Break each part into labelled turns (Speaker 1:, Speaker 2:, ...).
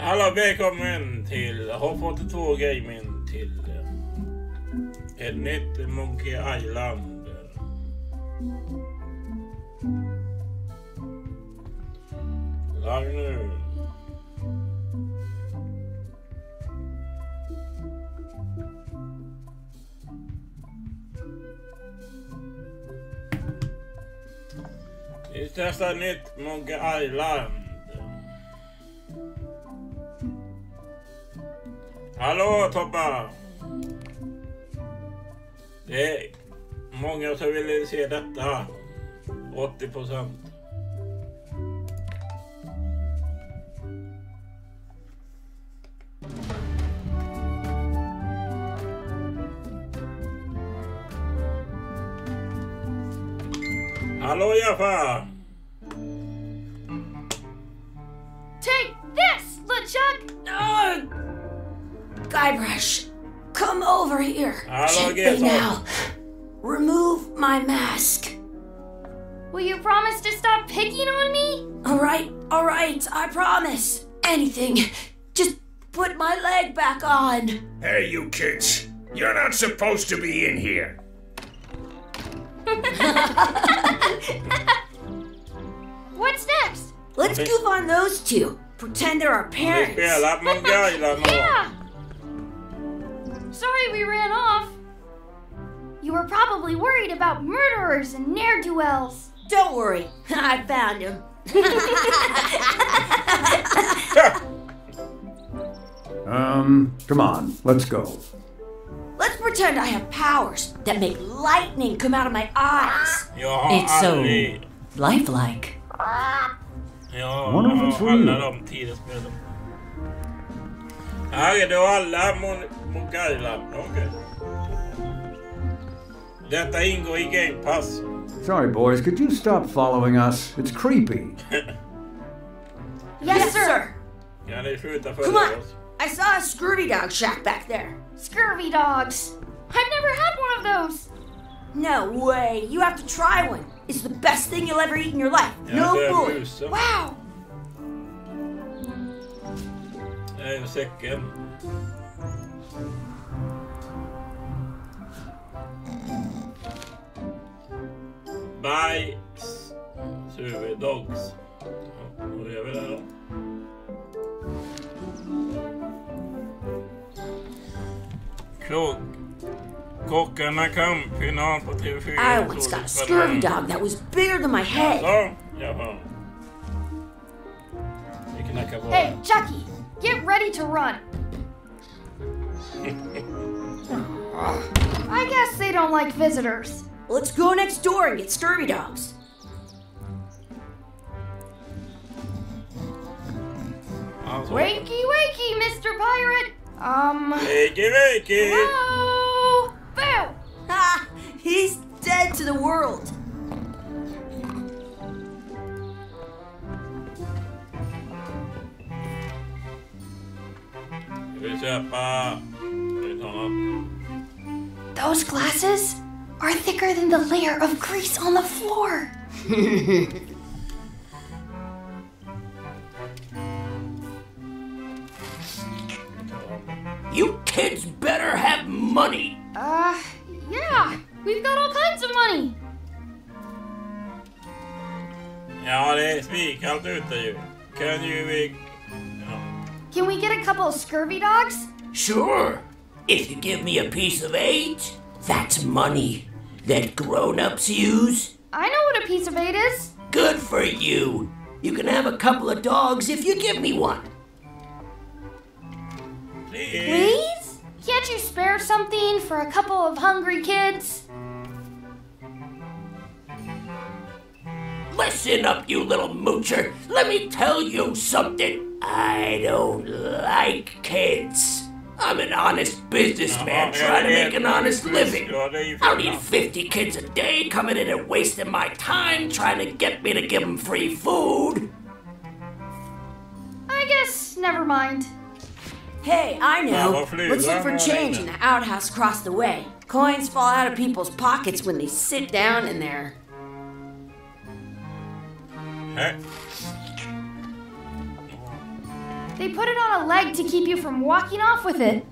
Speaker 1: Hallå, välkommen till H42 Gaming till ett nytt Monkey Island. Live nu. Vi testar nytt Monkey Island. Hallå Toppa! Det är många som vill se detta. 80%. Hallå Jaffa!
Speaker 2: Take this, LeChuck!
Speaker 3: Guybrush, come over here.
Speaker 1: Hello,
Speaker 3: Gently
Speaker 1: Gizmo.
Speaker 3: now. Remove my mask.
Speaker 2: Will you promise to stop picking on me?
Speaker 3: All right, I promise. Anything. Just put my leg back on.
Speaker 4: Hey, you kids. You're not supposed to be in here.
Speaker 2: What's next?
Speaker 3: Let's goof on those two. Pretend they're our
Speaker 1: Vi
Speaker 3: parents.
Speaker 1: spelar Monkey Island nu.
Speaker 2: Yeah! Sorry we ran off. You were probably worried about murderers and ne'er-do-wells.
Speaker 3: Don't worry, I found him.
Speaker 5: Come on, let's go.
Speaker 3: Let's pretend I have powers that make lightning come out of my eyes.
Speaker 1: Jag har
Speaker 6: It's so
Speaker 1: aldrig...
Speaker 6: lifelike.
Speaker 1: Jag
Speaker 5: One of it's
Speaker 1: har alla
Speaker 5: real.
Speaker 1: de tidsspelen. Här är då alla Monkey Island. Okej. Detta ingår i Game Pass.
Speaker 5: Sorry, boys, could you stop following us? It's creepy.
Speaker 3: Yes, sir.
Speaker 1: Kan ni skjuta
Speaker 3: Come
Speaker 1: följa
Speaker 3: on.
Speaker 1: oss?
Speaker 3: I saw a scurvy dog shack back there.
Speaker 2: Scurvy dogs. I've never had one of those.
Speaker 3: No way. You have to try one. It's the best thing you'll ever eat in your life.
Speaker 1: Ja,
Speaker 3: No
Speaker 1: det är
Speaker 3: bullet.
Speaker 1: musen.
Speaker 3: Wow.
Speaker 1: Det är säcken. Bites. Survey dogs. Ja, då gör vi det då. Kockarna kampfinal på TV4.
Speaker 3: I once got a scurvy dog that was bigger than my head.
Speaker 1: Så, jaha. Vi knackar på.
Speaker 2: Hey, Chucky, get ready to run. I guess they don't like visitors.
Speaker 3: Let's go next door and get scurvy dogs.
Speaker 1: Alltså.
Speaker 2: Wakey, wakey, Mr. Pirate.
Speaker 1: Wakey.
Speaker 2: Hello? Boo!
Speaker 3: Ha! He's dead to the world.
Speaker 1: Vi köpa... Vi tar något.
Speaker 2: Those glasses are thicker than the layer of grease on the floor.
Speaker 4: You kids better have money.
Speaker 2: Yeah, we've got all kinds of money.
Speaker 1: Ja, det är svikallt ute ju. Kan ju vi... Ja.
Speaker 2: Can we get a couple of scurvy dogs?
Speaker 4: Sure. If you give me a piece of 8, that's money that grown-ups use.
Speaker 2: I know what a piece of 8 is.
Speaker 4: Good for you. You can have a couple of dogs if you give me one.
Speaker 2: Please? Can't you spare something for a couple of hungry kids?
Speaker 4: Listen up, you little moocher. Let me tell you something. I don't like kids. I'm an honest businessman trying to make an honest living. I don't need 50 kids a day coming in and wasting my time trying to get me to give them free food.
Speaker 2: I guess never mind.
Speaker 3: Hey, I know.
Speaker 1: vad flyger
Speaker 3: Let's look for
Speaker 1: han
Speaker 3: change
Speaker 1: inne?
Speaker 3: in the outhouse across the way. Coins fall out of people's pockets when they sit down in there.
Speaker 1: Hä?
Speaker 2: They put it on a leg to keep you from walking off with it.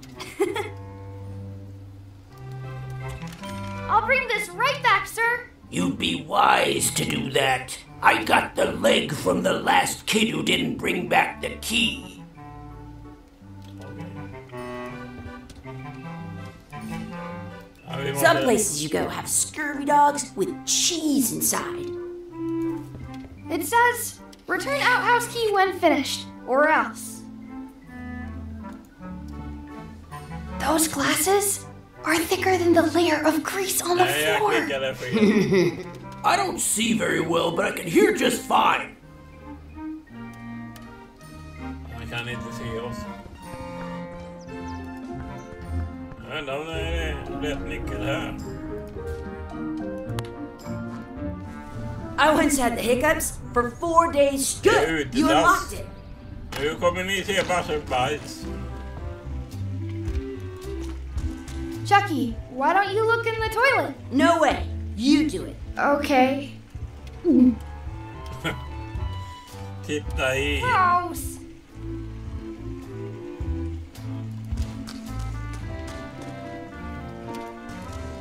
Speaker 2: I'll bring this right back, sir.
Speaker 4: You'd be wise to do that. I got the leg from the last kid who didn't bring back the key.
Speaker 3: Some places you go have scurvy dogs with cheese inside.
Speaker 2: It says, return outhouse key when finished, or else. Those glasses are thicker than the layer of grease on the floor.
Speaker 4: I don't see very well, but I can hear just fine.
Speaker 1: I kan inte se oss. Undrar om det är rätt nyckel här.
Speaker 3: I once had the hiccups for 4 days straight. You unlocked it.
Speaker 1: Nu kommer ni se Buzzer Bites.
Speaker 2: Chucky, why don't you look in the toilet?
Speaker 3: No way. You do it.
Speaker 2: Okay.
Speaker 1: Titta i.
Speaker 2: Gross.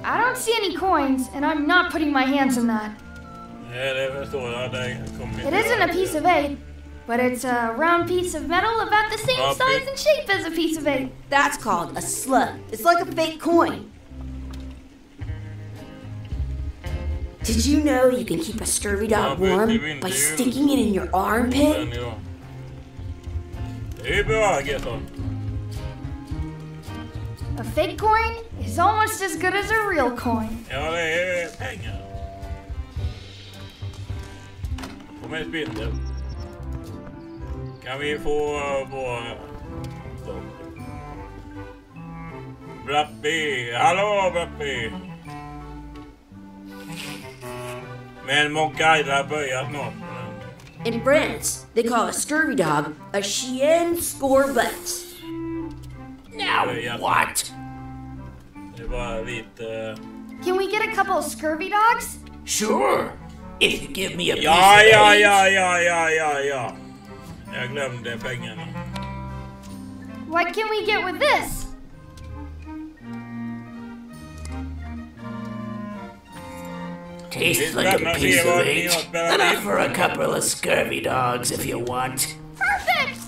Speaker 2: I don't see any coins, and I'm not putting my hands in that. It isn't a piece of 8, but it's a round piece of metal about the same size and shape as a piece of 8.
Speaker 3: That's called a slug. It's like a fake coin. Did you know you can keep a scurvy dog warm by sticking it in your armpit?
Speaker 2: A fake coin is almost as good as a real coin.
Speaker 1: Ja, det är pengar. Kom med spindel. Kan vi få vår... Brappy! Hallå Brappy! Men Monkaida har börjat snart.
Speaker 3: In France, they call a scurvy dog a chien scorbut.
Speaker 4: Now what?
Speaker 1: Det var lite...
Speaker 2: Can we get a couple of scurvy dogs?
Speaker 4: Sure. If you give me a piece
Speaker 1: Ja. Jag glömde pengarna.
Speaker 2: What can we get with this?
Speaker 4: Tastes like a piece of 8. Enough for a couple of scurvy dogs if you want.
Speaker 2: Perfect!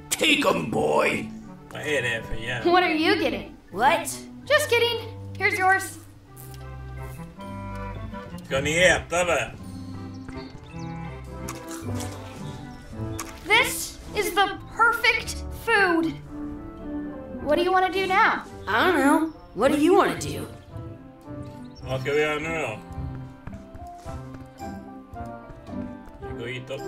Speaker 4: Take 'em, boy.
Speaker 1: Vad är det för jävla...
Speaker 2: What are you getting?
Speaker 3: What?
Speaker 2: Just kidding. Here's yours.
Speaker 1: Ska ni äta det?
Speaker 2: This is the perfect food. What do you want to do now?
Speaker 3: I don't know. What do you want to do?
Speaker 1: Vad ska vi göra nu då? Vi går hitåt.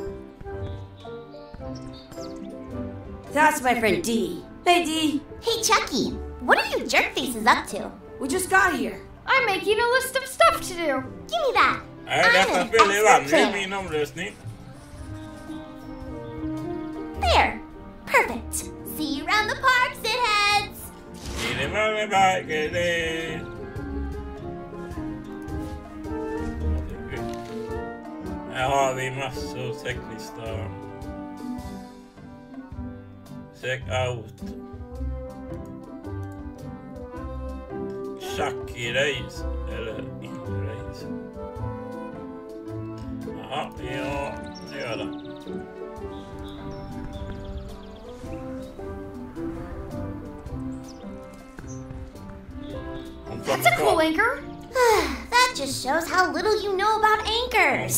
Speaker 3: That's my friend Dee. Hey, Dee.
Speaker 6: Hey, Chucky, what are you jerk faces up to?
Speaker 3: We just got here.
Speaker 2: I'm making a list of stuff to do.
Speaker 6: Give me that.
Speaker 1: Nej, detta spelar ju vann. Det är min omröstning.
Speaker 6: There. Perfect. See you around the park, shitheads.
Speaker 1: In the morning back day. Här har vi massor säcklistor. Check out. Chucky Race. Eller inte Race. Ja, det gör det.
Speaker 2: That's a cool anchor.
Speaker 6: That just shows how little you know about anchors.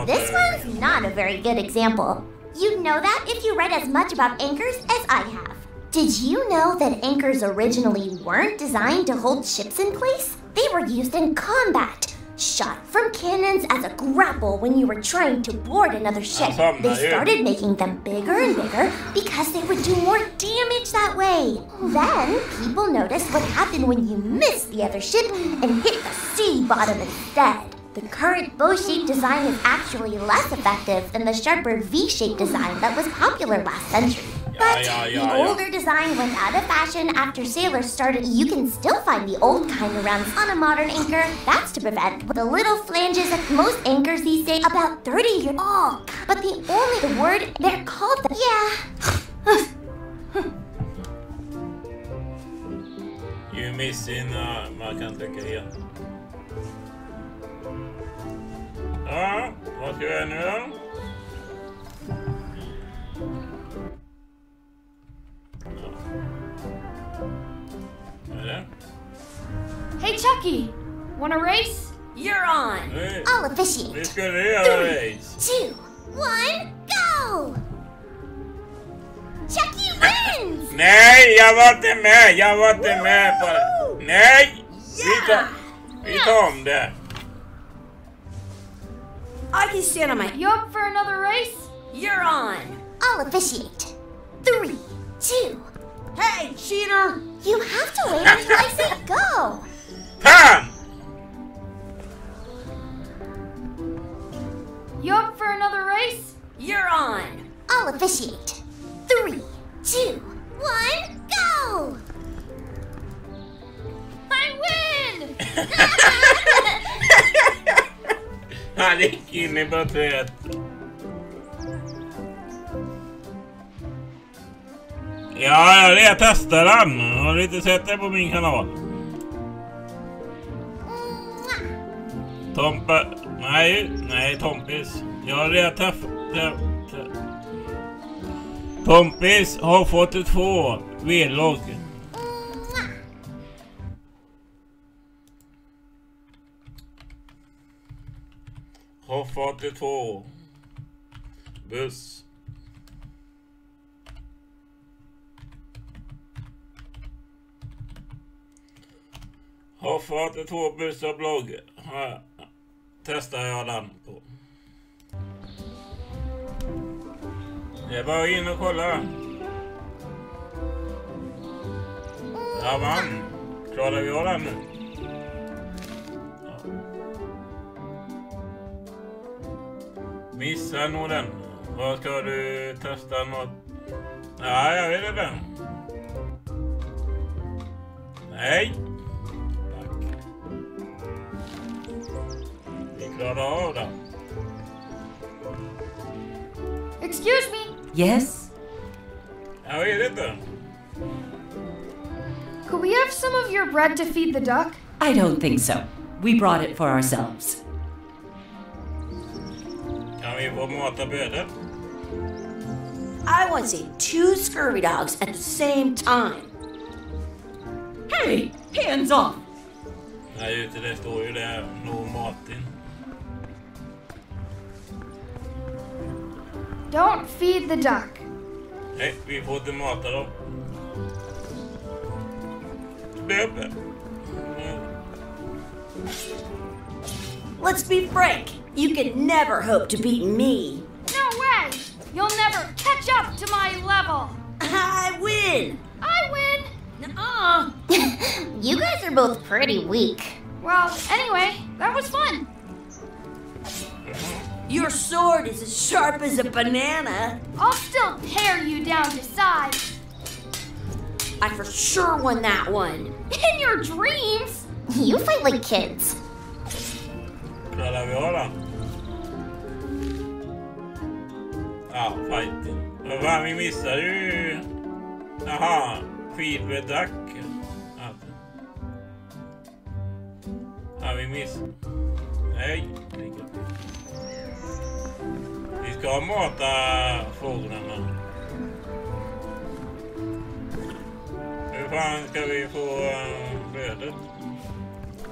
Speaker 6: This one's not a very good example. You'd know that if you read as much about anchors as I have. Did you know that anchors originally weren't designed to hold ships in place? They were used in combat, shot from cannons as a grapple when you were trying to board another ship. They started making them bigger and bigger because they would do more damage that way. Then people noticed what happened when you missed the other ship and hit the sea bottom instead. The current bow-shaped design is actually less effective than the sharper V-shaped design that was popular last century. But the older design went out of fashion after sailors started. You can still find the old kind around on a modern anchor. That's to prevent the little flanges that most anchors these days about 30 years old. but the word they're called. Yeah.
Speaker 1: You missing, man kan trycka igen. Ja, vad ska jag göra nu då?
Speaker 2: Hey Chucky, want a race?
Speaker 3: You're on.
Speaker 1: Hey,
Speaker 6: I'll officiate.
Speaker 1: vi ska göra race.
Speaker 6: 2, 1, go! Chucky wins!
Speaker 1: Nej, jag var inte med på det. Nej! Vi tar om det.
Speaker 3: I can stand on my...
Speaker 2: You up for another race?
Speaker 3: You're on.
Speaker 6: I'll officiate. 3, 2.
Speaker 3: Hey, cheater!
Speaker 6: You have to wait until I say go.
Speaker 1: Fan!
Speaker 2: You up for another race?
Speaker 3: You're on.
Speaker 6: I'll officiate. 3, 2, 1, go!
Speaker 2: I win!
Speaker 1: Han gick in i batteriet. Ja, jag testar den. Har du inte sett det på min kanal? Tompe... Nej, Tompis. Jag har redan Tompis har fått 2 villog. Har fått 2 buss. Har fått 2 bussar blogg. Testar jag den på. Det är bara in och kolla. Ja man, klarar vi av den nu? Ja. Missar nog den. Vad ska du testa något? Ja, jag vet inte. Nej. Klarar av det.
Speaker 2: Excuse me,
Speaker 3: Yes?
Speaker 1: Jag vet inte.
Speaker 2: could we have some of your bread to feed the duck?
Speaker 3: I don't think so. We brought it for ourselves.
Speaker 1: Kan vi få mata bödet?
Speaker 3: I want to see 2 scurvy dogs at the same time. Hey, hands off!
Speaker 1: Nej, ute det står ju där. No Martin.
Speaker 2: Don't feed the duck.
Speaker 1: Nej, vi får inte mata dem. Böbe.
Speaker 3: Let's be frank. You can never hope to beat me.
Speaker 2: No way! You'll never catch up to my level.
Speaker 3: I win!
Speaker 2: I win!
Speaker 3: Nuh-uh.
Speaker 6: You guys are both pretty weak.
Speaker 2: Well, anyway, that was fun.
Speaker 3: Your sword is as sharp as a banana.
Speaker 2: I'll still pare you down to size.
Speaker 3: I for sure won that one.
Speaker 2: In your dreams?
Speaker 6: You fight like kids.
Speaker 1: Klarar vi av den? Ja, fighting. Vad fan, vi missade ju... Jaha, feed the duck. Ja, vi missade. Nej, vi ska mata fåglarna. Hur fan ska vi få brödet?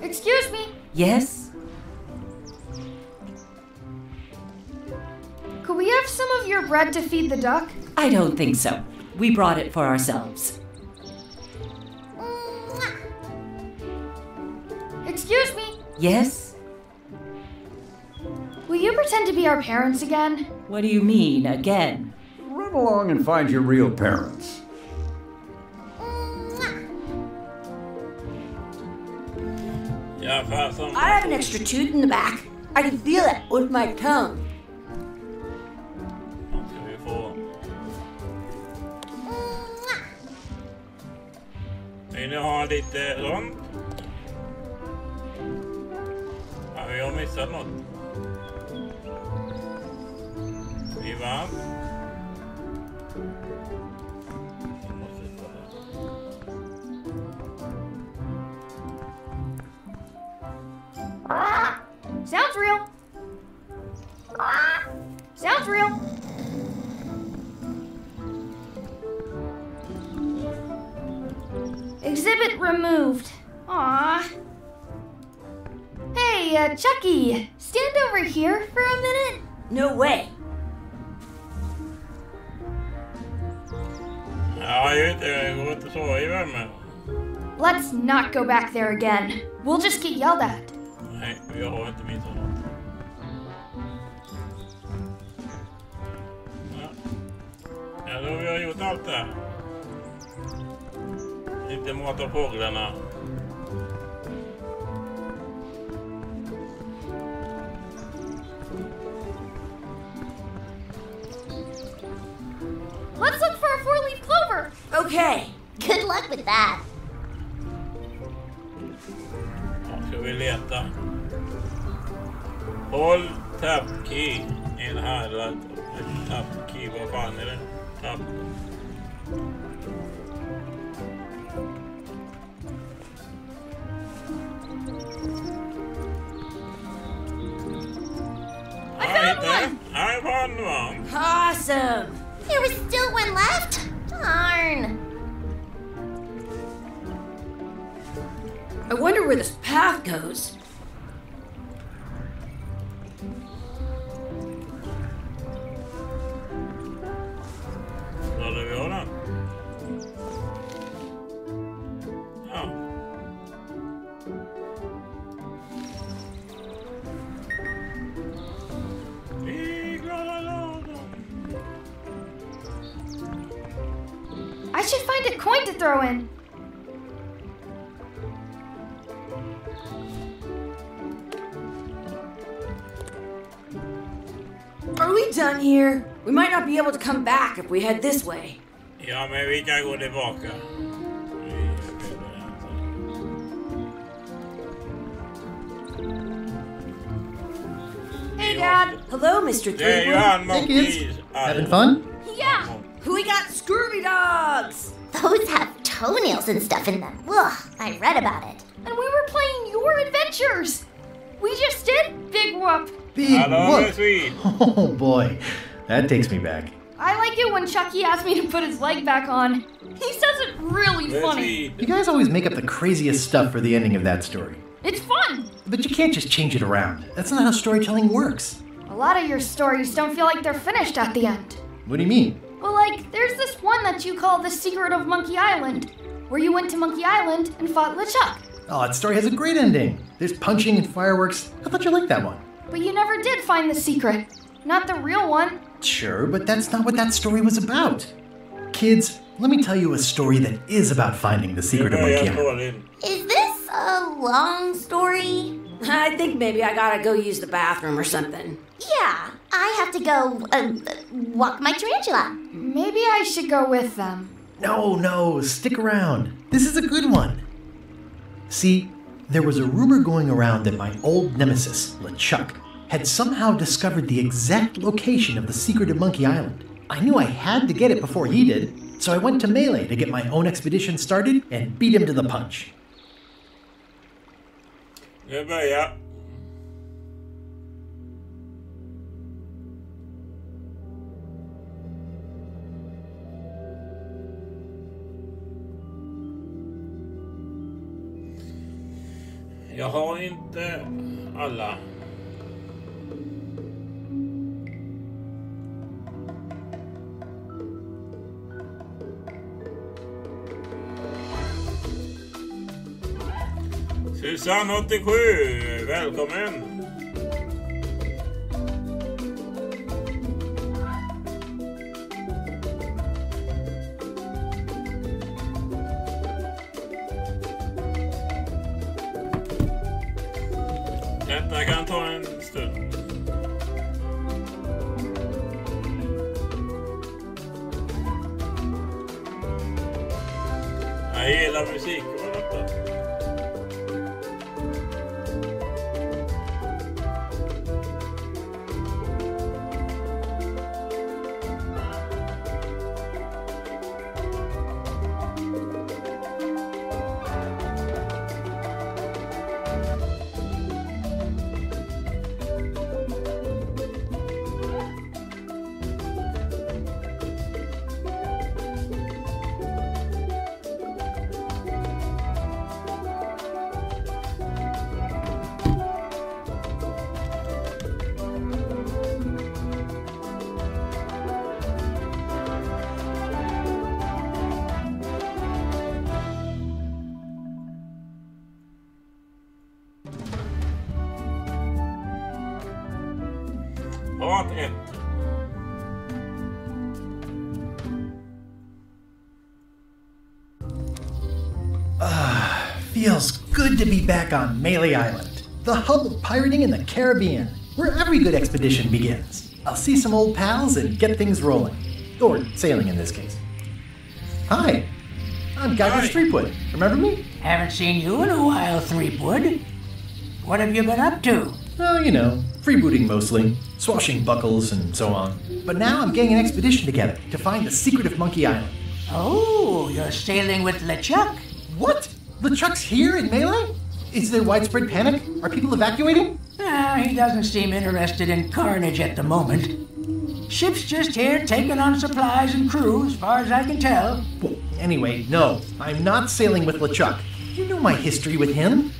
Speaker 2: Excuse me,
Speaker 3: Yes?
Speaker 2: could we have some of your bread to feed the duck?
Speaker 3: I don't think so. We brought it for ourselves.
Speaker 2: Excuse me,
Speaker 3: Yes?
Speaker 2: will you pretend to be our parents again?
Speaker 3: What do you mean, again?
Speaker 5: Run along and find your real parents.
Speaker 1: Ja, fasen.
Speaker 3: I have an extra tooth in the back. I can feel it with my tongue.
Speaker 1: Ska vi få... Vill ni ha lite sånt? Ja, vi har missat något. varmt.
Speaker 2: Sounds real. Sounds real. Exhibit removed. Aww. Hey, Chucky, stand over here for a minute.
Speaker 3: No way.
Speaker 1: Ja, det går inte så i värmen.
Speaker 2: Let's not go back there again. We'll just get yelled at.
Speaker 1: Nej, jag har inte minst något. Ja, då har vi gjort allt det. Inte mata fåglarna.
Speaker 2: Let's look for a four-leaf clover.
Speaker 3: Okay.
Speaker 6: Good luck with that.
Speaker 1: Ja, ska vi leta. Håll tab key. En här. Tab key, vad fan är det? Tab. I found one.
Speaker 3: Awesome.
Speaker 6: There was still one left? Darn.
Speaker 3: I wonder where this path goes.
Speaker 1: Vad är vi har då? Ja.
Speaker 2: I should find a coin to throw in.
Speaker 3: Are we done here? We might not be able to come back if we head this way.
Speaker 1: Ja, men vi kan gå tillbaka.
Speaker 2: Hey, Dad.
Speaker 3: Hello, Mr.
Speaker 1: Det är ju
Speaker 3: Threepwood.
Speaker 1: han
Speaker 7: Hey, kids.
Speaker 1: Monkeys.
Speaker 7: Having fun?
Speaker 2: Yeah.
Speaker 3: We got Scurvy dogs.
Speaker 6: Those have toenails and stuff in them. Ugh, I read about it.
Speaker 2: And we were playing your adventures. We just did Big Whoop.
Speaker 7: Big
Speaker 1: Hello,
Speaker 7: whoop.
Speaker 1: sweet.
Speaker 7: Oh boy, that takes me back.
Speaker 2: I like it when Chucky asks me to put his leg back on. He says it really funny.
Speaker 7: You guys always make up the craziest stuff for the ending of that story.
Speaker 2: It's fun.
Speaker 7: But you can't just change it around. That's not how storytelling works.
Speaker 2: A lot of your stories don't feel like they're finished at the end.
Speaker 7: What do you mean?
Speaker 2: Well, like, there's this one that you call The Secret of Monkey Island, where you went to Monkey Island and fought LeChuck.
Speaker 7: Oh, that story has a great ending. There's punching and fireworks. I thought you liked that one.
Speaker 2: But you never did find the secret. Not the real one.
Speaker 7: Sure, but that's not what that story was about. Kids, let me tell you a story that is about finding the secret of Monkey Island.
Speaker 6: Is this a long story?
Speaker 3: I think maybe I gotta go use the bathroom or something.
Speaker 6: Yeah, I have to go walk my tarantula.
Speaker 2: Maybe I should go with them.
Speaker 7: No, stick around. This is a good one. See, there was a rumor going around that my old nemesis, LeChuck, had somehow discovered the exact location of the secret of Monkey Island. I knew I had to get it before he did, so I went to Melee to get my own expedition started and beat him to the punch.
Speaker 1: Nu börjar. Jag har inte alla. Susanne 87, välkommen! Detta kan ta en stund. Jag gillar musik och detta. Pirat 1.
Speaker 7: Feels good to be back on Melee Island, the hub of pirating in the Caribbean, where every good expedition begins. I'll see some old pals and get things rolling. Or sailing in this case. Hi, I'm Guyver Threepwood. Remember me?
Speaker 8: Haven't seen you in a while, Threepwood. What have you been up to?
Speaker 7: Oh, you know, freebooting mostly, swashing buckles and so on. But now I'm getting an expedition together to find the secret of Monkey Island.
Speaker 8: Oh, you're sailing with LeChuck?
Speaker 7: What? LeChuck's here in Melee? Is there widespread panic? Are people evacuating?
Speaker 8: He doesn't seem interested in carnage at the moment. Ship's just here taking on supplies and crew, as far as I can tell.
Speaker 7: Well, anyway, no, I'm not sailing with LeChuck. You know my history with him.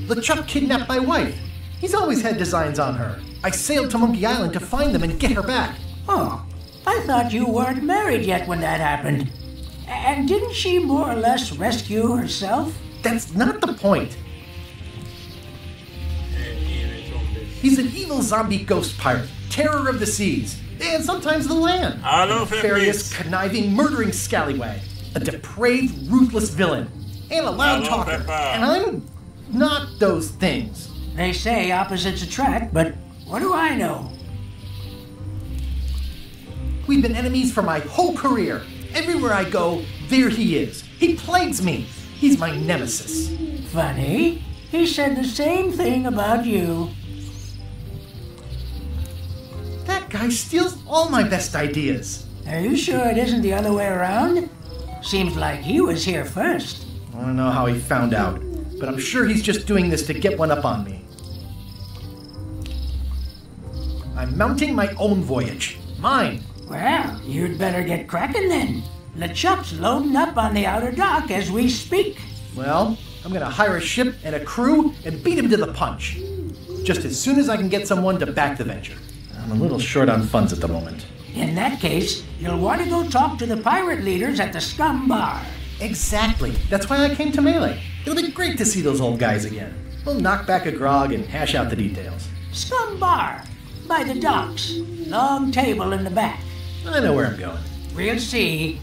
Speaker 7: LeChuck kidnapped my wife. He's always had designs on her. I sailed to Monkey Island to find them and get her back.
Speaker 8: Oh, I thought you weren't married yet when that happened. And didn't she more or less rescue herself?
Speaker 7: That's not the point. He's an evil zombie ghost pirate, terror of the seas, and sometimes the land. Nefarious, conniving, murdering scallywag. A depraved, ruthless villain. And a loud talker. And I'm not those things.
Speaker 8: They say opposites attract, but what do I know?
Speaker 7: We've been enemies for my whole career. Everywhere I go, there he is. He plagues me. He's my nemesis.
Speaker 8: Funny. He said the same thing about you.
Speaker 7: That guy steals all my best ideas.
Speaker 8: Are you sure it isn't the other way around? Seems like he was here first.
Speaker 7: I don't know how he found out, but I'm sure he's just doing this to get one up on me. I'm mounting my own voyage. Mine.
Speaker 8: Well, you'd better get cracking then. LeChuck's loading up on the outer dock as we speak.
Speaker 7: Well, I'm gonna hire a ship and a crew and beat him to the punch. Just as soon as I can get someone to back the venture. I'm a little short on funds at the moment.
Speaker 8: In that case, you'll want to go talk to the pirate leaders at the Scum Bar.
Speaker 7: Exactly. That's why I came to Melee. It'll be great to see those old guys again. We'll knock back a grog and hash out the details.
Speaker 8: Scum Bar. By the docks. Long table in the back.
Speaker 7: I know where I'm going.
Speaker 8: We'll see.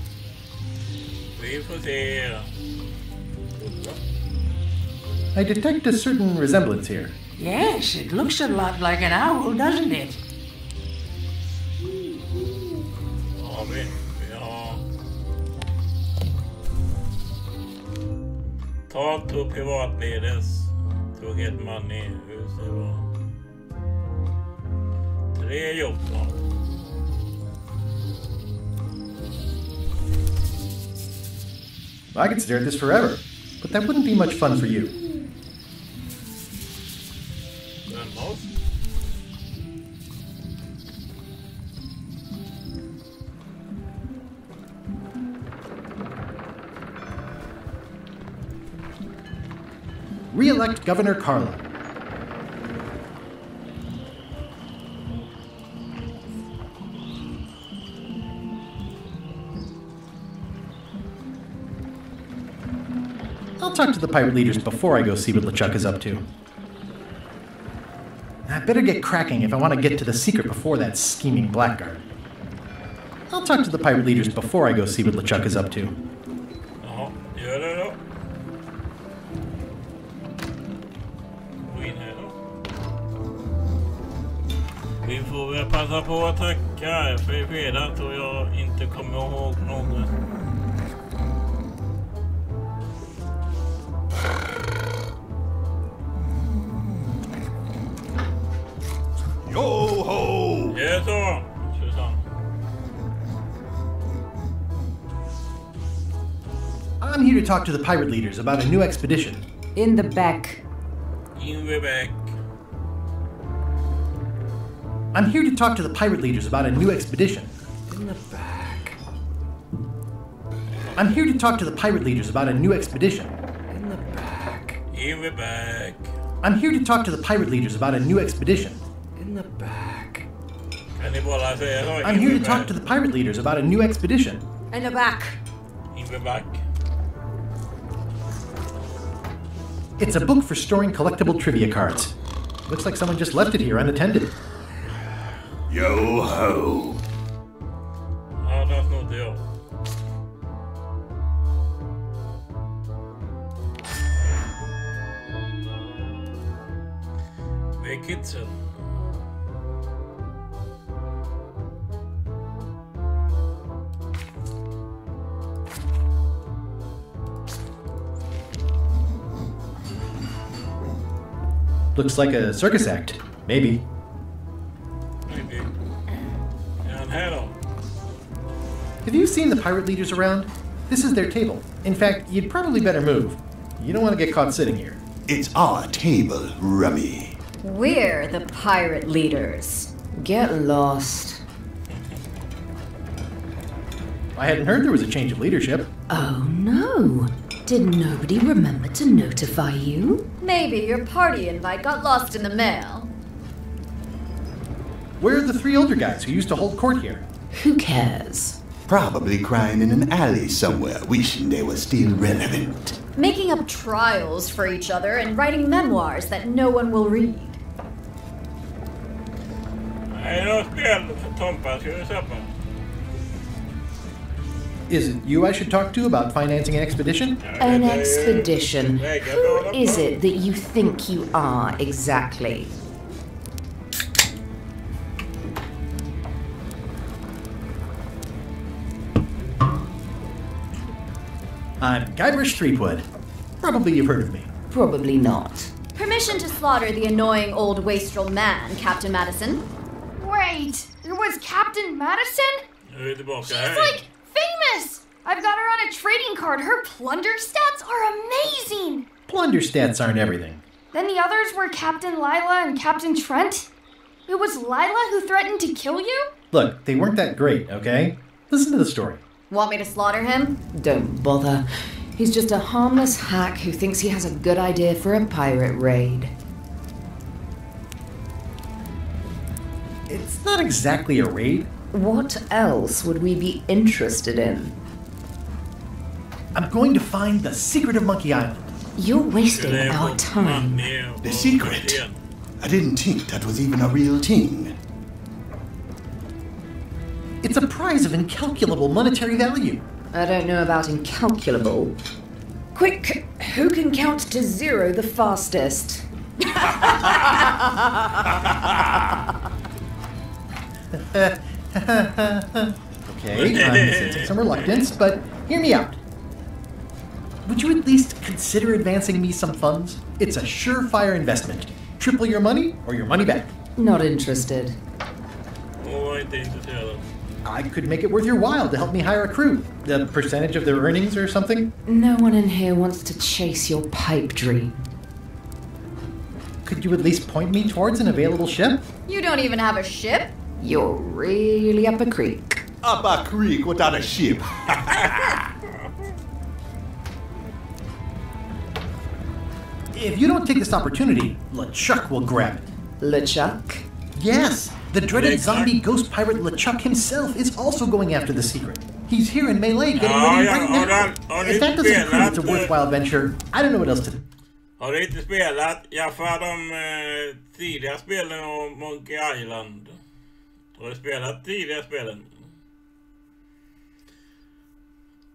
Speaker 7: I detect a certain resemblance here.
Speaker 8: Yes, it looks a lot like an owl, doesn't it?
Speaker 1: Talk to privatledes to get money. Hur ser det var? 3 jobb då.
Speaker 7: I could stare at this forever, but that wouldn't be much fun for you. Re-elect Governor Carla. I'll talk to the pirate leaders before I go see what LeChuck is up to. I better get cracking if I want to get to the secret before that scheming blackguard. I'll talk to the pirate leaders before I go see what LeChuck is up to.
Speaker 1: Ja, gör det då. Gå in här då. Vi får väl passa på att tacka för i fredag tror jag inte kommer ihåg något.
Speaker 4: Yo-ho!
Speaker 1: Det är så, Susanne.
Speaker 7: I'm here to talk to the pirate leaders about a new expedition.
Speaker 9: In the back.
Speaker 1: In the back.
Speaker 7: I'm here to talk to the pirate leaders about a new expedition.
Speaker 4: In the back.
Speaker 7: I'm here to talk to the pirate leaders about a new expedition.
Speaker 4: In the back.
Speaker 1: In the back.
Speaker 7: I'm here to talk to the pirate leaders about a new expedition.
Speaker 4: In the back.
Speaker 1: Kan ni bara säga så?
Speaker 7: I'm here to talk to the pirate leaders about a new expedition.
Speaker 9: In the back.
Speaker 1: In the back.
Speaker 7: It's a book for storing collectible trivia cards. Looks like someone just left it here unattended.
Speaker 9: Yo ho!
Speaker 1: Ja, där snodde jag. Det är kidsen.
Speaker 7: Looks like a circus act. Maybe.
Speaker 1: Maybe. Ja, här då.
Speaker 7: Have you seen the pirate leaders around? This is their table. In fact, you'd probably better move. You don't want to get caught sitting here.
Speaker 9: It's our table, Rummy.
Speaker 10: We're the pirate leaders. Get lost.
Speaker 7: I hadn't heard there was a change of leadership.
Speaker 10: Oh no. Did nobody remember to notify you?
Speaker 2: Maybe your party invite got lost in the mail.
Speaker 7: Where are the three older guys who used to hold court here?
Speaker 10: Who cares?
Speaker 9: Probably crying in an alley somewhere, wishing they were still relevant.
Speaker 2: Making up trials for each other and writing memoirs that no one will read.
Speaker 1: Nej, det var spel för Tompa. Ska du köpa?
Speaker 7: Is it you I should talk to about financing an expedition?
Speaker 10: An expedition? Who is it that you think you are exactly?
Speaker 7: I'm Guybrush Threepwood. Probably you've heard of me.
Speaker 10: Probably not.
Speaker 2: Permission to slaughter the annoying old wastrel man, Captain Madison. Wait, it was Captain Madison? She's like famous! I've got her on a trading card. Her plunder stats are amazing!
Speaker 7: Plunder stats aren't everything.
Speaker 2: Then the others were Captain Lila and Captain Trent? It was Lila who threatened to kill you?
Speaker 7: Look, they weren't that great, okay? Listen to the story.
Speaker 2: Want me to slaughter him?
Speaker 10: Don't bother. He's just a harmless hack who thinks he has a good idea for a pirate raid.
Speaker 7: It's not exactly a raid.
Speaker 10: What else would we be interested in?
Speaker 7: I'm going to find the secret of Monkey Island.
Speaker 10: You're wasting our time.
Speaker 9: The secret? I didn't think that was even a real thing.
Speaker 7: It's a prize of incalculable monetary value.
Speaker 10: I don't know about incalculable. Quick, who can count to 0 the fastest?
Speaker 7: Okay, I'm sensing some reluctance, but hear me out. Would you at least consider advancing me some funds? It's a surefire investment. Triple your money or your money back.
Speaker 10: Not interested.
Speaker 7: I could make it worth your while to help me hire a crew. The percentage of their earnings or something?
Speaker 10: No one in here wants to chase your pipe dream.
Speaker 7: Could you at least point me towards an available ship?
Speaker 2: You don't even have a ship?
Speaker 10: You're really up a creek.
Speaker 9: Up a creek without a ship.
Speaker 7: If you don't take this opportunity, LeChuck will grab it.
Speaker 10: LeChuck?
Speaker 7: Yes, the dreaded zombie ghost pirate LeChuck himself is also going after the secret. He's here in Melee getting ready right now. If that doesn't prove it's a worthwhile venture, I don't know what else to do.
Speaker 1: Har du inte spelat? Jag för de tidiga spelen om Monkey Island. Har du spelat tidiga spelen?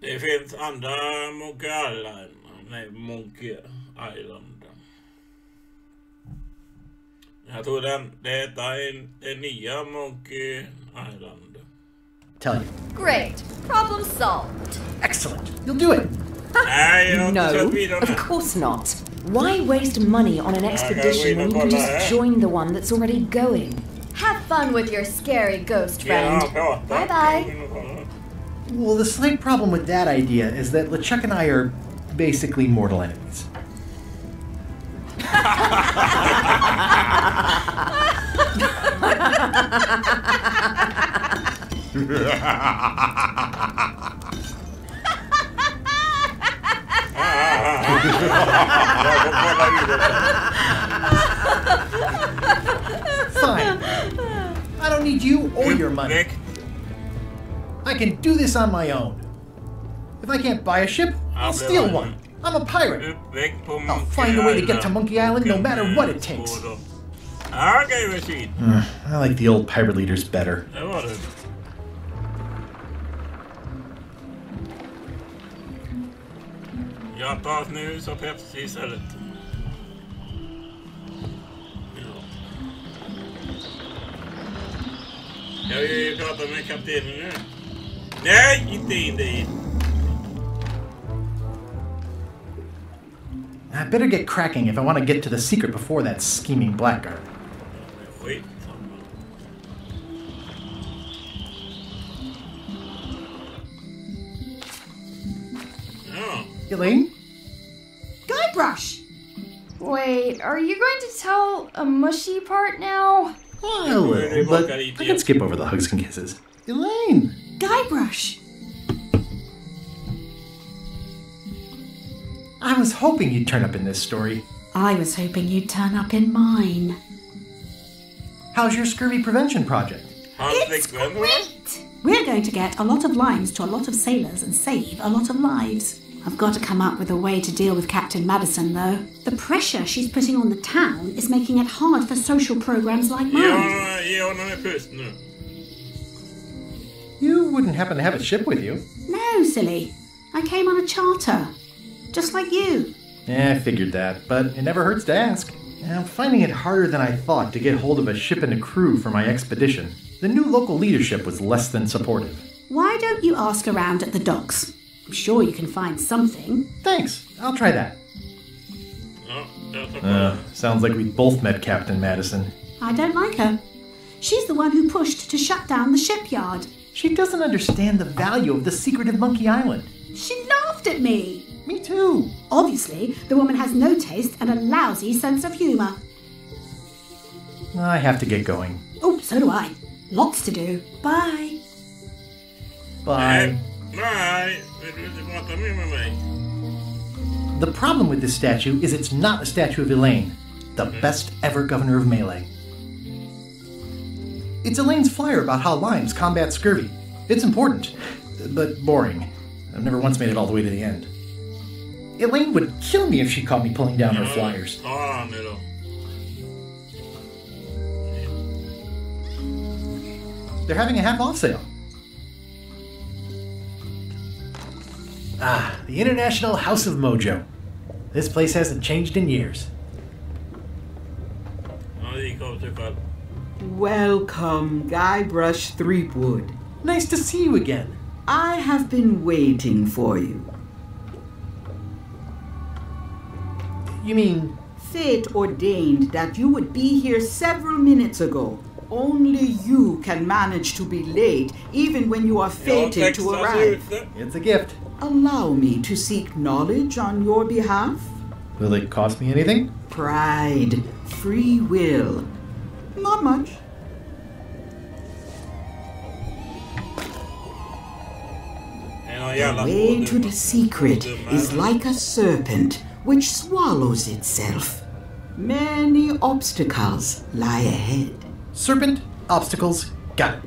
Speaker 1: Det finns andra Monkey Island. Nej, Monkey Island. Jag tror detta är den nya Monkey Island.
Speaker 7: Tell you.
Speaker 2: Great. Problem solved.
Speaker 7: Excellent. You'll do it.
Speaker 10: No, of course not. Why waste money on an expedition when you can just join the one that's already going?
Speaker 2: Have fun with your scary ghost friend. Bye-bye.
Speaker 7: Well, the slight problem with that idea is that LeChuck and I are basically mortal enemies. Fine. I don't need you or your money. I can do this on my own. If I can't buy a ship, I'll steal one. I'm a pirate. I'll find a way to get to Monkey Island no matter what it takes. I like the old pirate leaders better.
Speaker 1: Jag tar nu så Pepsi istället. Jag vill ju prata med kaptenen nu. Nej, inte in dit.
Speaker 7: I better get cracking if I want to get to the secret before that scheming blackguard.
Speaker 1: Wait.
Speaker 7: Elaine?
Speaker 2: Guybrush! Wait, are you going to tell a mushy part now?
Speaker 7: I will, but I can skip over the hugs and kisses. Elaine!
Speaker 10: Guybrush!
Speaker 7: I was hoping you'd turn up in this story.
Speaker 10: I was hoping you'd turn up in mine.
Speaker 7: How's your scurvy prevention project?
Speaker 10: It's great! We're going to get a lot of limes to a lot of sailors and save a lot of lives. I've got to come up with a way to deal with Captain Madison, though. The pressure she's putting on the town is making it hard for social programs like mine.
Speaker 7: You wouldn't happen to have a ship with you?
Speaker 10: No, silly. I came on a charter. Just like you.
Speaker 7: Yeah, I figured that, but it never hurts to ask. I'm finding it harder than I thought to get hold of a ship and a crew for my expedition. The new local leadership was less than supportive.
Speaker 10: Why don't you ask around at the docks? I'm sure you can find something.
Speaker 7: Thanks. I'll try that. Sounds like we both met Captain Madison.
Speaker 10: I don't like her. She's the one who pushed to shut down the shipyard.
Speaker 7: She doesn't understand the value of the secret of Monkey Island.
Speaker 10: She laughed at me.
Speaker 7: Me too.
Speaker 10: Obviously, the woman has no taste and a lousy sense of humour.
Speaker 7: I have to get going.
Speaker 10: Oh, so do I. Lots to do. Bye.
Speaker 7: Bye.
Speaker 1: Bye.
Speaker 7: The problem with this statue is it's not a statue of Elaine, the best ever governor of Melee. It's Elaine's flyer about how limes combat scurvy. It's important, but boring. I've never once made it all the way to the end. Elaine would kill me if she caught me pulling down her flyers. They're having a half-off sale. Ah, the International House of Mojo. This place hasn't changed in years.
Speaker 11: Welcome, Guybrush Threepwood.
Speaker 7: Nice to see you again.
Speaker 11: I have been waiting for you.
Speaker 7: You mean?
Speaker 11: Fate ordained that you would be here several minutes ago. Only you can manage to be late, even when you are fated to arrive.
Speaker 7: It's a gift.
Speaker 11: Allow me to seek knowledge on your behalf.
Speaker 7: Will it cost me anything?
Speaker 11: Pride, free will. Not much. The way to the secret is like a serpent which swallows itself. Many obstacles lie ahead.
Speaker 7: Serpent, obstacles, got it.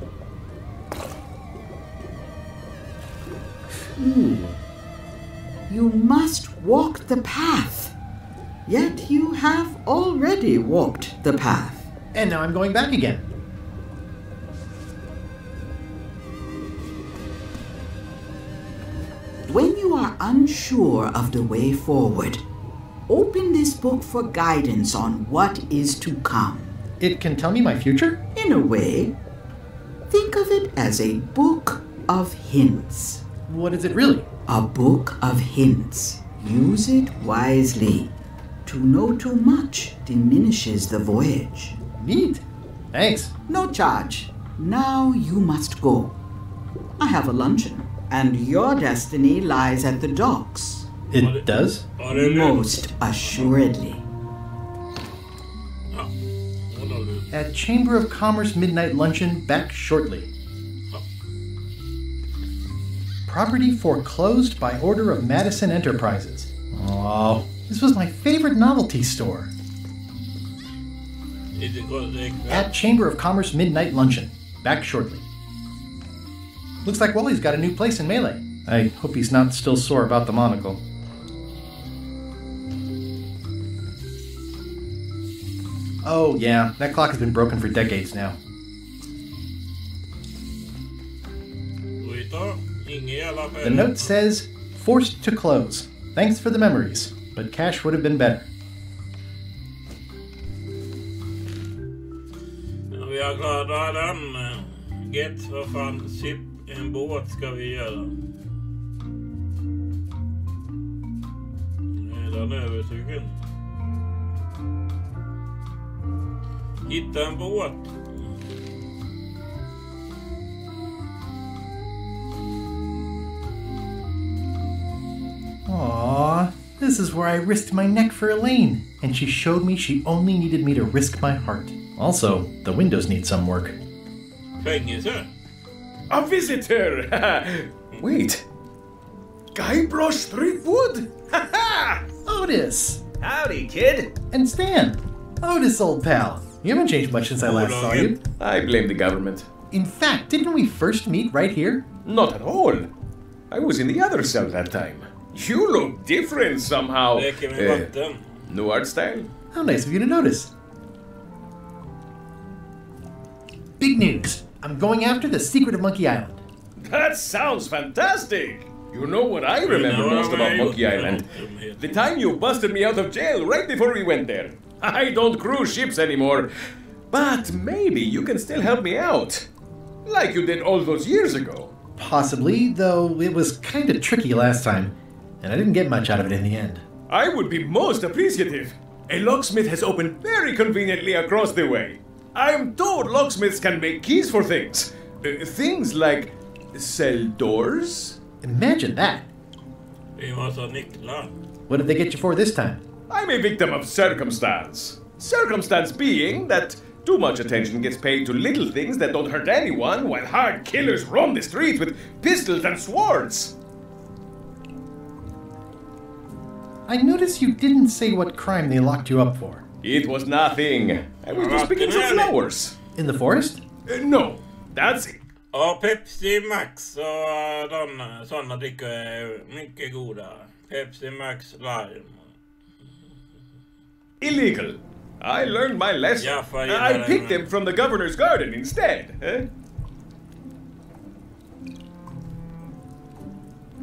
Speaker 11: You must walk the path. Yet you have already walked the path.
Speaker 7: And now I'm going back again.
Speaker 11: When you are unsure of the way forward, open this book for guidance on what is to come.
Speaker 7: It can tell me my future?
Speaker 11: In a way. Think of it as a book of hints.
Speaker 7: What is it really?
Speaker 11: A book of hints. Use it wisely. To know too much diminishes the voyage.
Speaker 7: Neat. Thanks.
Speaker 11: No charge. Now you must go. I have a luncheon, and your destiny lies at the docks.
Speaker 7: It does?
Speaker 11: Most assuredly.
Speaker 7: At Chamber of Commerce Midnight Luncheon, back shortly. Property foreclosed by order of Madison Enterprises. Oh, this was my favorite novelty store. At Chamber of Commerce Midnight Luncheon, back shortly. Looks like Wally's got a new place in Melee. I hope he's not still sore about the monocle. Oh, yeah. That clock has been broken for decades now. The note says, forced to close. Thanks for the memories, but cash would have been better.
Speaker 1: Vi har klarat den. Get, vad fan, ship en båt ska vi göra. Den översugen. Hitta en båt.
Speaker 7: Aww, this is where I risked my neck for Elaine, and she showed me she only needed me to risk my heart. Also, the windows need some work.
Speaker 1: Fängelse?
Speaker 12: A visitor! Wait. Guybrush Threepwood?
Speaker 7: Otis!
Speaker 12: Howdy, kid.
Speaker 7: And Stan. Otis, old pal. You haven't changed much since I last saw you.
Speaker 12: I blame the government.
Speaker 7: In fact, didn't we first meet right here?
Speaker 12: Not at all. I was in the other cell that time. You look different somehow. New art style?
Speaker 7: How nice of you to notice. Big news. I'm going after the secret of Monkey Island.
Speaker 12: That sounds fantastic. You know what I remember most about Monkey Island? The time you busted me out of jail right before we went there. I don't cruise ships anymore. But maybe you can still help me out. Like you did all those years ago.
Speaker 7: Possibly, though it was kind of tricky last time. And I didn't get much out of it in the end.
Speaker 12: I would be most appreciative. A locksmith has opened very conveniently across the way. I'm told locksmiths can make keys for things. Things like cell doors.
Speaker 7: Imagine that. What did they get you for this time?
Speaker 12: I'm a victim of circumstance. Circumstance being that too much attention gets paid to little things that don't hurt anyone while hard killers roam the streets with pistols and swords.
Speaker 7: I noticed you didn't say what crime they locked you up for.
Speaker 12: It was nothing. I was just picking some flowers.
Speaker 7: In the forest?
Speaker 12: No, that's it.
Speaker 1: Ja, Pepsi Max och sådana drickor är mycket goda. Pepsi Max Lime.
Speaker 12: Illegal. I learned my lesson. I picked them from the governor's garden instead.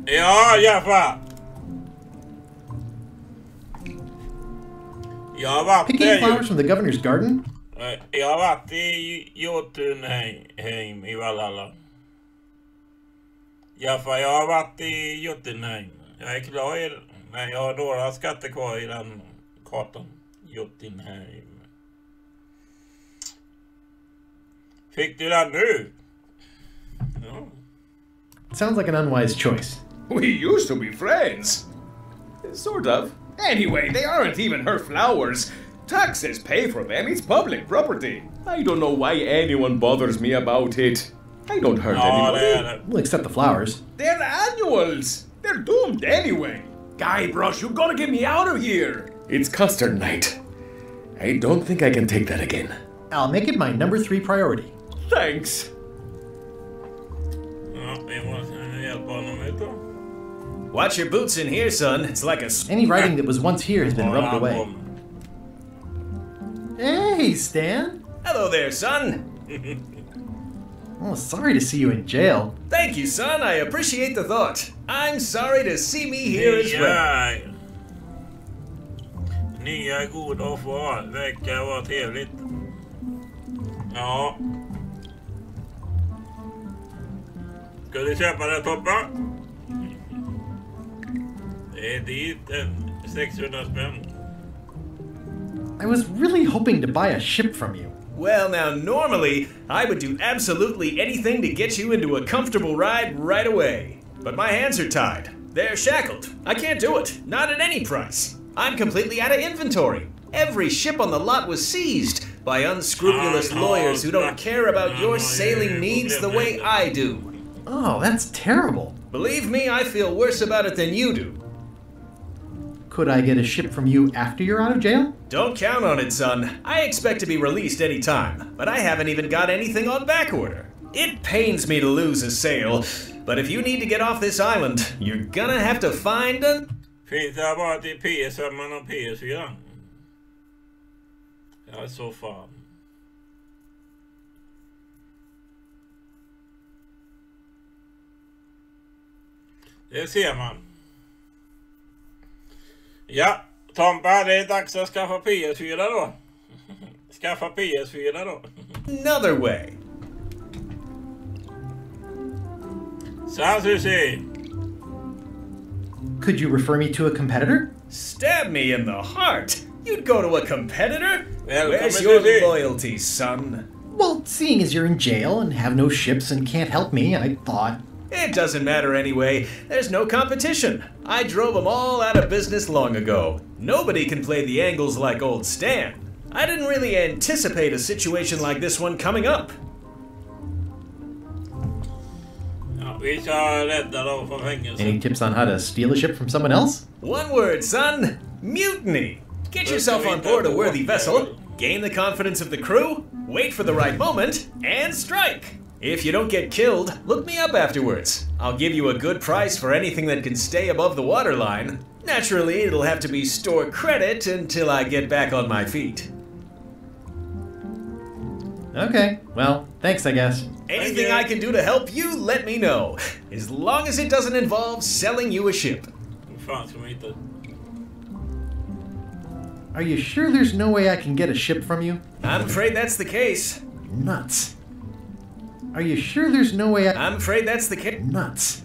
Speaker 1: Ja, Jaffa.
Speaker 7: Picking flowers from the governor's garden?
Speaker 1: Jag har varit i Jotunheim i Valhalla. Jag har varit i Jotunheim. Jag är klar i... Nej, jag har några skatter kvar i den kartan. Jotunheim. Fick du den nu?
Speaker 7: No. Sounds like an unwise choice.
Speaker 12: We used to be friends. Sort of. Anyway, they aren't even her flowers. Taxes pay for them. It's public property. I don't know why anyone bothers me about it. I don't hurt anybody.
Speaker 7: We'll accept the flowers.
Speaker 12: They're annuals. They're doomed anyway. Guybrush, you gotta get me out of here. It's custard night. I don't think I can take that again.
Speaker 7: I'll make it my number 3 priority.
Speaker 12: Thanks.
Speaker 13: Watch your boots in here, son. It's like a...
Speaker 7: Any writing that was once here has been rubbed away. Hey, Stan.
Speaker 13: Hello there, son.
Speaker 7: Oh, sorry to see you in jail.
Speaker 13: Thank you, son. I appreciate the thought. I'm sorry to see me here as well.
Speaker 1: Nya goda för vecka var trevligt. Ja. Ska du köpa det, Toppa? Det är dit 600 spänn.
Speaker 7: I was really hoping to buy a ship from you.
Speaker 13: Well, now, normally, I would do absolutely anything to get you into a comfortable ride right away. But my hands are tied. They're shackled. I can't do it. Not at any price. I'm completely out of inventory. Every ship on the lot was seized by unscrupulous lawyers who don't care about your sailing needs the way I do.
Speaker 7: Oh, that's terrible.
Speaker 13: Believe me, I feel worse about it than you do.
Speaker 7: Could I get a ship from you after you're out of jail?
Speaker 13: Don't count on it, son. I expect to be released any time, but I haven't even got anything on back order. It pains me to lose a sale, but if you need to get off this island, you're gonna have to find a...
Speaker 1: Finns det bara till PS5 och PS4? Ja, I så fall. Det ser man. Ja, Tompa, det är dags att skaffa PS4 då. Skaffa PS4 då.
Speaker 13: Another way.
Speaker 1: Sounds easy.
Speaker 7: Could you refer me to a competitor?
Speaker 13: Stab me in the heart. You'd go to a competitor?
Speaker 1: Welcome.
Speaker 13: Where's your loyalty, son?
Speaker 7: Well, seeing as you're in jail and have no ships and can't help me, I thought...
Speaker 13: It doesn't matter anyway. There's no competition. I drove them all out of business long ago. Nobody can play the angles like old Stan. I didn't really anticipate a situation like this one coming up.
Speaker 7: Any tips on how to steal a ship from someone else?
Speaker 13: One word, son. Mutiny. Get yourself on board a worthy vessel, gain the confidence of the crew, wait for the right moment, and strike. If you don't get killed, look me up afterwards. I'll give you a good price for anything that can stay above the waterline. Naturally, it'll have to be store credit until I get back on my feet.
Speaker 7: Okay, well, thanks, I guess.
Speaker 13: Anything I can do to help you, let me know. As long as it doesn't involve selling you a ship.
Speaker 7: Are you sure there's no way I can get a ship from you?
Speaker 13: I'm afraid that's the case.
Speaker 7: Nuts. Are you sure there's no way
Speaker 13: I'm afraid that's the case.
Speaker 7: Nuts.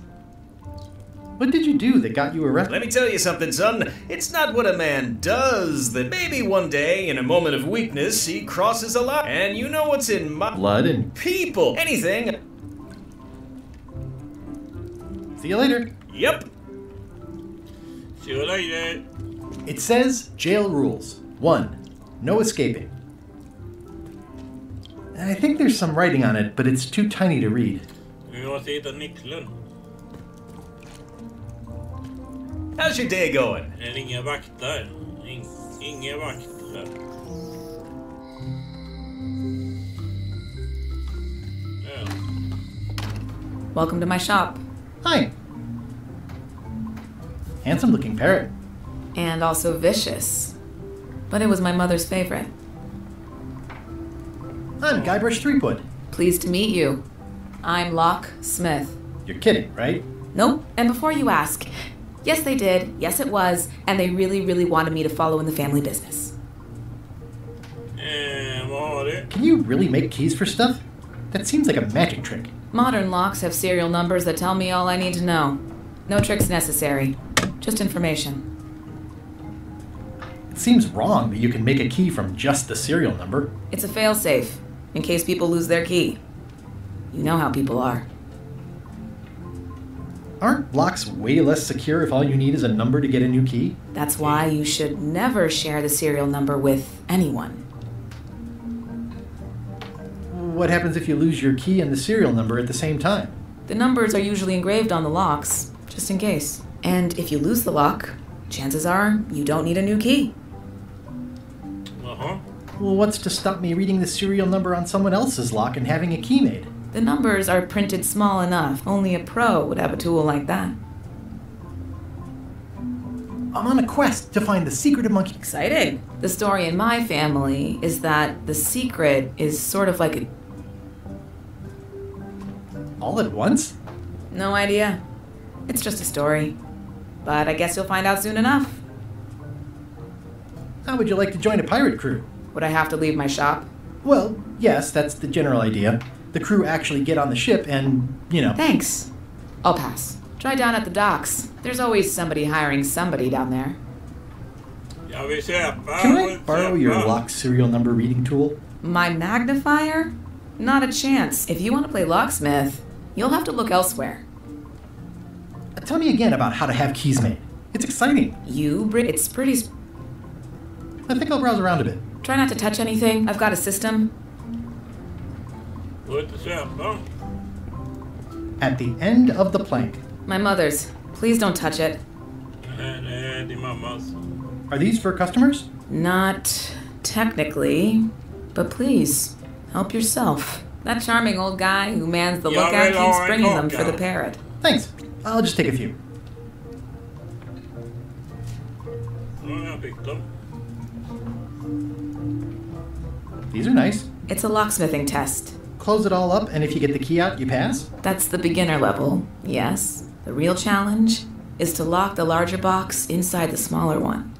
Speaker 7: What did you do that got you arrested?
Speaker 13: Let me tell you something, son. It's not what a man does that maybe one day, in a moment of weakness, he crosses a line. And you know what's in my...
Speaker 7: Blood and...
Speaker 13: people. Anything.
Speaker 7: See you later.
Speaker 13: Yep.
Speaker 1: See you later.
Speaker 7: It says jail rules. 1. No escaping. I think there's some writing on it, but it's too tiny to read.
Speaker 13: How's your day going?
Speaker 1: Inga vakter. Inga vakter.
Speaker 14: Welcome to my shop.
Speaker 7: Hi. Handsome looking parrot.
Speaker 14: And also vicious. But it was my mother's favorite.
Speaker 7: I'm Guybrush Threepwood.
Speaker 14: Pleased to meet you. I'm Locke Smith.
Speaker 7: You're kidding, right?
Speaker 14: Nope. And before you ask, yes they did, yes it was, and they really, really wanted me to follow in the family business.
Speaker 7: Can you really make keys for stuff? That seems like a magic trick.
Speaker 14: Modern locks have serial numbers that tell me all I need to know. No tricks necessary. Just information.
Speaker 7: It seems wrong that you can make a key from just the serial number.
Speaker 14: It's a failsafe, in case people lose their key. You know how people are.
Speaker 7: Aren't locks way less secure if all you need is a number to get a new key?
Speaker 14: That's why you should never share the serial number with anyone.
Speaker 7: What happens if you lose your key and the serial number at the same time?
Speaker 14: The numbers are usually engraved on the locks, just in case. And if you lose the lock, chances are you don't need a new key.
Speaker 7: Well, what's to stop me reading the serial number on someone else's lock and having a key made?
Speaker 14: The numbers are printed small enough. Only a pro would have a tool like that.
Speaker 7: I'm on a quest to find the secret of Monkey...
Speaker 14: Exciting. The story in my family is that the secret is sort of like a...
Speaker 7: All at once?
Speaker 14: No idea. It's just a story. But I guess you'll find out soon enough.
Speaker 7: How would you like to join a pirate crew?
Speaker 14: Would I have to leave my shop?
Speaker 7: Well, yes, that's the general idea. The crew actually get on the ship and, you know...
Speaker 14: Thanks. I'll pass. Try down at the docks. There's always somebody hiring somebody down there.
Speaker 7: Can I borrow your lock serial number reading tool?
Speaker 14: My magnifier? Not a chance. If you want to play locksmith, you'll have to look elsewhere.
Speaker 7: Tell me again about how to have keys made. It's exciting.
Speaker 14: It's pretty...
Speaker 7: I think I'll browse around a bit.
Speaker 14: Try not to touch anything. I've got a system.
Speaker 7: At the end of the plank.
Speaker 14: My mother's. Please don't touch it.
Speaker 7: Are these for customers?
Speaker 14: Not technically, but please, help yourself. That charming old guy who mans the lookout keeps bringing them for the parrot.
Speaker 7: Thanks. I'll just take a few. These are nice.
Speaker 14: It's a locksmithing test.
Speaker 7: Close it all up, and if you get the key out, you pass?
Speaker 14: That's the beginner level, yes. The real challenge is to lock the larger box inside the smaller one.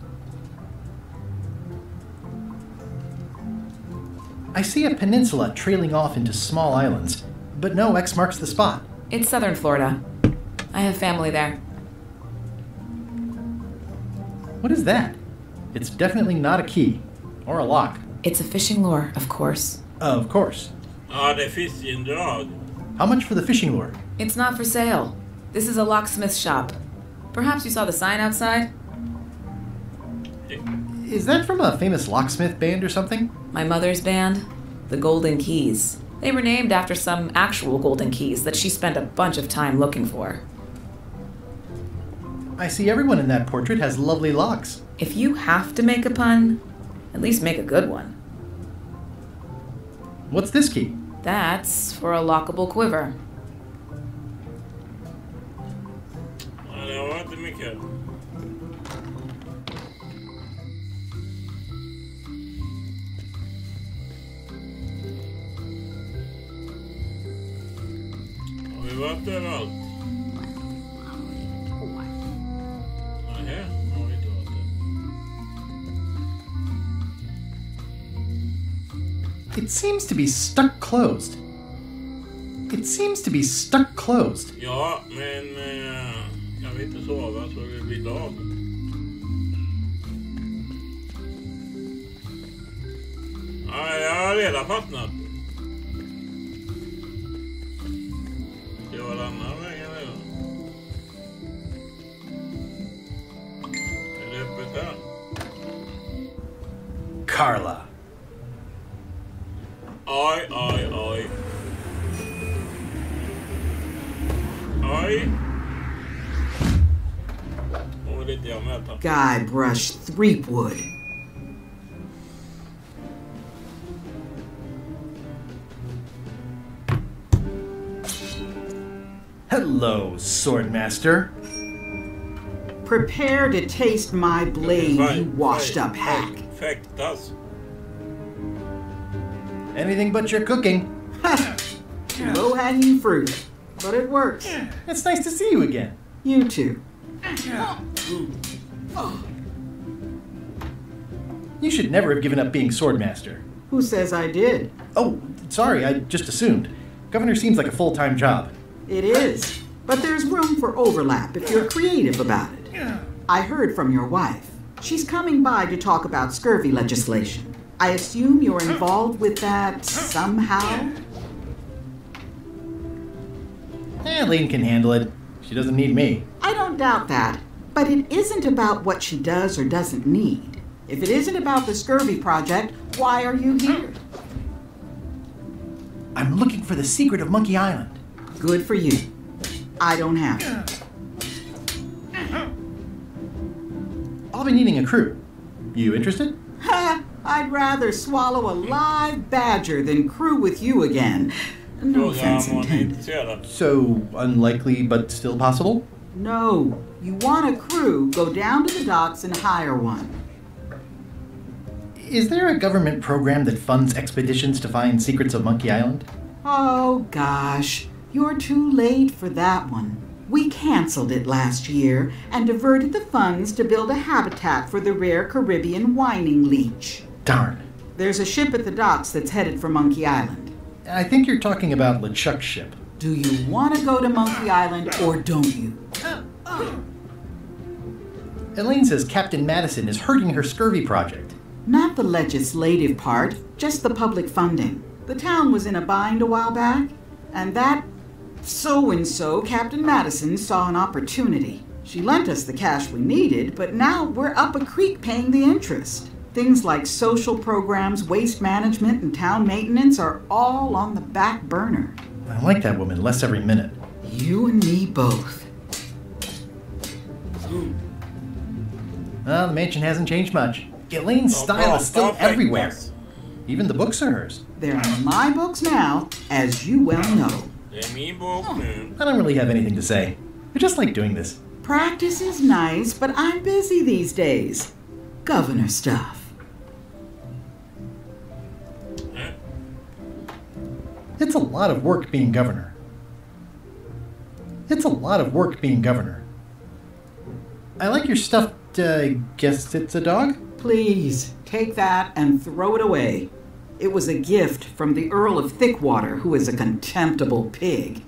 Speaker 7: I see a peninsula trailing off into small islands, but no X marks the spot.
Speaker 14: It's southern Florida. I have family there.
Speaker 7: What is that? It's definitely not a key. Or a lock.
Speaker 14: It's a fishing lure, of course.
Speaker 7: Of course.
Speaker 1: Det är fiskindrag.
Speaker 7: How much for the fishing lure?
Speaker 14: It's not for sale. This is a locksmith shop. Perhaps you saw the sign outside?
Speaker 7: Is that from a famous locksmith band or something?
Speaker 14: My mother's band, the Golden Keys. They were named after some actual golden keys that she spent a bunch of time looking for.
Speaker 7: I see everyone in that portrait has lovely locks.
Speaker 14: If you have to make a pun, at least make a good one.
Speaker 7: What's this key?
Speaker 14: That's for a lockable quiver.
Speaker 1: Det var inte mycket. Har vi varit överallt? Nej, har vi inte varit
Speaker 7: It seems to be stuck closed. It seems to be stuck closed.
Speaker 1: Ja, men jag vill inte sova så det blir dag. Ja, jag har redan fastnat. Det var den andra vägen redan. Är det öppet här?
Speaker 7: Carla.
Speaker 1: Oj, oj, oj. Oj. Och det är inte jag möter.
Speaker 11: Guybrush Threepwood.
Speaker 7: Hello, Swordmaster.
Speaker 11: Prepare to taste my blade, you washed-up hack.
Speaker 1: Perfect does.
Speaker 7: Anything but your cooking.
Speaker 11: Low-hanging fruit, but it works.
Speaker 7: It's nice to see you again.
Speaker 11: You too.
Speaker 7: You should never have given up being Swordmaster.
Speaker 11: Who says I did?
Speaker 7: Oh, sorry, I just assumed. Governor seems like a full-time job.
Speaker 11: It is, but there's room for overlap if you're creative about it. I heard from your wife. She's coming by to talk about scurvy legislation. I assume you're involved with that somehow?
Speaker 7: Eileen can handle it. She doesn't need me.
Speaker 11: I don't doubt that, but it isn't about what she does or doesn't need. If it isn't about the scurvy project, why are you here?
Speaker 7: I'm looking for the secret of Monkey Island.
Speaker 11: Good for you. I don't have it.
Speaker 7: I'll be needing a crew. You interested?
Speaker 11: Ha! I'd rather swallow a live badger than crew with you again. No offense intended.
Speaker 7: So, unlikely but still possible?
Speaker 11: No. You want a crew, go down to the docks and hire one.
Speaker 7: Is there a government program that funds expeditions to find secrets of Monkey Island?
Speaker 11: Oh, gosh. You're too late for that one. We canceled it last year and diverted the funds to build a habitat for the rare Caribbean whining leech.
Speaker 7: Darn.
Speaker 11: There's a ship at the docks that's headed for Monkey Island.
Speaker 7: I think you're talking about LeChuck's ship.
Speaker 11: Do you want to go to Monkey Island or don't you?
Speaker 7: Elaine says Captain Madison is hurting her scurvy project.
Speaker 11: Not the legislative part, just the public funding. The town was in a bind a while back, and that so-and-so, Captain Madison, saw an opportunity. She lent us the cash we needed, but now we're up a creek paying the interest. Things like social programs, waste management, and town maintenance are all on the back burner.
Speaker 7: I like that woman less every minute.
Speaker 11: You and me both.
Speaker 7: Well, the mansion hasn't changed much. Elaine's style is still everywhere. Even the books are hers.
Speaker 11: They're my books now, as you well know.
Speaker 7: I don't really have anything to say. I just like doing this.
Speaker 11: Practice is nice, but I'm busy these days. Governor stuff.
Speaker 7: It's a lot of work being governor. It's a lot of work being governor. I like your stuffed, guess it's a dog?
Speaker 11: Please, take that and throw it away. It was a gift from the Earl of Thickwater, who is a contemptible pig.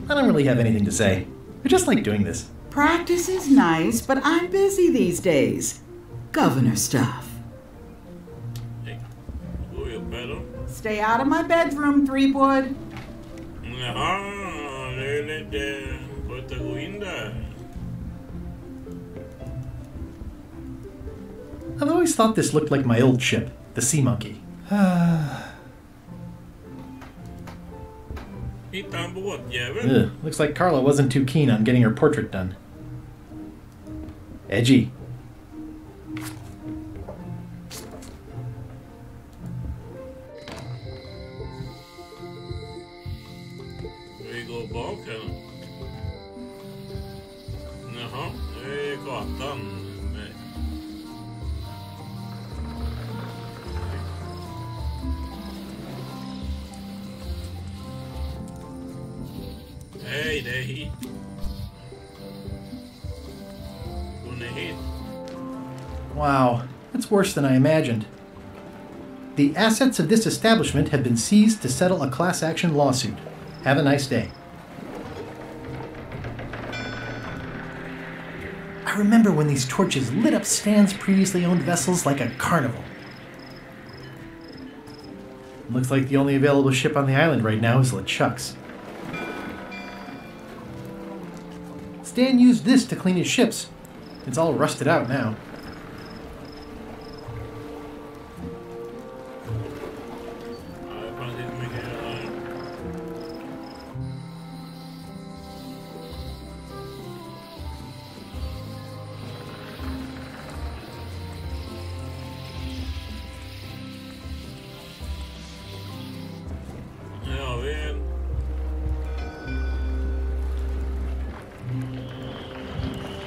Speaker 7: I don't really have anything to say. I just like doing this.
Speaker 11: Practice is nice, but I'm busy these days. Governor stuff. Stay out of my bedroom, Threepwood.
Speaker 7: I've always thought this looked like my old ship, the Sea Monkey. Ugh, looks like Carla wasn't too keen on getting her portrait done. Edgy.
Speaker 1: Jaha, det är gatan. Hej, det är hit. Hon är hit.
Speaker 7: Wow, that's worse than I imagined. The assets of this establishment have been seized to settle a class action lawsuit. Have a nice day. I remember when these torches lit up Stan's previously owned vessels like a carnival. Looks like the only available ship on the island right now is LeChuck's. Stan used this to clean his ships. It's all rusted out now.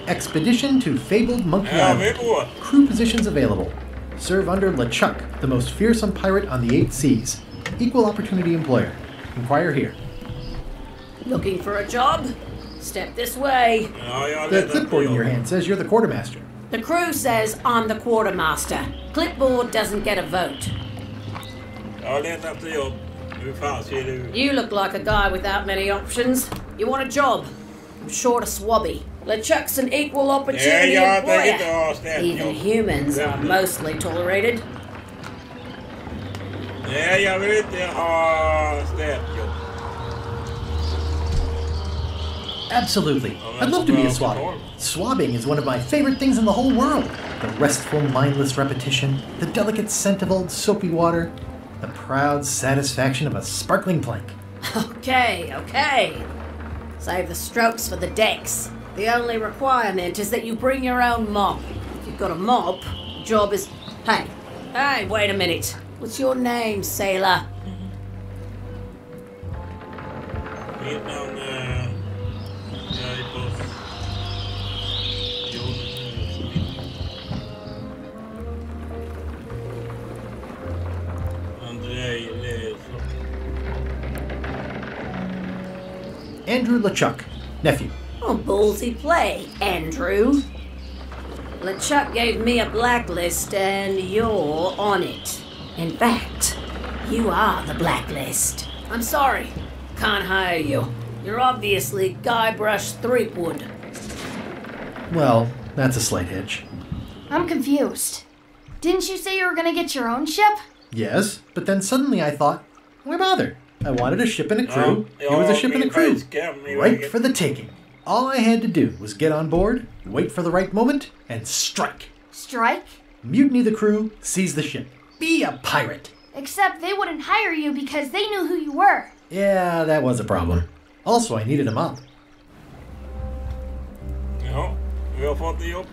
Speaker 7: Expedition to fabled Monkey Island. Crew positions available. Serve under LeChuck, the most fearsome pirate on the 8 seas. Equal opportunity employer. Inquire here.
Speaker 3: Looking for a job? Step this way.
Speaker 7: The clipboard in your hand says you're the quartermaster.
Speaker 3: The crew says I'm the quartermaster. Clipboard doesn't get a vote. You look like a guy without many options. You want a job? I'm short a swabby. LeChuck's an equal opportunity employer. Even humans are mostly tolerated.
Speaker 7: Absolutely. I'd love to be a swabby. Swabbing is one of my favorite things in the whole world. The restful, mindless repetition, the delicate scent of old soapy water, the proud satisfaction of a sparkling plank.
Speaker 3: Okay. Save the strokes for the decks. The only requirement is that you bring your own mop. If you've got a mop, the job is... Hey, wait a minute. What's your name, sailor?
Speaker 7: Andrew LeChuck, nephew.
Speaker 3: Oh, ballsy play, Andrew. LeChuck gave me a blacklist and you're on it. In fact, you are the blacklist. I'm sorry, can't hire you. You're obviously Guybrush Threepwood.
Speaker 7: Well, that's a slight hitch.
Speaker 2: I'm confused. Didn't you say you were gonna get your own ship?
Speaker 7: Yes, but then suddenly I thought, why bother? I wanted a ship and a crew. Here was a ship and a crew. Right for the taking. All I had to do was get on board, wait for the right moment, and strike.
Speaker 2: Strike?
Speaker 7: Mutiny the crew, seize the ship. Be a pirate.
Speaker 2: Except they wouldn't hire you because they knew who you were.
Speaker 7: Yeah, that was a problem. Also, I needed a mop.
Speaker 1: Ja, vi har fått det jobb.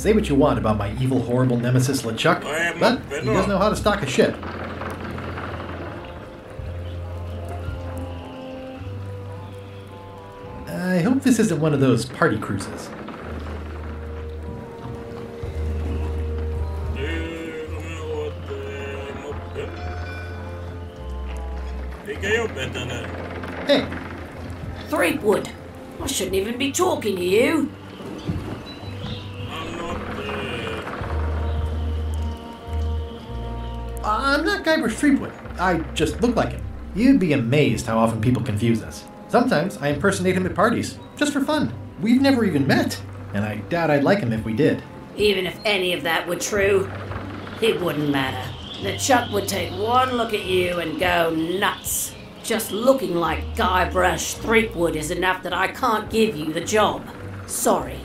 Speaker 7: Say what you want about my evil, horrible nemesis LeChuck, but he does know how to stock a ship. I hope this isn't one of those party cruises. Hey!
Speaker 3: Threepwood, I shouldn't even be talking to you.
Speaker 7: I'm not Guybrush Threepwood. I just look like him. You'd be amazed how often people confuse us. Sometimes I impersonate him at parties, just for fun. We've never even met, and I doubt I'd like him if we did.
Speaker 3: Even if any of that were true, it wouldn't matter. LeChuck would take one look at you and go nuts. Just looking like Guybrush Threepwood is enough that I can't give you the job. Sorry.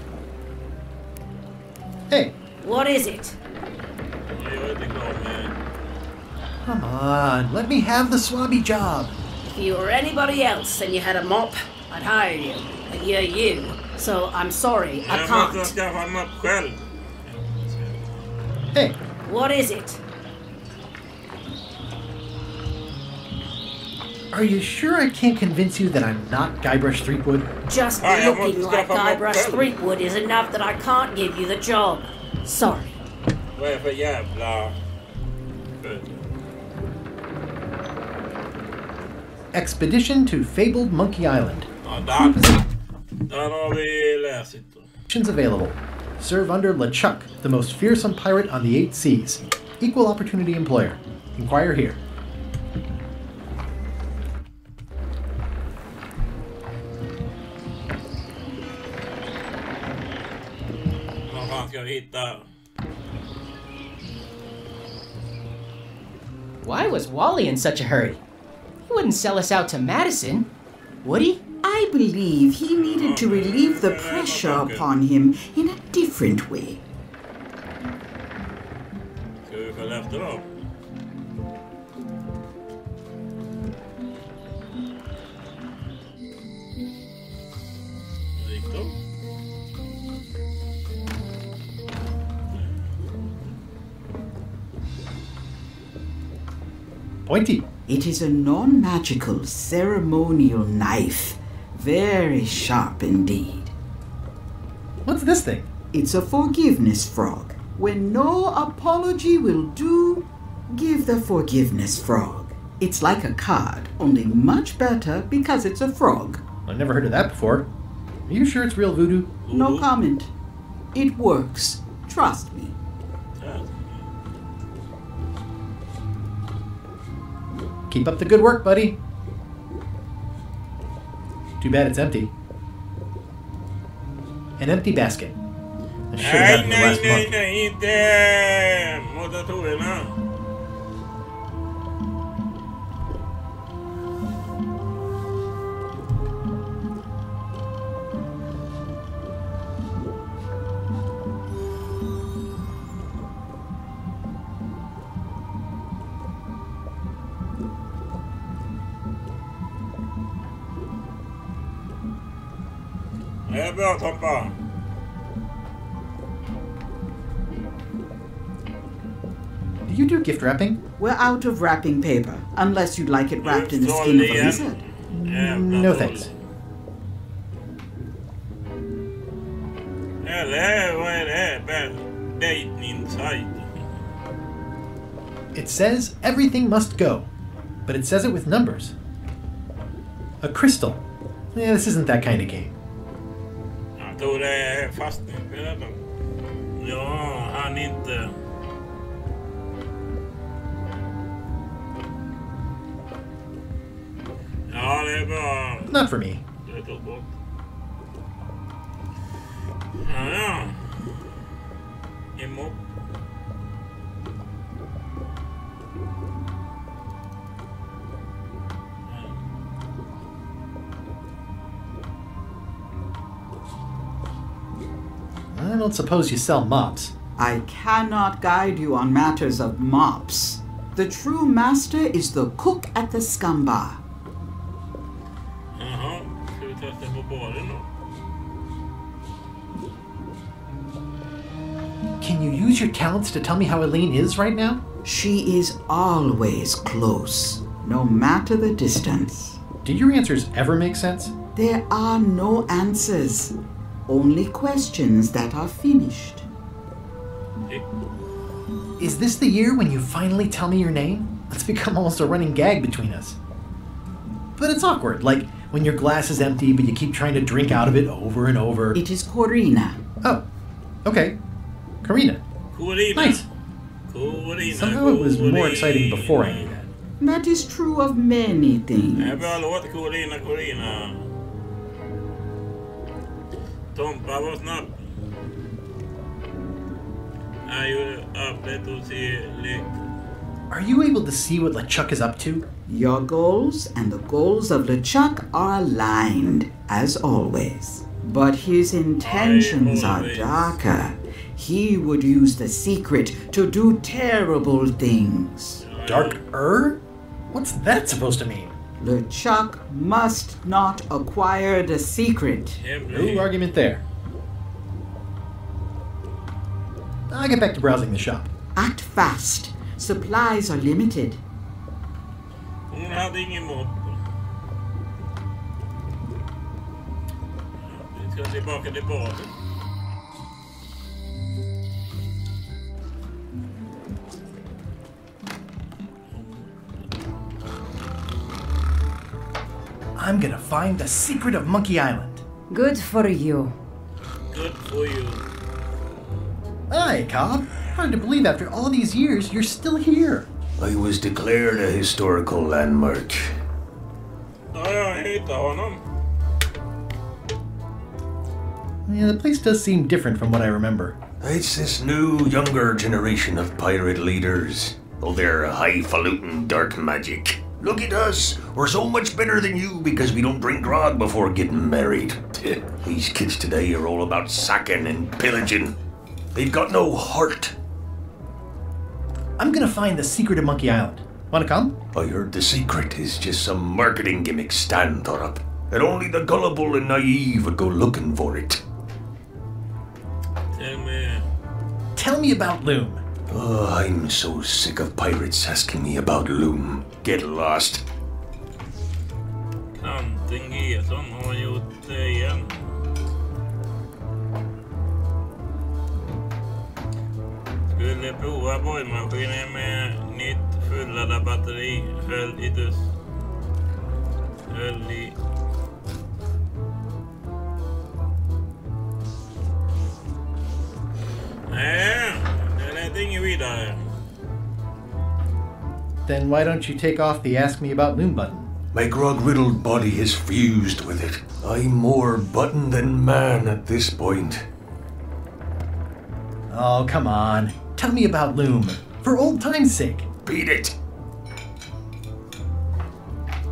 Speaker 7: Hey.
Speaker 3: What is it?
Speaker 7: Come on, let me have the swabby job.
Speaker 3: If you were anybody else and you had a mop, I'd hire you. But you're you. So I'm sorry, I can't.
Speaker 7: Hey.
Speaker 3: What is it?
Speaker 7: Are you sure I can't convince you that I'm not Guybrush Threepwood?
Speaker 3: Just looking like Guybrush Threepwood is enough that I can't give you the job. Sorry.
Speaker 7: Expedition to Fabled Monkey Island. Options available. Serve under LeChuck, the most fearsome pirate on the 8 seas. Equal opportunity employer. Inquire here.
Speaker 15: Why was Wally in such a hurry? He wouldn't sell us out to Madison, would he?
Speaker 11: I believe he needed to relieve the pressure upon him in a different way.
Speaker 7: Pointy.
Speaker 11: It is a non-magical ceremonial knife. Very sharp indeed.
Speaker 7: What's this thing?
Speaker 11: It's a forgiveness frog. When no apology will do, give the forgiveness frog. It's like a card, only much better because it's a frog.
Speaker 7: I've never heard of that before. Are you sure it's real voodoo?
Speaker 11: No comment. It works. Trust me.
Speaker 7: Keep up the good work, buddy. Too bad it's empty. An empty basket. I should have had it last month. Do you do gift wrapping?
Speaker 11: We're out of wrapping paper, unless you'd like it wrapped in the skin of a lizard.
Speaker 7: No thanks. It says everything must go, but it says it with numbers. A crystal. Yeah, this isn't that kind of game.
Speaker 1: Jag tror det är fastighetsspelare. Ja, han inte... Ja, det är bra.
Speaker 7: Not for me.
Speaker 1: Det tar bort. Ja. Emot.
Speaker 7: I don't suppose you sell mops.
Speaker 11: I cannot guide you on matters of mops. The true master is the cook at the scum bar.
Speaker 1: Jaha, ska vi testa på baren då?
Speaker 7: Can you use your talents to tell me how Eileen is right now?
Speaker 11: She is always close, no matter the distance.
Speaker 7: Do your answers ever make sense?
Speaker 11: There are no answers, only questions that are finished.
Speaker 7: Is this the year when you finally tell me your name? It's become almost a running gag between us. But it's awkward, like when your glass is empty but you keep trying to drink out of it over and over.
Speaker 11: It is Corina.
Speaker 7: Oh, okay. Corina.
Speaker 1: Corina.
Speaker 7: Nice.
Speaker 1: Corina.
Speaker 7: Somehow it was more exciting before I knew that.
Speaker 11: That is true of many things.
Speaker 1: Jag börjar låta Corina. Tompa var snabb. Jag gjorde update och se lek.
Speaker 7: Are you able to see what LeChuck is up to?
Speaker 11: Your goals and the goals of LeChuck are aligned, as always. But his intentions are darker. He would use the secret to do terrible things.
Speaker 7: Darker? What's that supposed to mean?
Speaker 11: LeChuck must not acquire the secret.
Speaker 7: No argument there. I'll get back to browsing the shop.
Speaker 11: Act fast. Supplies are limited.
Speaker 1: Hon hade ingen mobb. Vi ska tillbaka till baden.
Speaker 7: I'm gonna find the secret of Monkey Island.
Speaker 3: Good for you.
Speaker 1: Good for you.
Speaker 7: Hi, Cobb. Hard to believe after all these years you're still here.
Speaker 4: I was declared a historical landmark.
Speaker 1: Jag hittar honom.
Speaker 7: Yeah, the place does seem different from what I remember.
Speaker 4: It's this new, younger generation of pirate leaders. All their highfalutin dark magic. Look at us. We're so much better than you because we don't drink grog before getting married. These kids today are all about sacking and pillaging. They've got no heart.
Speaker 7: I'm gonna find the secret of Monkey Island. Wanna come?
Speaker 4: I heard the secret is just some marketing gimmick Stan thought up. And only the gullible and naive would go looking for it.
Speaker 7: Tell me about Loom.
Speaker 4: Oh, I'm so sick of pirates asking me about Loom. Get lost.
Speaker 1: Kanten Gesson har gjort det igen. Skulle prova borrmaskinen med nytt fullada batteri. Höll i dus. Höll i... Nej, det lät inget vidare.
Speaker 7: Then why don't you take off the Ask Me About Loom button?
Speaker 4: My grog-riddled body is fused with it. I'm more button than man at this point.
Speaker 7: Oh, come on. Tell me about Loom. For old time's sake.
Speaker 4: Beat it.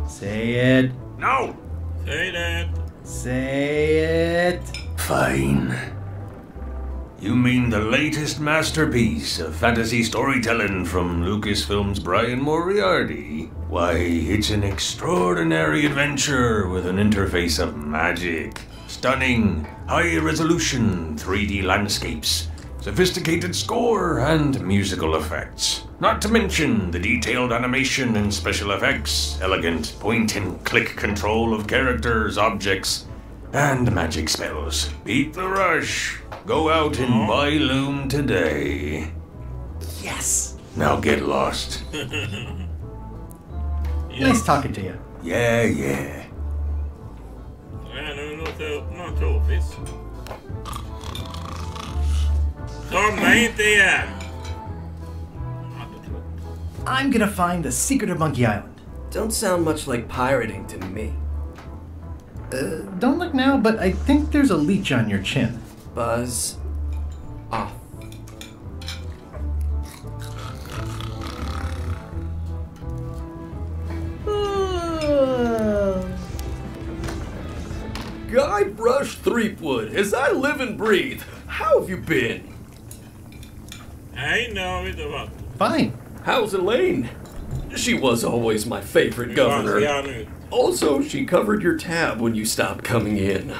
Speaker 7: Say it.
Speaker 4: No.
Speaker 1: Say that.
Speaker 7: Say it.
Speaker 4: Fine. You mean the latest masterpiece of fantasy storytelling from Lucasfilm's Brian Moriarty? Why, it's an extraordinary adventure with an interface of magic. Stunning, high-resolution 3D landscapes, sophisticated score, and musical effects. Not to mention the detailed animation and special effects, elegant point-and-click control of characters, objects, and magic spells. Beat the rush. Go out and buy Loom today.
Speaker 7: Yes.
Speaker 4: Now get lost.
Speaker 7: Nice talking to you.
Speaker 4: Yeah.
Speaker 1: Nu låter jag upp någon tråkigt. Komma inte igen.
Speaker 7: I'm gonna find the secret of Monkey Island.
Speaker 16: Don't sound much like pirating to me.
Speaker 7: Don't look now, but I think there's a leech on your chin.
Speaker 16: Buzz off. Guybrush Threepwood, as I live and breathe, how have you been?
Speaker 1: I know it about.
Speaker 7: Fine.
Speaker 16: How's Elaine? She was always my favorite governor. Also, she covered your tab when you stopped coming in.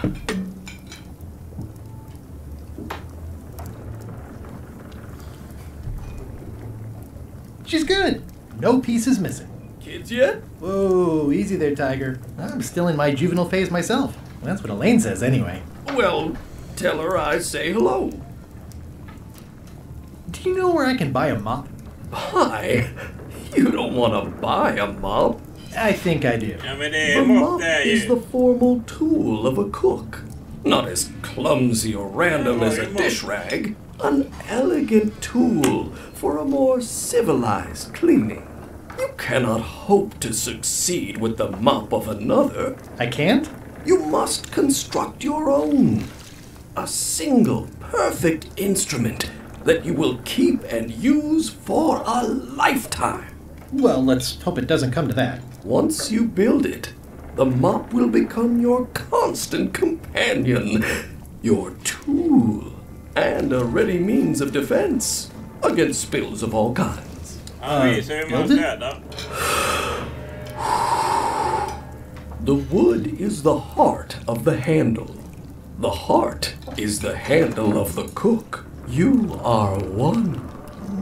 Speaker 7: She's good. No pieces missing.
Speaker 16: Kids yet?
Speaker 7: Whoa, easy there, Tiger. I'm still in my juvenile phase myself. That's what Elaine says anyway.
Speaker 16: Well, tell her I say hello.
Speaker 7: Do you know where I can buy a mop?
Speaker 16: Buy? You don't want to buy a mop.
Speaker 7: I think I do.
Speaker 16: The mop is the formal tool of a cook. Not as clumsy or random as a dish rag. An elegant tool for a more civilized cleaning. You cannot hope to succeed with the mop of another.
Speaker 7: I can't?
Speaker 16: You must construct your own. A single, perfect instrument that you will keep and use for a lifetime.
Speaker 7: Well, let's hope it doesn't come to that.
Speaker 16: Once you build it, the mop will become your constant companion, your tool, and a ready means of defense against spills of all kinds.
Speaker 7: Build it?
Speaker 16: The wood is the heart of the handle. The heart is the handle of the cook. You are one.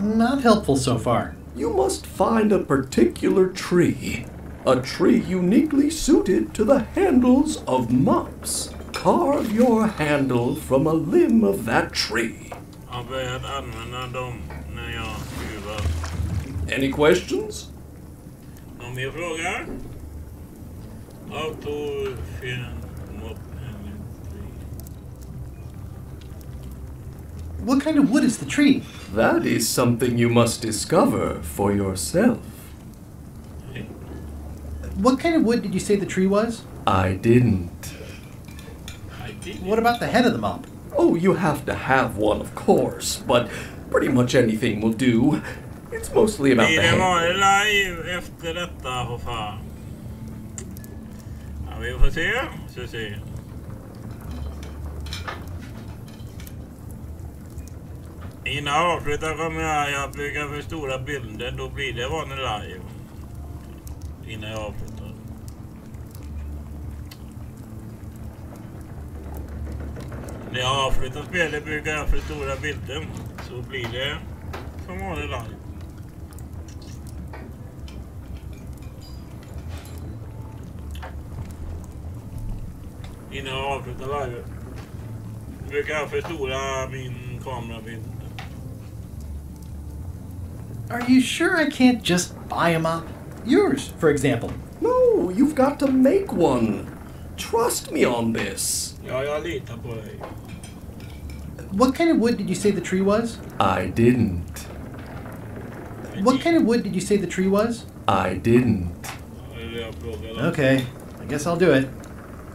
Speaker 7: Not helpful so far.
Speaker 16: You must find a particular tree. A tree uniquely suited to the handles of mops. Carve your handle from a limb of that tree. Any questions?
Speaker 1: Någon mer fråga?
Speaker 7: What kind of wood is the tree?
Speaker 16: That is something you must discover for yourself.
Speaker 7: What kind of wood did you say the tree was?
Speaker 16: I didn't.
Speaker 7: What about the head of the mop?
Speaker 16: Oh, you have to have one, of course, but pretty much anything will do. It's mostly about the hand.
Speaker 1: Live efter detta, för fan. Ja, vi får se. Innan jag avslutar kommer jag bygga för stora bilder. Då blir det vanlig live. Innan jag avslutar. När jag avslutar spelet bygger jag för stora bilder. Så blir det som vanlig live. Innan jag avslutar live. Brukar jag förstora min kamerabild.
Speaker 7: Are you sure I can't just buy a mop? Yours, for example.
Speaker 16: No, you've got to make one. Trust me on this.
Speaker 1: Ja, jag litar på dig.
Speaker 7: What kind of wood did you say the tree was?
Speaker 16: I didn't.
Speaker 7: What kind of wood did you say the tree was?
Speaker 16: I didn't.
Speaker 7: Okay, I guess I'll do it.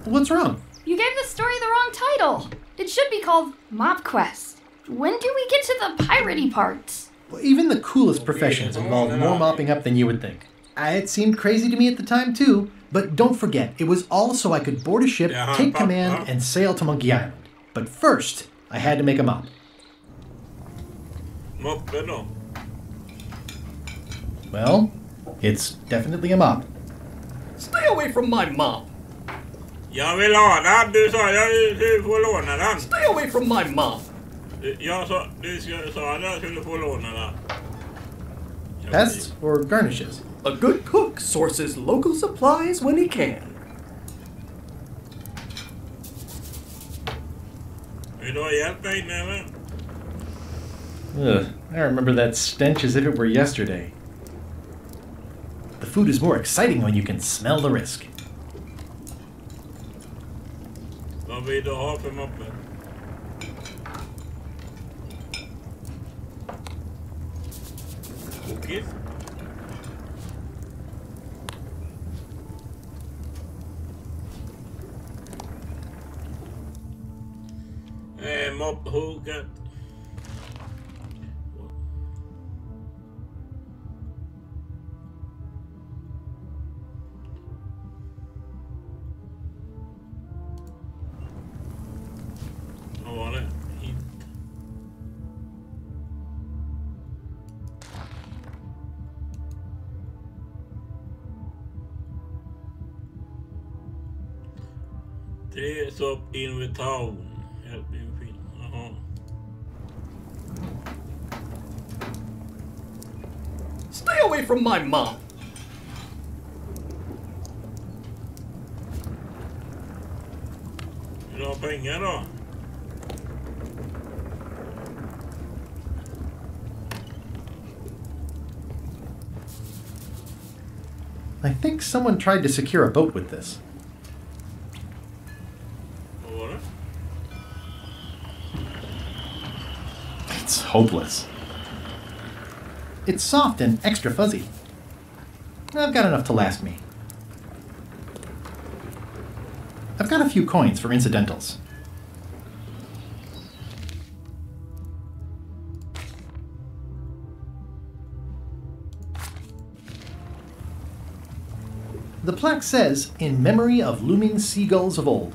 Speaker 7: What's wrong?
Speaker 2: You gave the story the wrong title. It should be called Mop Quest. When do we get to the piratey parts?
Speaker 7: Well, even the coolest professions involve more mopping up than you would think. It seemed crazy to me at the time too, but don't forget, it was all so I could board a ship, take command, and sail to Monkey Island. But first, I had to make a mop. Well, it's definitely a mop.
Speaker 16: Stay away from my mop.
Speaker 1: Jag vill ha den. Du sa du får låna den.
Speaker 16: Stay away from my mop.
Speaker 1: Jag sa du sa att jag skulle få låna den.
Speaker 7: Pests or garnishes?
Speaker 16: A good cook sources local supplies when he can.
Speaker 1: Vill du ha hjälp där inne eller?
Speaker 7: Ugh, I remember that stench as if it were yesterday. The food is more exciting when you can smell the risk.
Speaker 1: Vad vill du ha för moppe? Cookies? Mopp hugget. Vad var det? Hint. Dress up in the town. Help me feel.
Speaker 16: Stay away from my mom.
Speaker 1: Vill du ha pengar då?
Speaker 7: I think someone tried to secure a boat with this.
Speaker 1: Vad var det?
Speaker 7: It's hopeless. It's soft and extra fuzzy. I've got enough to last me. I've got a few coins for incidentals. The plaque says, in memory of looming seagulls of old.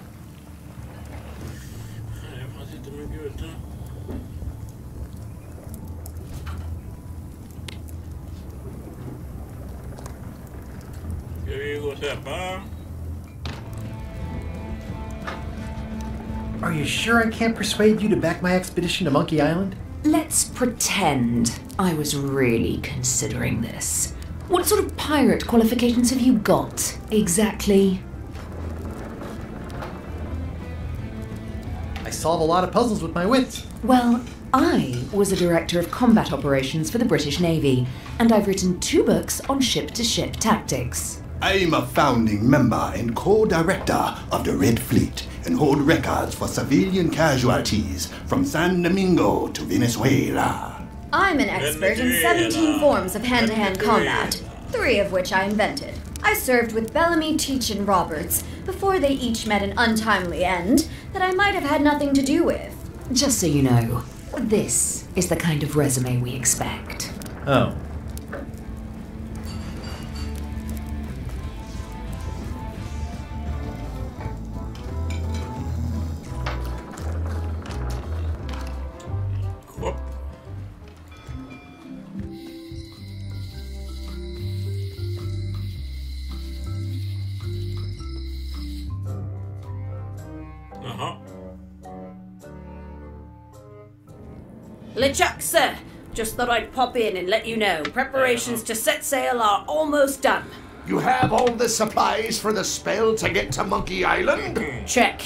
Speaker 7: Are you sure I can't persuade you to back my expedition to Monkey Island?
Speaker 17: Let's pretend I was really considering this. What sort of pirate qualifications have you got, exactly?
Speaker 7: I solve a lot of puzzles with my wits.
Speaker 17: Well, I was a director of combat operations for the British Navy, and I've written 2 books on ship-to-ship tactics.
Speaker 9: I'm a founding member and co-director of the Red Fleet and hold records for civilian casualties from San Domingo to Venezuela.
Speaker 2: I'm an expert in 17 forms of hand-to-hand combat, 3 of which I invented. I served with Bellamy, Teach, and Roberts before they each met an untimely end that I might have had nothing to do with.
Speaker 17: Just so you know, this is the kind of resume we expect.
Speaker 7: Oh.
Speaker 3: LeChuck, sir. Just thought I'd pop in and let you know. Preparations to set sail are almost done.
Speaker 4: You have all the supplies for the spell to get to Monkey Island?
Speaker 3: Check.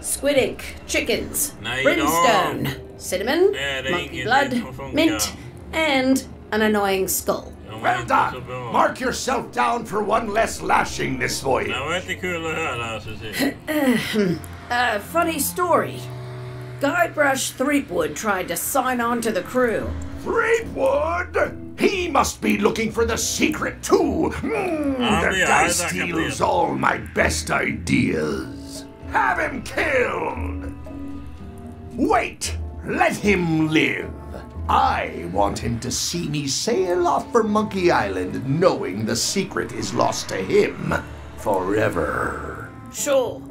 Speaker 3: Squid ink, chickens, brimstone, cinnamon, monkey blood, mint, and an annoying skull.
Speaker 4: Well done. Mark yourself down for one less lashing this voyage. Funny
Speaker 3: story. Guybrush Threepwood tried to sign on to the crew.
Speaker 4: Threepwood? He must be looking for the secret too. The guy steals all my best ideas. Have him killed. Wait, let him live. I want him to see me sail off for Monkey Island knowing the secret is lost to him forever.
Speaker 3: Sure.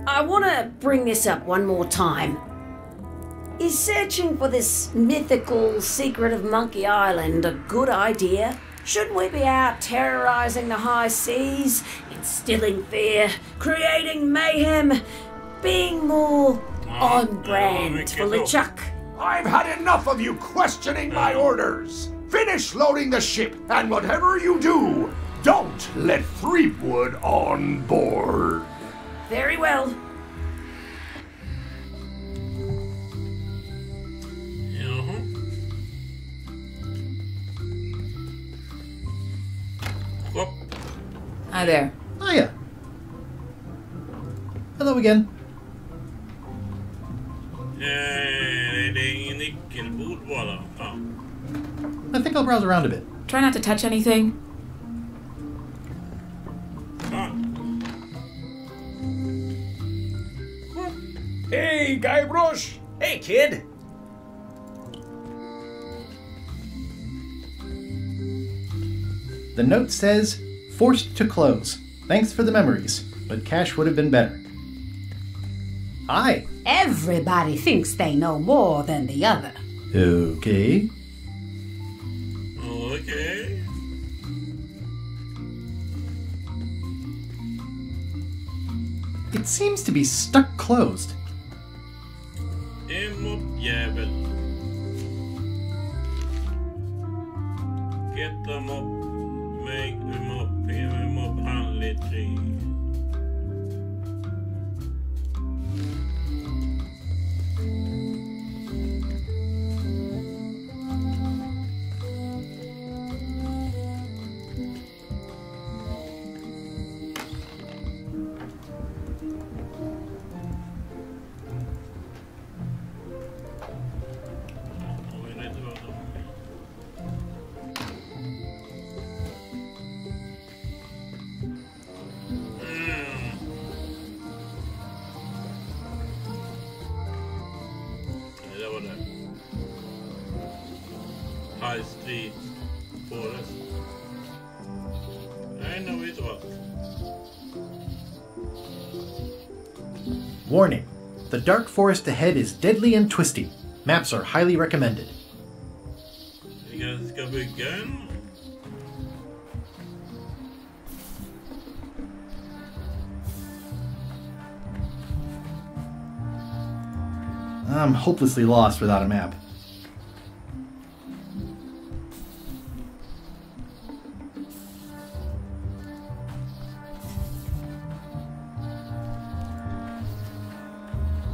Speaker 3: I want to bring this up one more time. Is searching for this mythical secret of Monkey Island a good idea? Shouldn't we be out terrorizing the high seas, instilling fear, creating mayhem, being more on brand for LeChuck?
Speaker 4: I've had enough of you questioning my orders. Finish loading the ship, and whatever you do, don't let Threepwood on board.
Speaker 3: Very well.
Speaker 14: Hi there.
Speaker 7: Hiya. Hello again. I think I'll browse around a bit.
Speaker 14: Try not to touch anything.
Speaker 13: Hey, Guybrush! Hey, kid!
Speaker 7: The note says, forced to close. Thanks for the memories, but cash would have been better. Hi.
Speaker 10: Everybody thinks they know more than the other.
Speaker 7: Okay.
Speaker 1: Okay.
Speaker 7: It seems to be stuck closed.
Speaker 1: Get them up, make them up, pin them up, handle tree. High Street Forest. I know it was.
Speaker 7: Warning. The dark forest ahead is deadly and twisty. Maps are highly recommended.
Speaker 1: You guys got a big gun?
Speaker 7: I'm hopelessly lost without a map.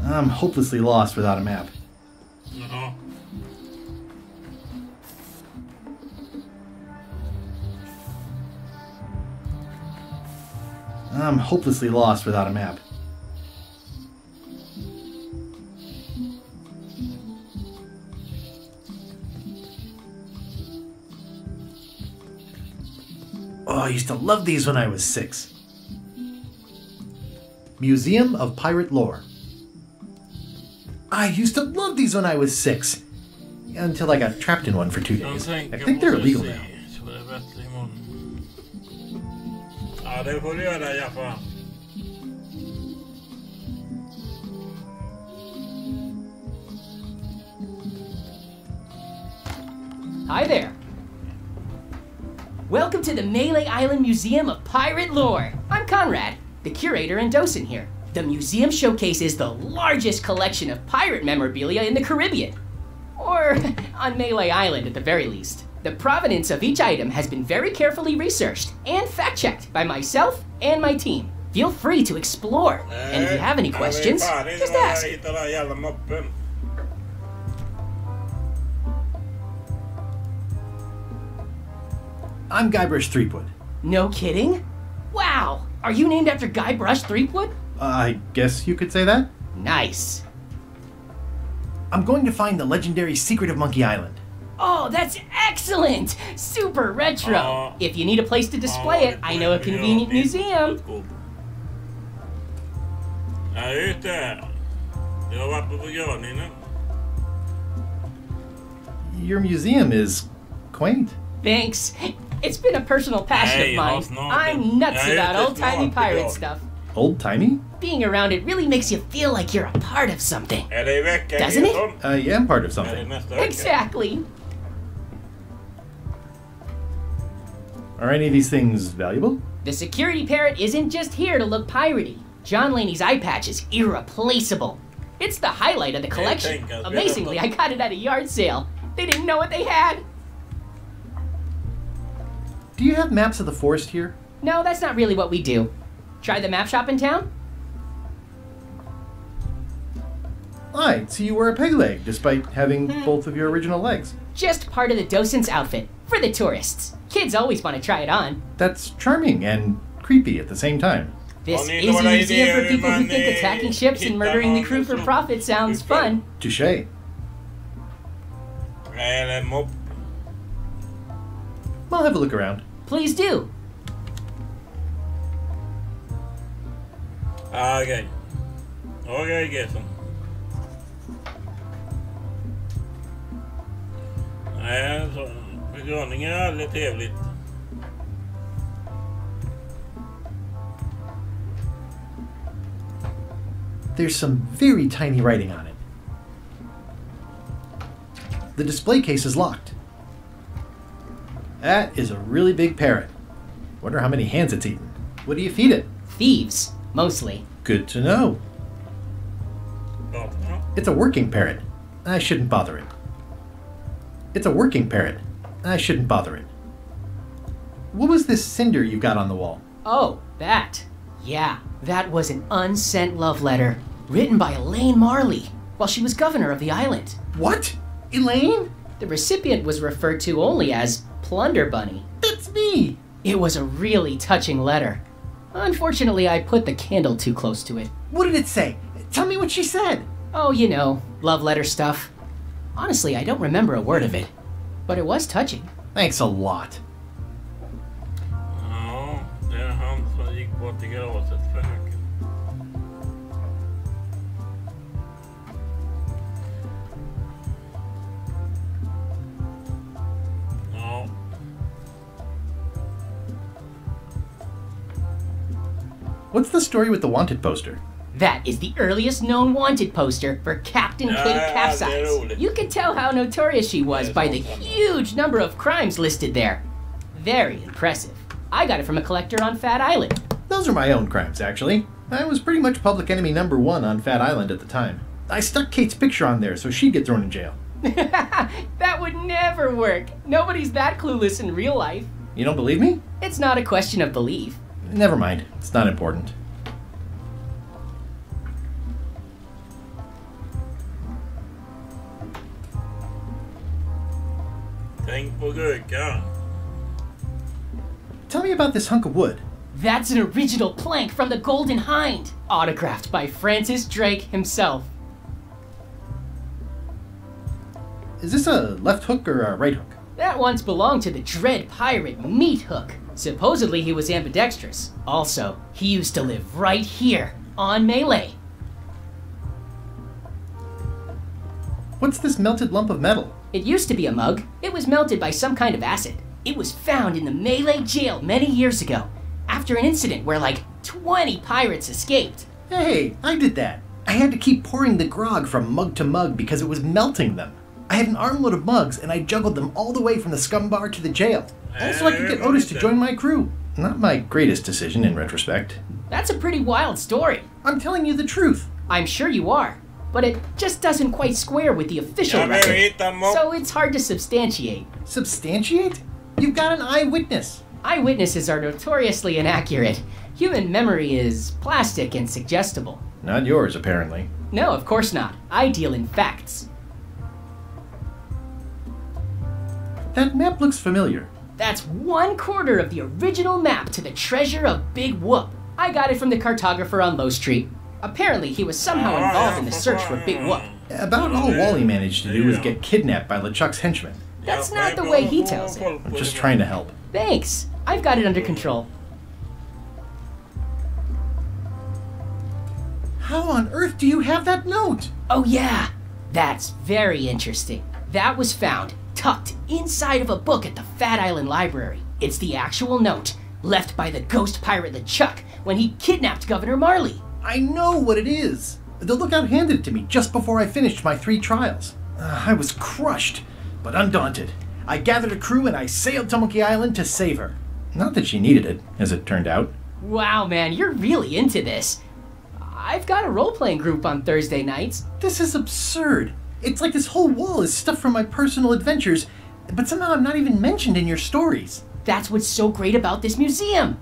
Speaker 7: I'm hopelessly lost without a map.
Speaker 1: Uh-huh.
Speaker 7: I'm hopelessly lost without a map. Oh, I used to love these when I was 6. Museum of Pirate Lore. I used to love these when I was 6. Until I got trapped in one for 2 days. I think they're illegal now.
Speaker 1: Ja, det får du göra i alla fall.
Speaker 15: Hi there. Welcome to the Melee Island Museum of Pirate Lore. I'm Conrad, the curator and docent here. The museum showcases the largest collection of pirate memorabilia in the Caribbean. Or on Melee Island at the very least. The provenance of each item has been very carefully researched and fact-checked by myself and my team. Feel free to explore, and if you have any questions, just ask.
Speaker 7: I'm Guybrush Threepwood.
Speaker 15: No kidding? Wow! Are you named after Guybrush Threepwood?
Speaker 7: I guess you could say that.
Speaker 15: Nice.
Speaker 7: I'm going to find the legendary secret of Monkey Island.
Speaker 15: Oh, that's excellent! Super retro! If you need a place to display it, I know a convenient museum.
Speaker 1: Ja, just det. Jag har varit på begravningen.
Speaker 7: Your museum is quaint.
Speaker 15: Thanks. It's been a personal passion of mine. I'm nuts about old-timey pirate stuff.
Speaker 7: Old-timey?
Speaker 15: Being around it really makes you feel like you're a part of something. Doesn't it?
Speaker 7: I am part of something.
Speaker 15: Exactly.
Speaker 7: Are any of these things valuable?
Speaker 15: The security parrot isn't just here to look piratey. John Laney's eye patch is irreplaceable. It's the highlight of the collection. Amazingly, I got it at a yard sale. They didn't know what they had.
Speaker 7: Do you have maps of the forest here?
Speaker 15: No, that's not really what we do. Try the map shop in town?
Speaker 7: I'd see you wear a peg leg, despite having both of your original legs.
Speaker 15: Just part of the docent's outfit, for the tourists. Kids always want to try it on.
Speaker 7: That's charming and creepy at the same time.
Speaker 15: This is a museum for people who think attacking ships and murdering the crew for profit sounds fun.
Speaker 7: Touché. I'll have a look around.
Speaker 15: Please do.
Speaker 1: Okay. Okay, Gesson. Nej, så begravning är aldrig trevligt.
Speaker 7: There's some very tiny writing on it. The display case is locked. That is a really big parrot. Wonder how many hands it's eaten. What do you feed it?
Speaker 15: Thieves, mostly.
Speaker 7: Good to know. It's a working parrot. I shouldn't bother it. It's a working parrot. I shouldn't bother it. What was this cinder you got on the wall?
Speaker 15: Oh, that. Yeah, that was an unsent love letter written by Elaine Marley while she was governor of the island.
Speaker 7: What? Elaine?
Speaker 15: The recipient was referred to only as Plunder Bunny.
Speaker 7: That's me!
Speaker 15: It was a really touching letter. Unfortunately, I put the candle too close to it.
Speaker 7: What did it say? Tell me what she said.
Speaker 15: Oh, you know, love letter stuff. Honestly, I don't remember a word of it, but it was touching.
Speaker 7: Thanks a lot.
Speaker 1: Ja, det är han som gick bort i garaget för höken. Ja.
Speaker 7: What's the story with the wanted poster?
Speaker 15: That is the earliest known wanted poster for Captain Kate Capsize. You can tell how notorious she was by the huge number of crimes listed there. Very impressive. I got it from a collector on Fat Island.
Speaker 7: Those are my own crimes, actually. I was pretty much public enemy #1 on Fat Island at the time. I stuck Kate's picture on there so she'd get thrown in jail.
Speaker 15: That would never work. Nobody's that clueless in real life.
Speaker 7: You don't believe me?
Speaker 15: It's not a question of belief.
Speaker 7: Never mind. It's not important.
Speaker 1: Tänk på gökar.
Speaker 7: Tell me about this hunk of wood.
Speaker 15: That's an original plank from the Golden Hind, autographed by Francis Drake himself.
Speaker 7: Is this a left hook or a right hook?
Speaker 15: That once belonged to the Dread Pirate Meat Hook. Supposedly he was ambidextrous. Also, he used to live right here, on Melee.
Speaker 7: What's this melted lump of metal?
Speaker 15: It used to be a mug. It was melted by some kind of acid. It was found in the Melee jail many years ago, after an incident where like 20 pirates escaped.
Speaker 7: Hey, I did that. I had to keep pouring the grog from mug to mug because it was melting them. I had an armload of mugs and I juggled them all the way from the scum bar to the jail. Also, I could get Otis to join my crew. Not my greatest decision in retrospect.
Speaker 15: That's a pretty wild story.
Speaker 7: I'm telling you the truth.
Speaker 15: I'm sure you are, but it just doesn't quite square with the official record, so it's hard to substantiate.
Speaker 7: Substantiate? You've got an eyewitness.
Speaker 15: Eyewitnesses are notoriously inaccurate. Human memory is plastic and suggestible.
Speaker 7: Not yours, apparently.
Speaker 15: No, of course not. I deal in facts.
Speaker 7: That map looks familiar.
Speaker 15: That's 1/4 of the original map to the treasure of Big Whoop. I got it from the cartographer on Low Street. Apparently, he was somehow involved in the search for Big Whoop.
Speaker 7: About all Wally managed to do was get kidnapped by LeChuck's henchmen.
Speaker 15: That's not the way he tells it.
Speaker 7: I'm just trying to help.
Speaker 15: Thanks. I've got it under control.
Speaker 7: How on earth do you have that note?
Speaker 15: Oh yeah, that's very interesting. That was found tucked inside of a book at the Fat Island Library. It's the actual note left by the ghost pirate LeChuck when he kidnapped Governor Marley.
Speaker 7: I know what it is. The lookout handed it to me just before I finished my 3 trials. I was crushed, but undaunted. I gathered a crew and I sailed to Monkey Island to save her. Not that she needed it, as it turned out.
Speaker 15: Wow, man, you're really into this. I've got a role-playing group on Thursday nights.
Speaker 7: This is absurd. It's like this whole wall is stuff from my personal adventures, but somehow I'm not even mentioned in your stories.
Speaker 15: That's what's so great about this museum.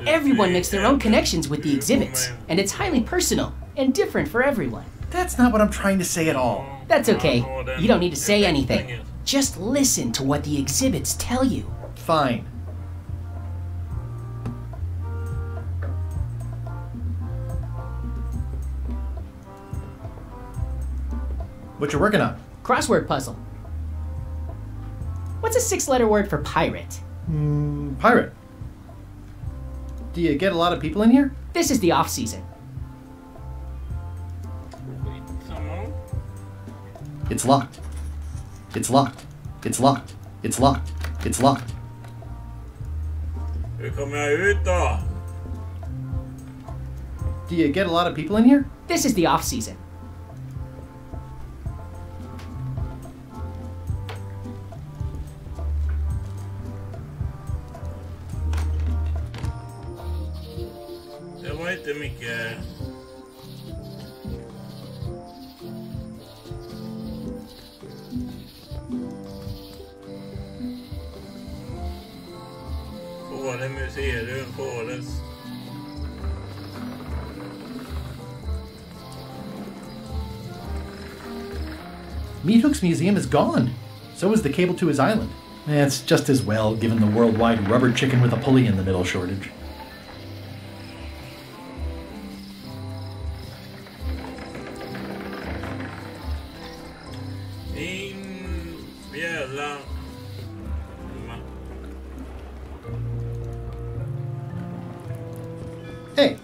Speaker 15: Everyone makes their own connections with the exhibits, and it's highly personal and different for everyone.
Speaker 7: That's not what I'm trying to say at all.
Speaker 15: That's okay. You don't need to say anything. Just listen to what the exhibits tell you.
Speaker 7: Fine. What you working on?
Speaker 15: Crossword puzzle. What's a 6-letter word for pirate?
Speaker 7: Pirate. Do you get a lot of people in here?
Speaker 15: This is the off-season.
Speaker 7: It's locked. It's locked. It's locked. It's locked. It's locked.
Speaker 1: Hur kommer jag ut då?
Speaker 7: Do you get a lot of people in here?
Speaker 15: This is the off-season.
Speaker 1: Det var inte mycket. det museum Påles.
Speaker 7: Meathook's museum is gone. So is the cable to his island. It's just as well, given the worldwide rubber chicken with a pulley in the middle shortage. Hey.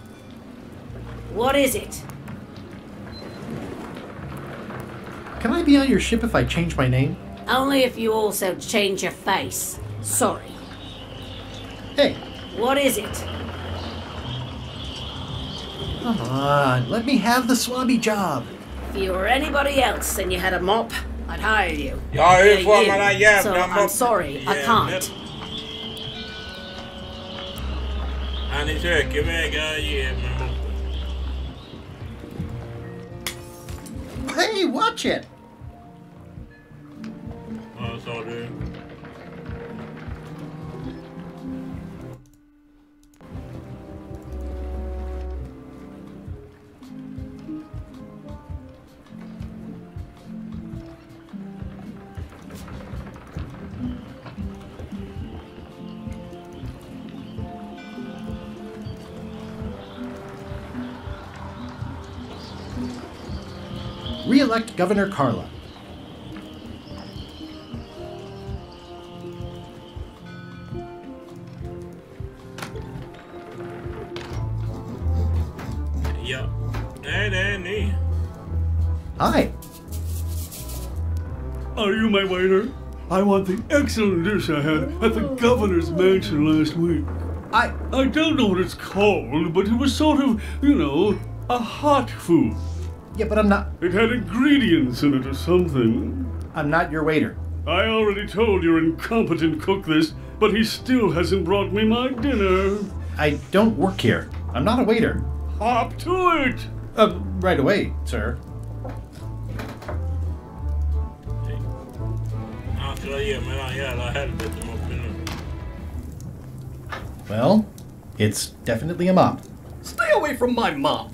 Speaker 3: What is it?
Speaker 7: Can I be on your ship if I change my name?
Speaker 3: Only if you also change your face. Sorry.
Speaker 7: Hey.
Speaker 3: What is it?
Speaker 7: Come on, let me have the swabby job.
Speaker 3: If you were anybody else and you had a mop, I'd hire you.
Speaker 1: Ja, hur får man en jävla
Speaker 3: So I'm sorry, I can't.
Speaker 1: Han söker vägar ge mig moppen.
Speaker 7: Hey, watch it!
Speaker 1: Vad sa du?
Speaker 7: Re-elect Governor Carla.
Speaker 1: Ja. Nej, det är ni.
Speaker 7: Hi.
Speaker 18: Are you my waiter? I want the excellent dish I had at the governor's mansion last week. I don't know what it's called, but it was sort of, you know, a hot food.
Speaker 7: Yeah, but I'm not...
Speaker 18: It had ingredients in it or something.
Speaker 7: I'm not your waiter.
Speaker 18: I already told your incompetent cook this, but he still hasn't brought me my dinner.
Speaker 7: I don't work here. I'm not a waiter.
Speaker 18: Hop to it!
Speaker 7: Right away, sir. Well, it's definitely a mop.
Speaker 16: Stay away from my mop!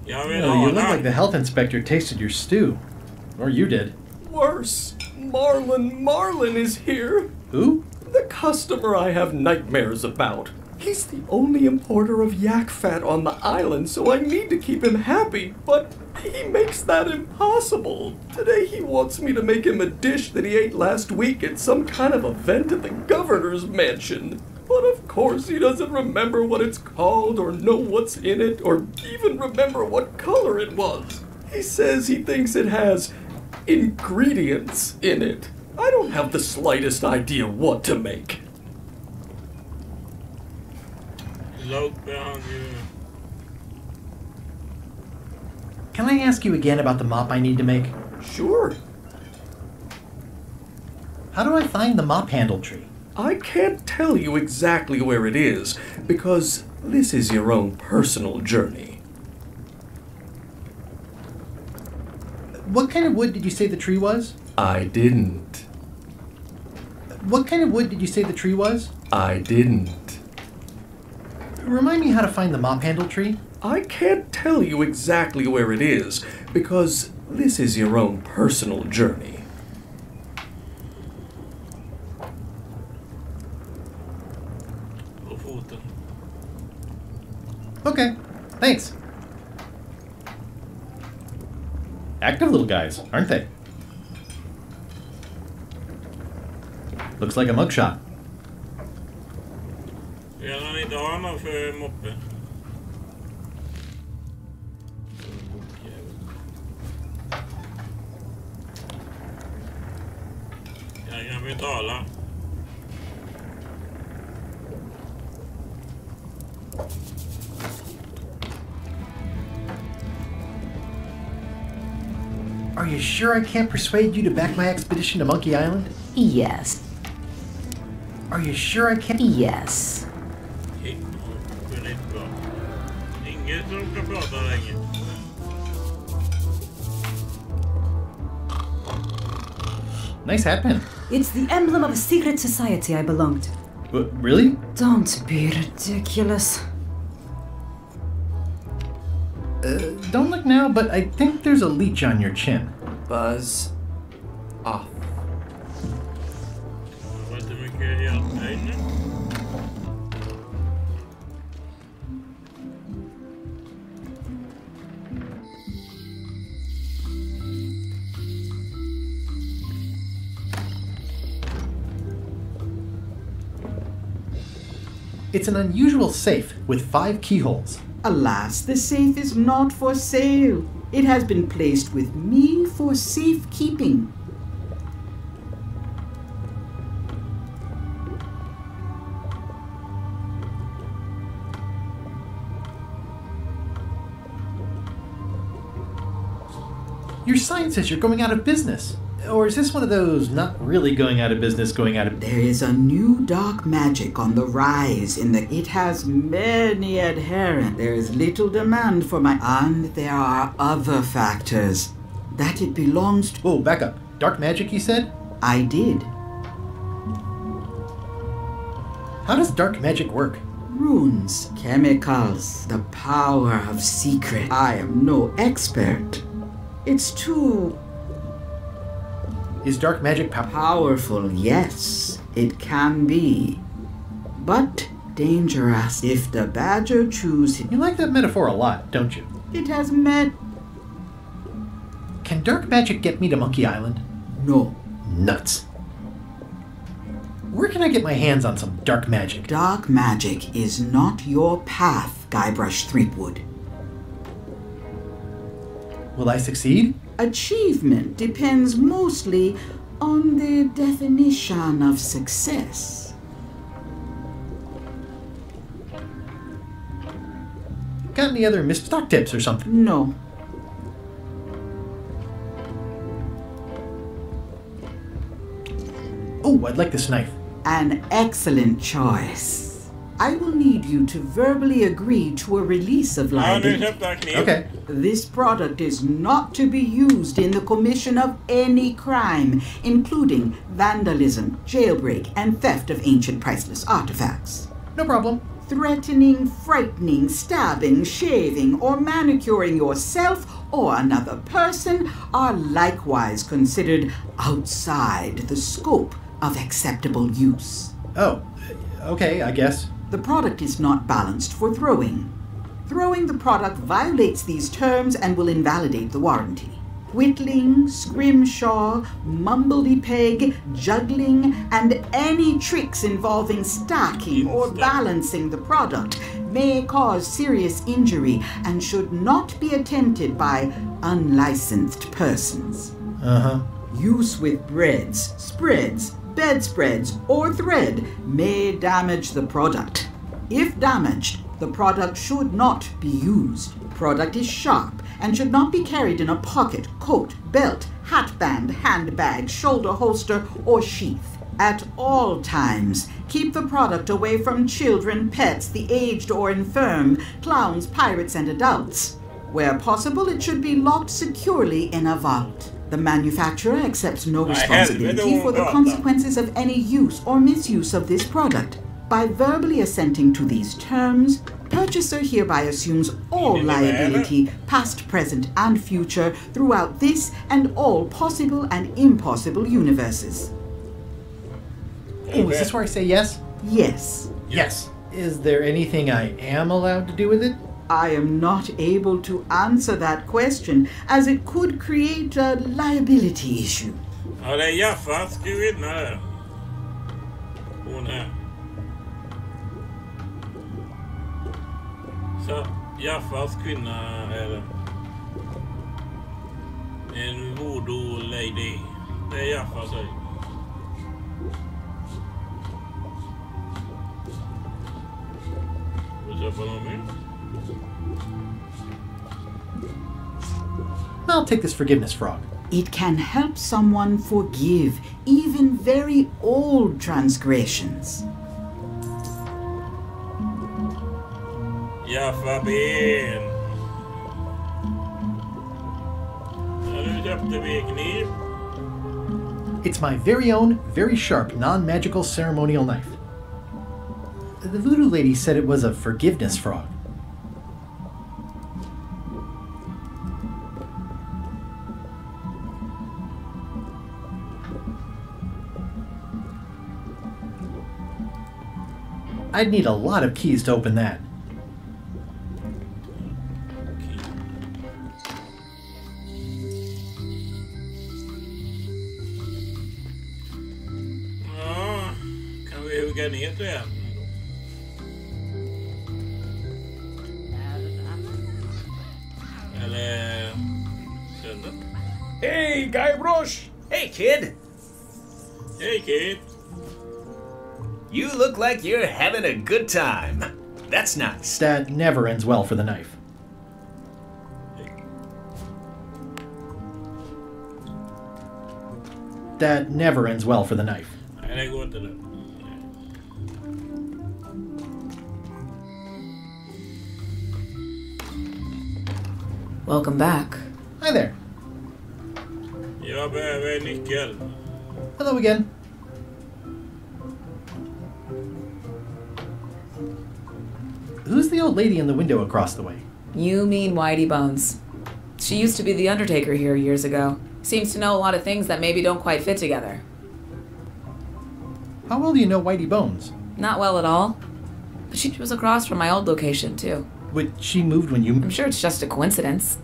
Speaker 7: You look like the health inspector tasted your stew. Or you did.
Speaker 16: Worse. Marlin is here.
Speaker 7: Who?
Speaker 16: The customer I have nightmares about. He's the only importer of yak fat on the island, so I need to keep him happy, but he makes that impossible. Today he wants me to make him a dish that he ate last week at some kind of event at the governor's mansion. But of course he doesn't remember what it's called, or know what's in it, or even remember what color it was. He says he thinks it has ingredients in it. I don't have the slightest idea what to make.
Speaker 7: Can I ask you again about the mop I need to make?
Speaker 16: Sure.
Speaker 7: How do I find the mop handle tree?
Speaker 16: I can't tell you exactly where it is, because this is your own personal journey.
Speaker 7: What kind of wood did you say the tree was?
Speaker 16: I didn't.
Speaker 7: What kind of wood did you say the tree was?
Speaker 16: I didn't.
Speaker 7: Remind me how to find the mop handle tree?
Speaker 16: I can't tell you exactly where it is, because this is your own personal journey.
Speaker 7: Okay, thanks. Active little guys, aren't they? Looks like a mugshot.
Speaker 1: Jag inte ha någon för moppe. Jag kan betala.
Speaker 7: Are you sure I can't persuade you to back my expedition to Monkey Island?
Speaker 17: Yes.
Speaker 7: Are you sure I can't?
Speaker 17: Yes.
Speaker 1: Ingen som kan prata länge.
Speaker 7: Nice hat pin.
Speaker 10: It's the emblem of a secret society I belong to.
Speaker 7: Really?
Speaker 10: Don't be ridiculous.
Speaker 7: Don't look now, but I think there's a leech on your chin.
Speaker 16: Buzz off.
Speaker 7: It's an unusual safe with 5 keyholes.
Speaker 11: Alas, the safe is not for sale. It has been placed with me for safekeeping.
Speaker 7: Your sign says you're going out of business. Or is this one of those not really going out of business, going out of...
Speaker 11: There is a new dark magic on the rise in that it has many adherents. There is little demand for my... And there are other factors. That it belongs to...
Speaker 7: Oh, back up. Dark magic, you said?
Speaker 11: I did.
Speaker 7: How does dark magic work?
Speaker 11: Runes, chemicals, the power of secret. I am no expert. It's too...
Speaker 7: Is dark magic
Speaker 11: powerful? Yes, it can be. But dangerous if the badger chooses...
Speaker 7: You like that metaphor a lot, don't you?
Speaker 11: It has met...
Speaker 7: Can dark magic get me to Monkey Island?
Speaker 11: No.
Speaker 7: Nuts. Where can I get my hands on some dark magic?
Speaker 11: Dark magic is not your path, Guybrush Threepwood.
Speaker 7: Will I succeed?
Speaker 11: Achievement depends mostly on the definition of success.
Speaker 7: Got any other missed stock tips or something?
Speaker 11: No.
Speaker 7: Oh, I'd like this knife.
Speaker 11: An excellent choice. I will need you to verbally agree to a release of liability.
Speaker 7: Okay.
Speaker 11: This product is not to be used in the commission of any crime, including vandalism, jailbreak, and theft of ancient priceless artifacts.
Speaker 7: No problem.
Speaker 11: Threatening, frightening, stabbing, shaving, or manicuring yourself or another person are likewise considered outside the scope of acceptable use.
Speaker 7: Oh, okay, I guess.
Speaker 11: The product is not balanced for throwing. Throwing the product violates these terms and will invalidate the warranty. Whittling, scrimshaw, mumbledy-peg, juggling, and any tricks involving stacking or balancing the product may cause serious injury and should not be attempted by unlicensed persons. Use with breads, spreads, bedspreads, or thread may damage the product. If damaged, the product should not be used. Product is sharp and should not be carried in a pocket, coat, belt, hatband, handbag, shoulder holster, or sheath. At all times, keep the product away from children, pets, the aged or infirm, clowns, pirates, and adults. Where possible, it should be locked securely in a vault. The manufacturer accepts no responsibility for the consequences of any use or misuse of this product. By verbally assenting to these terms, purchaser hereby assumes all liability, past, present, and future, throughout this and all possible and impossible universes.
Speaker 7: Oh, is this where I say yes?
Speaker 11: Yes.
Speaker 7: Yes. Is there anything I am allowed to do with it?
Speaker 11: I am not able to answer that question, as it could create a liability issue.
Speaker 1: Ja, det är Jaffa skrivit med. Hon är. Så, Jaffas kvinna är det. En voodoo lady. Det är Jaffa, säger. Vill du köpa någon mer?
Speaker 7: I'll take this forgiveness frog.
Speaker 11: It can help someone forgive even very old transgressions.
Speaker 1: Jaffa ben. Nu köpte vi kniv.
Speaker 7: It's my very own, very sharp, non-magical ceremonial knife. The voodoo lady said it was a forgiveness frog. I'd need a lot of keys to open that.
Speaker 1: Ja, kan vi hugga ner det? Eller...
Speaker 13: Hey, Guybrush! Hey, kid!
Speaker 1: Hey, kid!
Speaker 13: You look like you're having a good time. That's nice.
Speaker 7: That never ends well for the knife. That never ends well for the knife.
Speaker 1: Nej, det går inte nu.
Speaker 14: Welcome back.
Speaker 7: Hi there.
Speaker 1: Jag behöver en nyckel.
Speaker 7: Hello again. Who's the old lady in the window across the way?
Speaker 14: You mean Whitey Bones. She used to be the Undertaker here years ago. Seems to know a lot of things that maybe don't quite fit together.
Speaker 7: How well do you know Whitey Bones?
Speaker 14: Not well at all. But she was across from my old location, too.
Speaker 7: But she moved when you...
Speaker 14: I'm sure it's just a coincidence.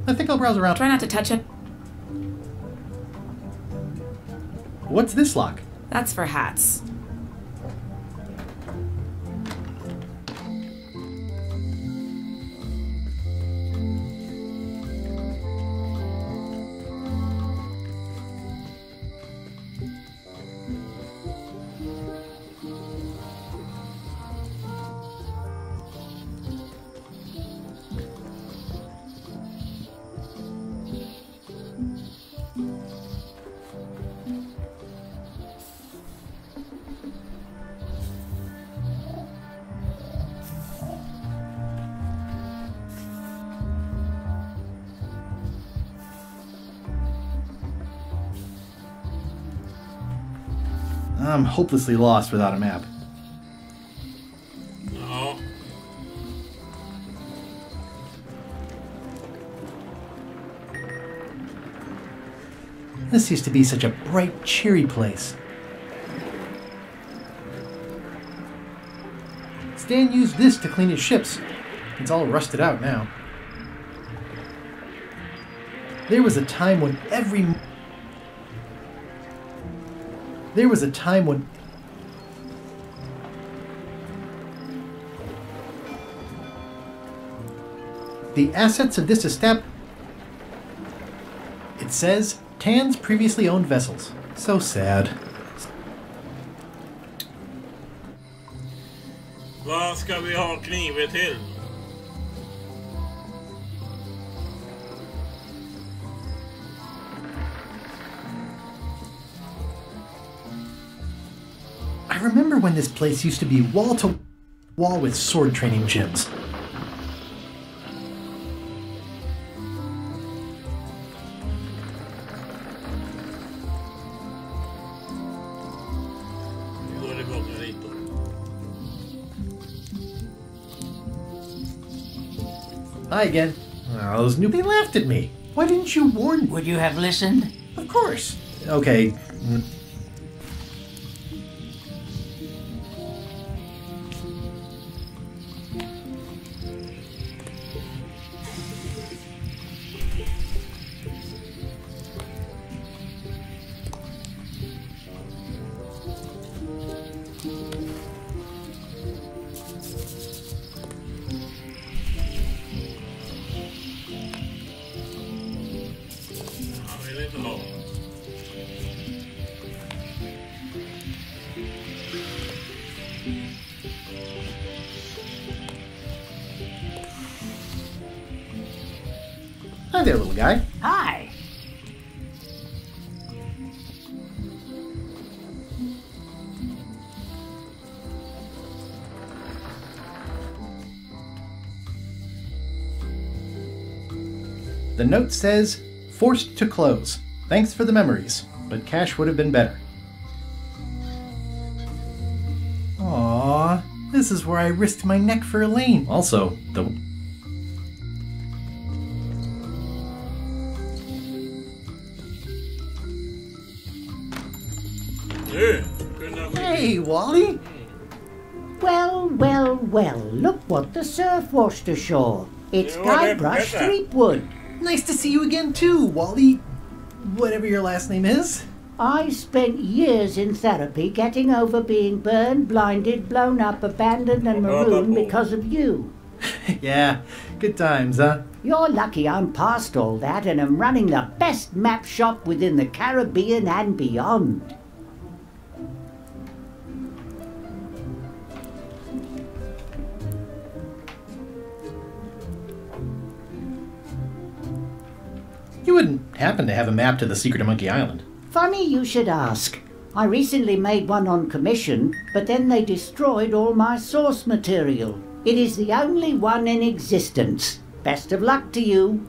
Speaker 7: I think I'll browse around.
Speaker 14: Try not to touch it.
Speaker 7: What's this lock?
Speaker 14: That's for hats.
Speaker 7: I'm hopelessly lost without a map.
Speaker 1: No.
Speaker 7: This used to be such a bright, cheery place. Stan used this to clean his ships. It's all rusted out now. There was a time when the assets of this estate. It says Tan's previously owned vessels. So sad.
Speaker 1: Vad ska vi ha knivet till?
Speaker 7: I remember when this place used to be wall to wall with sword training gyms. Hi again. Oh, those newbie laughed at me. Why didn't you warn me?
Speaker 8: Would you have listened?
Speaker 7: Of course. Okay. Hi there, little guy.
Speaker 8: Hi.
Speaker 7: The note says, forced to close. Thanks for the memories, but cash would have been better. Aww, this is where I risked my neck for Elaine. Also, Hey, Wally!
Speaker 19: Well, well, well, look what the surf washed ashore. It's Guybrush Threepwood.
Speaker 7: Nice to see you again too, Wally. Whatever your last name is.
Speaker 19: I spent years in therapy getting over being burned, blinded, blown up, abandoned and marooned because of you.
Speaker 7: Yeah, good times, huh?
Speaker 19: You're lucky I'm past all that and am running the best map shop within the Caribbean and beyond.
Speaker 7: You wouldn't happen to have a map to the secret of Monkey Island?
Speaker 19: Funny you should ask. I recently made one on commission, but then they destroyed all my source material. It is the only one in existence. Best of luck to you.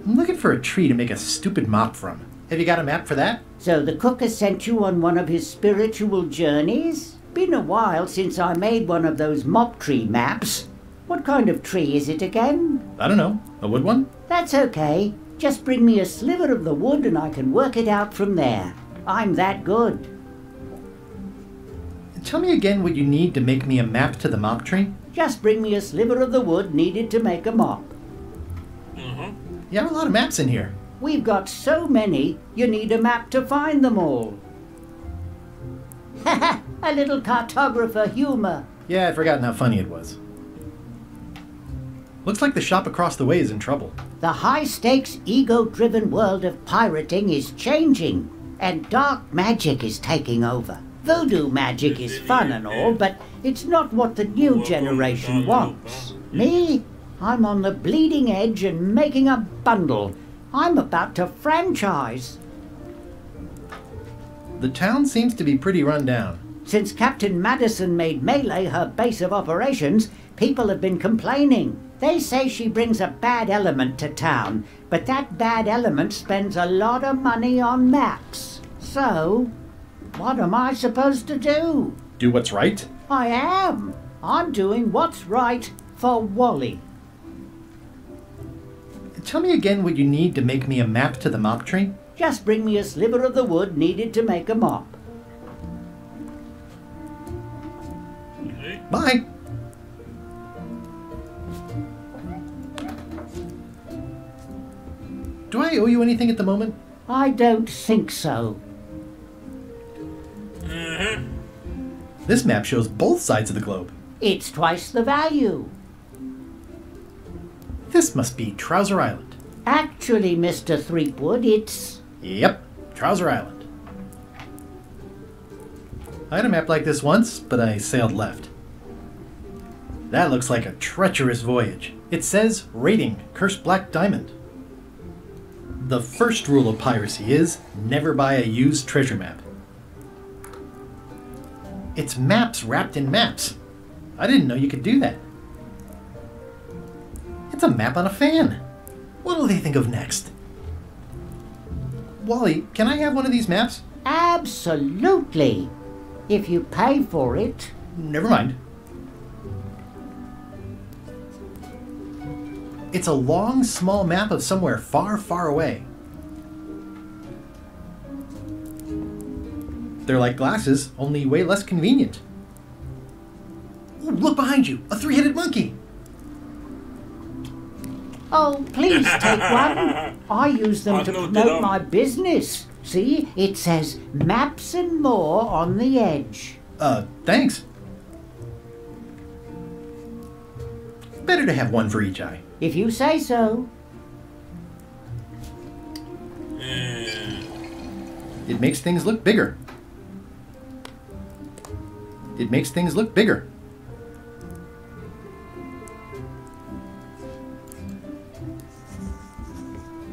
Speaker 7: I'm looking for a tree to make a stupid mop from. Have you got a map for that?
Speaker 19: So the cook has sent you on one of his spiritual journeys? Been a while since I made one of those mop tree maps. What kind of tree is it again?
Speaker 7: I don't know. A wood one?
Speaker 19: That's okay. Just bring me a sliver of the wood and I can work it out from there. I'm that good.
Speaker 7: Tell me again what you need to make me a map to the mop tree.
Speaker 19: Just bring me a sliver of the wood needed to make a mop.
Speaker 7: You have a lot of maps in here.
Speaker 19: We've got so many, you need a map to find them all. Haha, a little cartographer humor.
Speaker 7: Yeah, I'd forgotten how funny it was. Looks like the shop across the way is in trouble.
Speaker 19: The high-stakes, ego-driven world of pirating is changing, and dark magic is taking over. Voodoo magic is fun and all, but it's not what the new generation wants. Me? I'm on the bleeding edge and making a bundle. I'm about to franchise.
Speaker 7: The town seems to be pretty run down.
Speaker 19: Since Captain Madison made Melee her base of operations, people have been complaining. They say she brings a bad element to town, but that bad element spends a lot of money on maps. So, what am I supposed to do?
Speaker 7: Do what's right?
Speaker 19: I am. I'm doing what's right for Wally.
Speaker 7: Tell me again what you need to make me a map to the mop tree.
Speaker 19: Just bring me a sliver of the wood needed to make a mop.
Speaker 7: Bye. Do I owe you anything at the moment?
Speaker 19: I don't think so.
Speaker 7: This map shows both sides of the globe.
Speaker 19: It's twice the value.
Speaker 7: This must be Trouser Island.
Speaker 19: Actually, Mr. Threepwood, it's...
Speaker 7: Yep, Trouser Island. I had a map like this once, but I sailed left. That looks like a treacherous voyage. It says, rating, Cursed Black Diamond. The first rule of piracy is, never buy a used treasure map. It's maps wrapped in maps. I didn't know you could do that. It's a map on a fan. What'll they think of next? Wally, can I have one of these maps?
Speaker 19: Absolutely. If you pay for it.
Speaker 7: Never mind. It's a long, small map of somewhere far, far away. They're like glasses, only way less convenient. Ooh, look behind you! A three-headed monkey!
Speaker 19: Oh, please take one. I use them to promote my business. See, it says maps and more on the edge.
Speaker 7: Thanks. Better to have one for each eye.
Speaker 19: If you say so.
Speaker 7: It makes things look bigger. It makes things look bigger.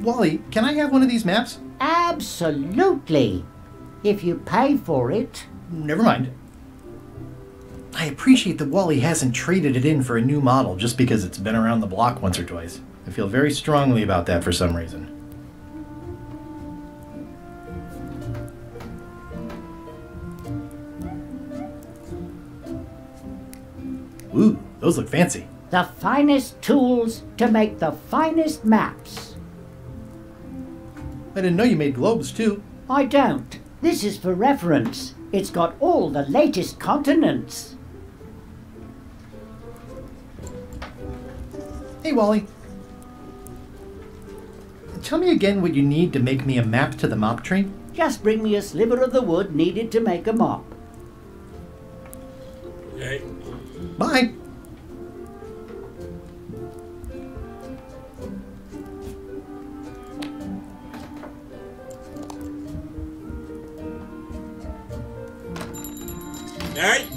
Speaker 7: Wally, can I have one of these maps?
Speaker 19: Absolutely. If you pay for it.
Speaker 7: Never mind. I appreciate that Wally hasn't traded it in for a new model just because it's been around the block once or twice. I feel very strongly about that for some reason. Ooh, those look fancy.
Speaker 19: The finest tools to make the finest maps.
Speaker 7: I didn't know you made globes, too.
Speaker 19: I don't. This is for reference. It's got all the latest continents.
Speaker 7: Hey, Wally. Tell me again what you need to make me a map to the mop tree.
Speaker 19: Just bring me a sliver of the wood needed to make a mop.
Speaker 1: Okay.
Speaker 7: Bye.
Speaker 1: Hey.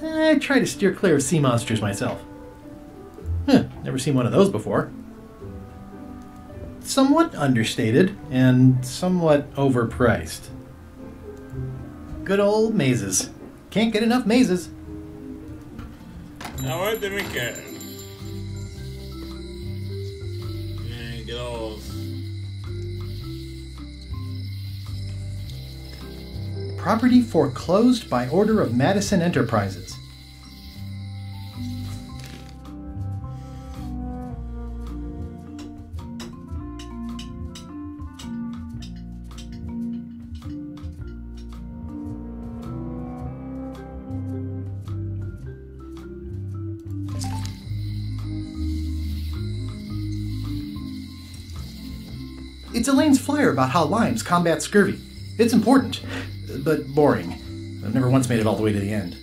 Speaker 7: I try to steer clear of sea monsters myself. Never seen one of those before. Somewhat understated and somewhat overpriced. Good old mazes. Can't get enough mazes.
Speaker 1: Jag var inte mycket. Glas.
Speaker 7: Property foreclosed by order of Madison Enterprises. It's Elaine's flyer about how limes combat scurvy. It's important, but boring. I've never once made it all the way to the end.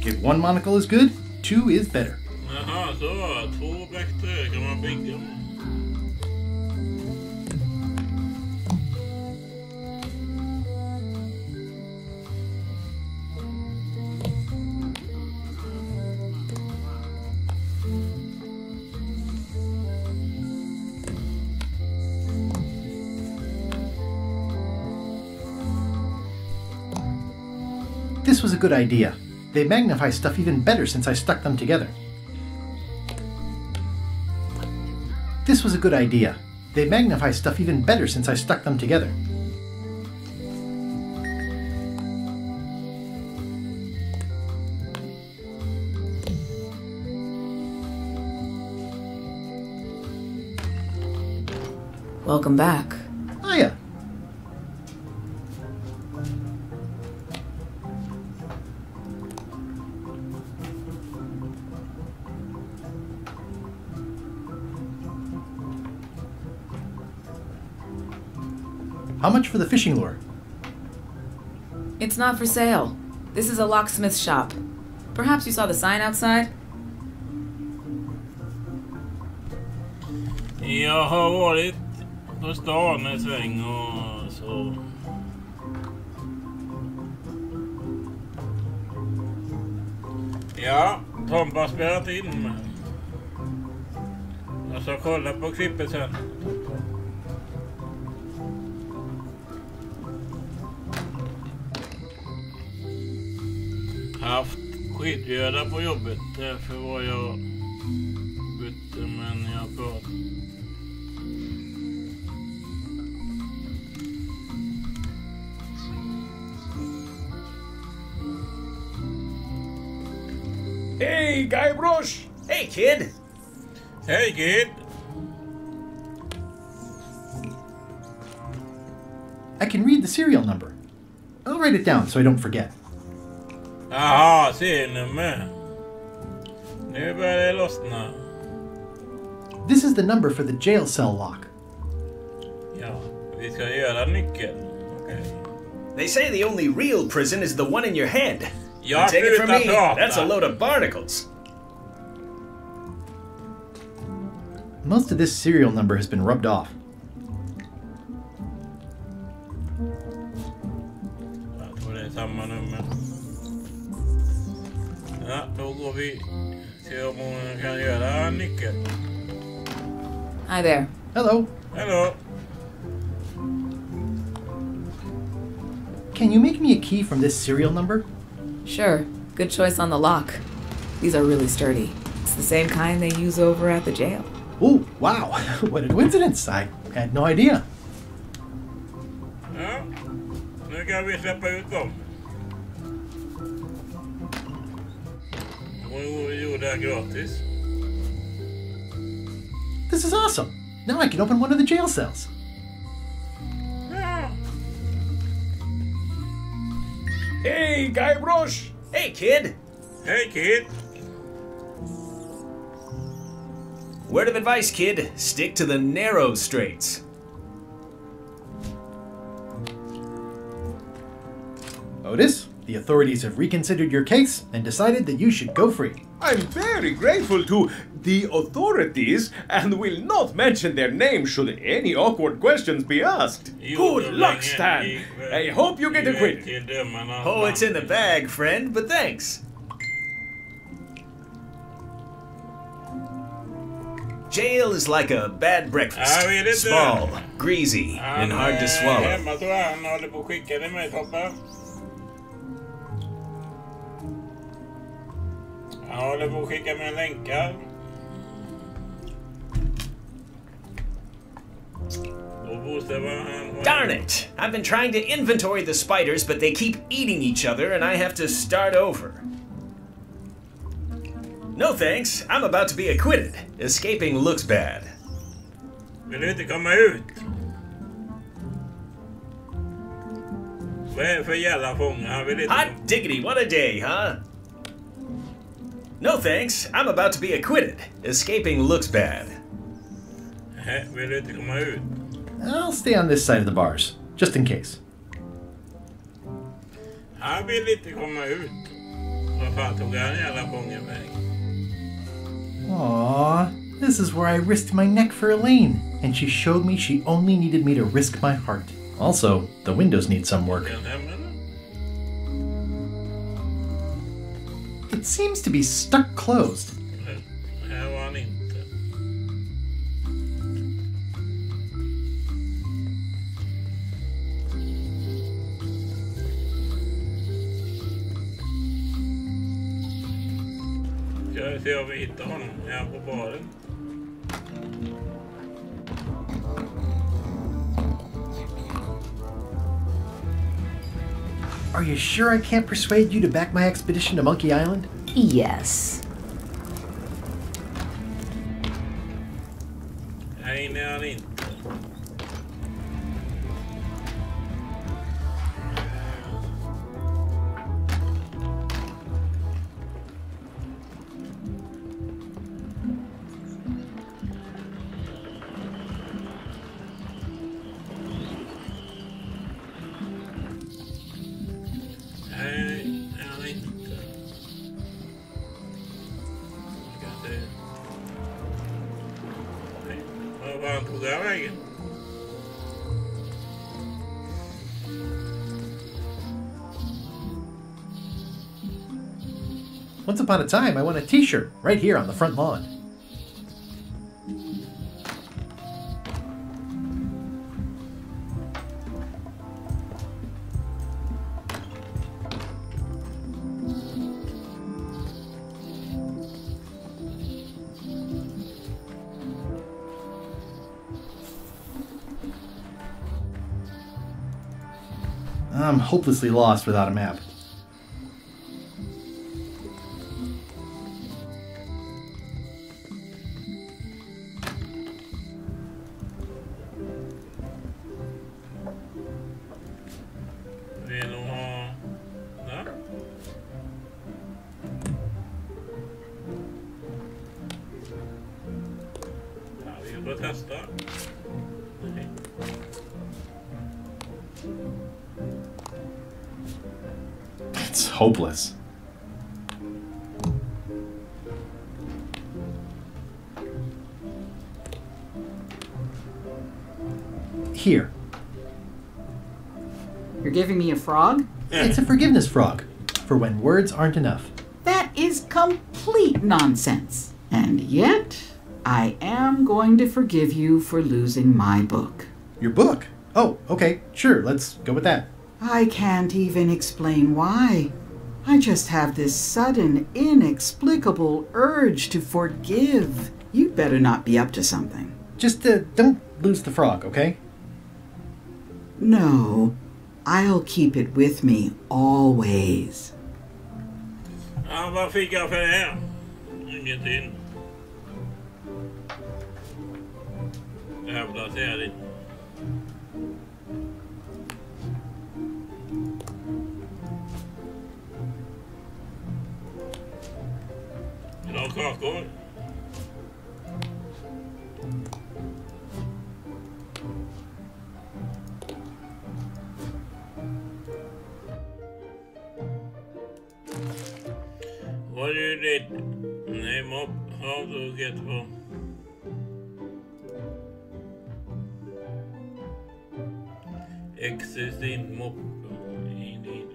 Speaker 7: If one monocle is good, two is better.
Speaker 1: Jaha, så. 2 bläckträ kan man bygga.
Speaker 7: This was a good idea. They magnify stuff even better since I stuck them together. This was a good idea. They magnify stuff even better since I stuck them together.
Speaker 14: Welcome back.
Speaker 7: Hiya. How much for the fishing lure?
Speaker 14: It's not for sale. This is a locksmith shop. Perhaps you saw the sign outside?
Speaker 1: Jag har varit på stan en sväng och så. Ja, Tompa har spelat in. Jag ska kolla på klippet sen. Haft skitgöda på jobbet, därför var jag bytte, men jag pratar.
Speaker 13: Hey, Guybrush! Hey, kid!
Speaker 1: Hey, kid!
Speaker 7: I can read the serial number. I'll write it down so I don't forget.
Speaker 1: Jaha, serienummer. Nu börjar det lossna.
Speaker 7: This is the number for the jail cell lock.
Speaker 1: Ja, vi ska göra nyckeln. Okay.
Speaker 13: They say the only real prison is the one in your head.
Speaker 1: Ja,
Speaker 13: take it from me,
Speaker 1: prata.
Speaker 13: that's a load of barnacles.
Speaker 7: most of this serial number has been rubbed off.
Speaker 1: Jag tror det är samma nummer. Ja, då går vi till om hon kan göra nyckeln.
Speaker 14: Hi there.
Speaker 7: Hello.
Speaker 1: Hello.
Speaker 7: Can you make me a key from this serial number?
Speaker 14: Sure. Good choice on the lock. These are really sturdy. It's the same kind they use over at the jail.
Speaker 7: Oh, wow. What a coincidence. I had no idea.
Speaker 1: Ja, nu kan vi släppa ut dem. Hon gjorde det gratis.
Speaker 7: This is awesome. Now I can open one of the jail cells.
Speaker 1: Ja.
Speaker 13: Hey, Guybrush! Hey, kid!
Speaker 1: Hey, kid!
Speaker 13: Word of advice, kid. Stick to the narrow straights.
Speaker 7: Otis, the authorities have reconsidered your case and decided that you should go free.
Speaker 12: I'm very grateful to the authorities and will not mention their name should any awkward questions be asked. Good luck, Stan. I hope you get acquitted.
Speaker 13: Oh, it's in the bag, friend, but thanks. Jail is like a bad breakfast. Small, greasy, and hard to swallow.
Speaker 1: Hemma tror jag han håller på att skicka det med Toppa. Han håller på att skicka med länkar.
Speaker 13: Darn it! I've been trying to inventory the spiders, but they keep eating each other, and I have to start over. No thanks, I'm about to be acquitted. Escaping looks bad.
Speaker 1: Vill du inte komma ut? Vad är det för jävla fångar?
Speaker 13: Hot diggity, what a day, huh? No thanks, I'm about to be acquitted. Escaping looks bad.
Speaker 1: Vill du inte komma ut?
Speaker 7: I'll stay on this side of the bars, just in case.
Speaker 1: Jag vill inte komma ut. Vad fan tog han jävla fången väg?
Speaker 7: Aww, this is where I risked my neck for Elaine, and she showed me she only needed me to risk my heart. Also, the windows need some work. It seems to be stuck closed.
Speaker 1: Här var han inte. Ska vi se om vi hittar honom här på baren.
Speaker 7: Are you sure I can't persuade you to back my expedition to Monkey Island?
Speaker 17: Yes.
Speaker 1: Nej, nej, han inte.
Speaker 7: Once upon a time, I won a t-shirt right here on the front lawn. I'm hopelessly lost without a map. It's hopeless. Here.
Speaker 11: You're giving me a frog?
Speaker 7: It's a forgiveness frog, for when words aren't enough.
Speaker 11: That is complete nonsense. And yet, I am going to forgive you for losing my book.
Speaker 7: Your book? Oh, okay, sure, let's go with that.
Speaker 11: I can't even explain why. I just have this sudden, inexplicable urge to forgive. You'd better not be up to something.
Speaker 7: Just don't lose the frog, okay?
Speaker 11: No, I'll keep it with me always.
Speaker 1: Ja, vad fick jag för det här? Ingenting. Jävla serie. Bra kakor. What do you need? Name up how to get home. Existing mob. You need me.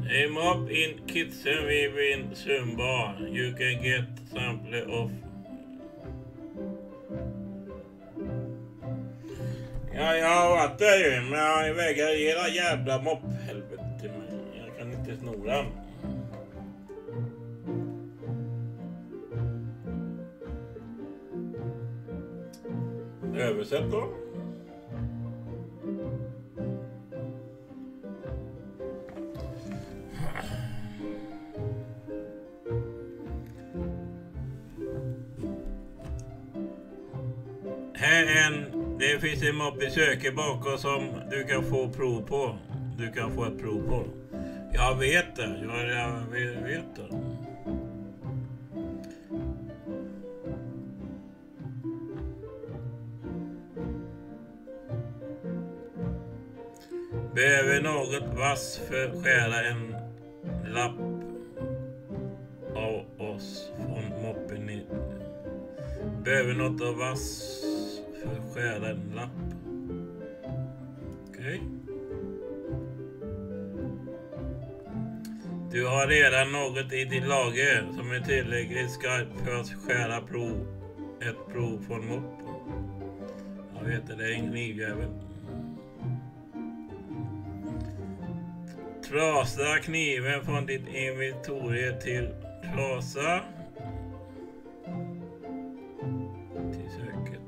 Speaker 1: Name up in kitchen within Zumba. You can get sample of. Ja, jag har varit där ju, men jag vägrar hela jävla mopp. Helvete mig. Jag kan inte snora. Översätt då. Det finns en mopp i söker bakom som du kan få prov på. Du kan få ett prov på. Jag vet det. Jag vet det. Behöver något vass för att stjäla en lapp av oss från moppen i. Behöver något av vass för att stjäla en lapp. Okej. Du har redan något i din lager som är tillräckligt skarpt för att stjäla ett prov från moppen. Jag vet det är en knivjävel. Trasa kniven från ditt inventorie till trasa. Till söket.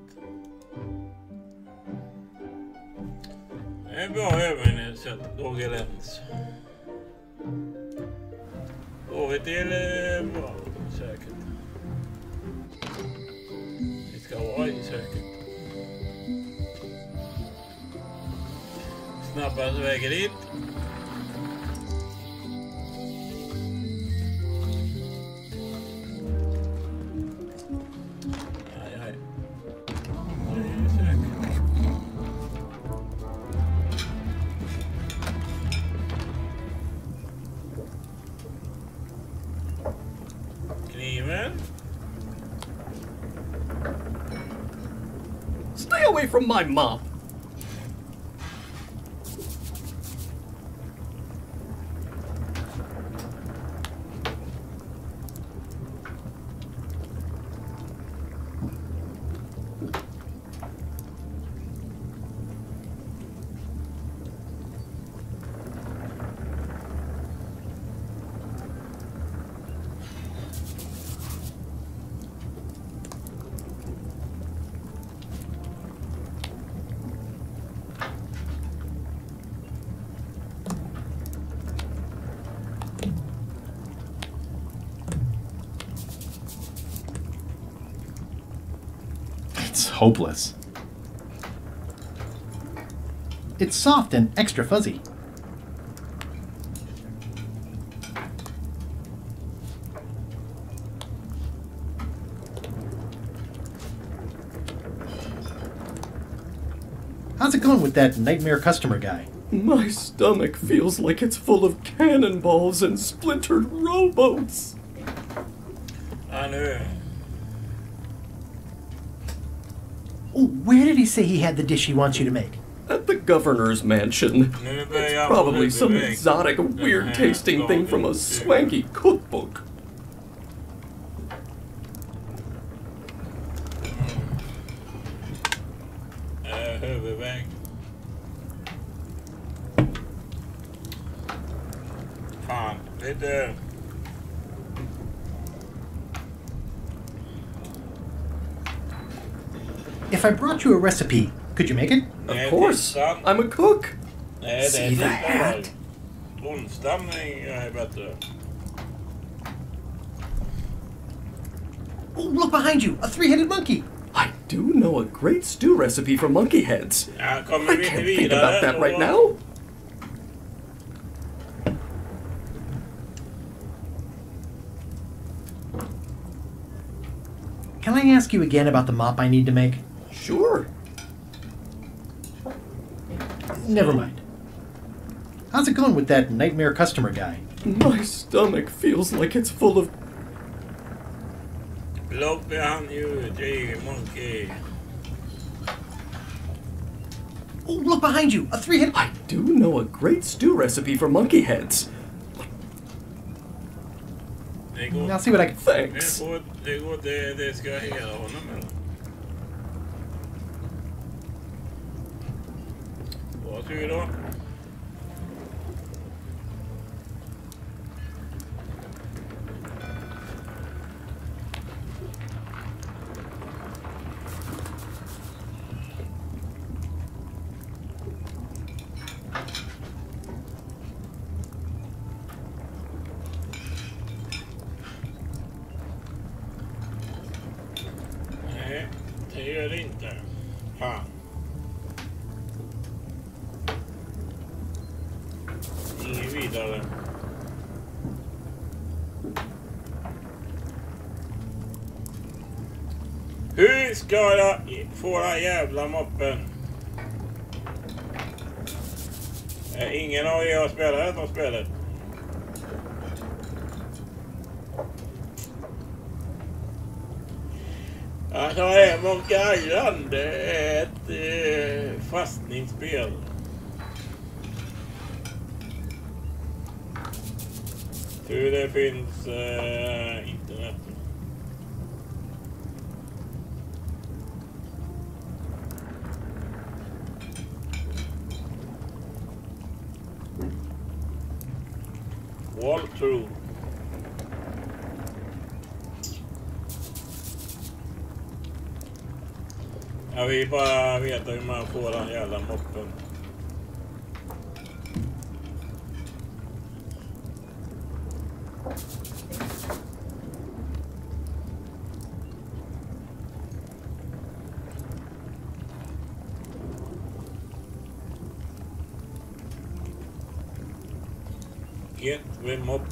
Speaker 1: Det är bra övningssätt, Doggelens. Går vi till bra söket. Vi ska vara i söket. Snabbast vägen dit.
Speaker 16: Stay away from my mop.
Speaker 7: Hopeless. It's soft and extra fuzzy. How's it going with that nightmare customer guy?
Speaker 16: My stomach feels like it's full of cannonballs and splintered rowboats.
Speaker 1: I know.
Speaker 7: Oh, where did he say he had the dish he wants you to make?
Speaker 16: At the governor's mansion. It's probably some exotic, weird-tasting thing from a swanky cookbook.
Speaker 1: Huvudvärk. Fan, lite...
Speaker 7: If I brought you a recipe, could you make it?
Speaker 16: Of course. I'm a cook.
Speaker 1: See the hat? Onsdammning är bättre.
Speaker 7: Oh, look behind you! A three-headed monkey!
Speaker 16: I do know a great stew recipe for monkey heads. I can't think about that right now.
Speaker 7: Can I ask you again about the mop I need to make?
Speaker 16: Sure.
Speaker 7: Never mind. How's it going with that nightmare customer guy?
Speaker 16: My stomach feels like it's full of...
Speaker 1: Look behind you, monkey.
Speaker 7: Oh, look behind you! A three-headed...
Speaker 16: I do know a great stew recipe for monkey heads.
Speaker 7: I'll see what I can...
Speaker 16: Thanks.
Speaker 1: Det ska jag hela honom eller? Vad ska vi då? Det gör det inte. Fan. Ingen vidare. Hur ska jag få den här jävla moppen? Ingen av er har spelat detta spelet. Alltså är Monkey Island ett fastningsspel. Hur det finns internet. Walkthrough. Jag vill bara veta hur man får den jävla moppen. Get with mop.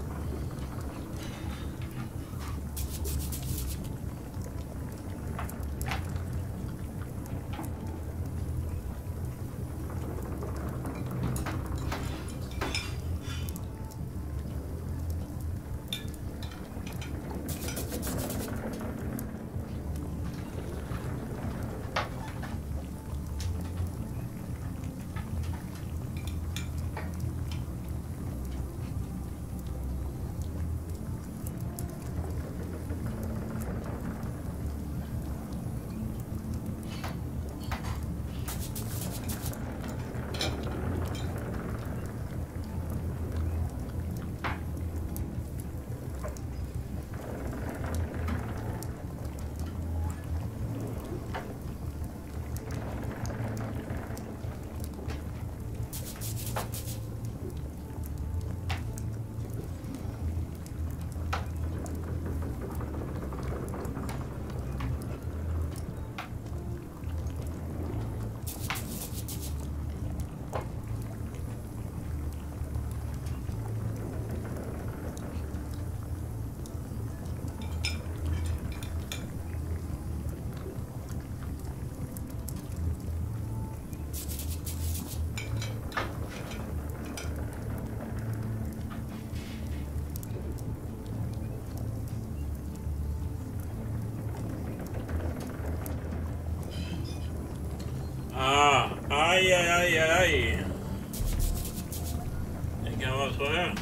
Speaker 1: Aj, aj, aj, aj. Det kan vara så här.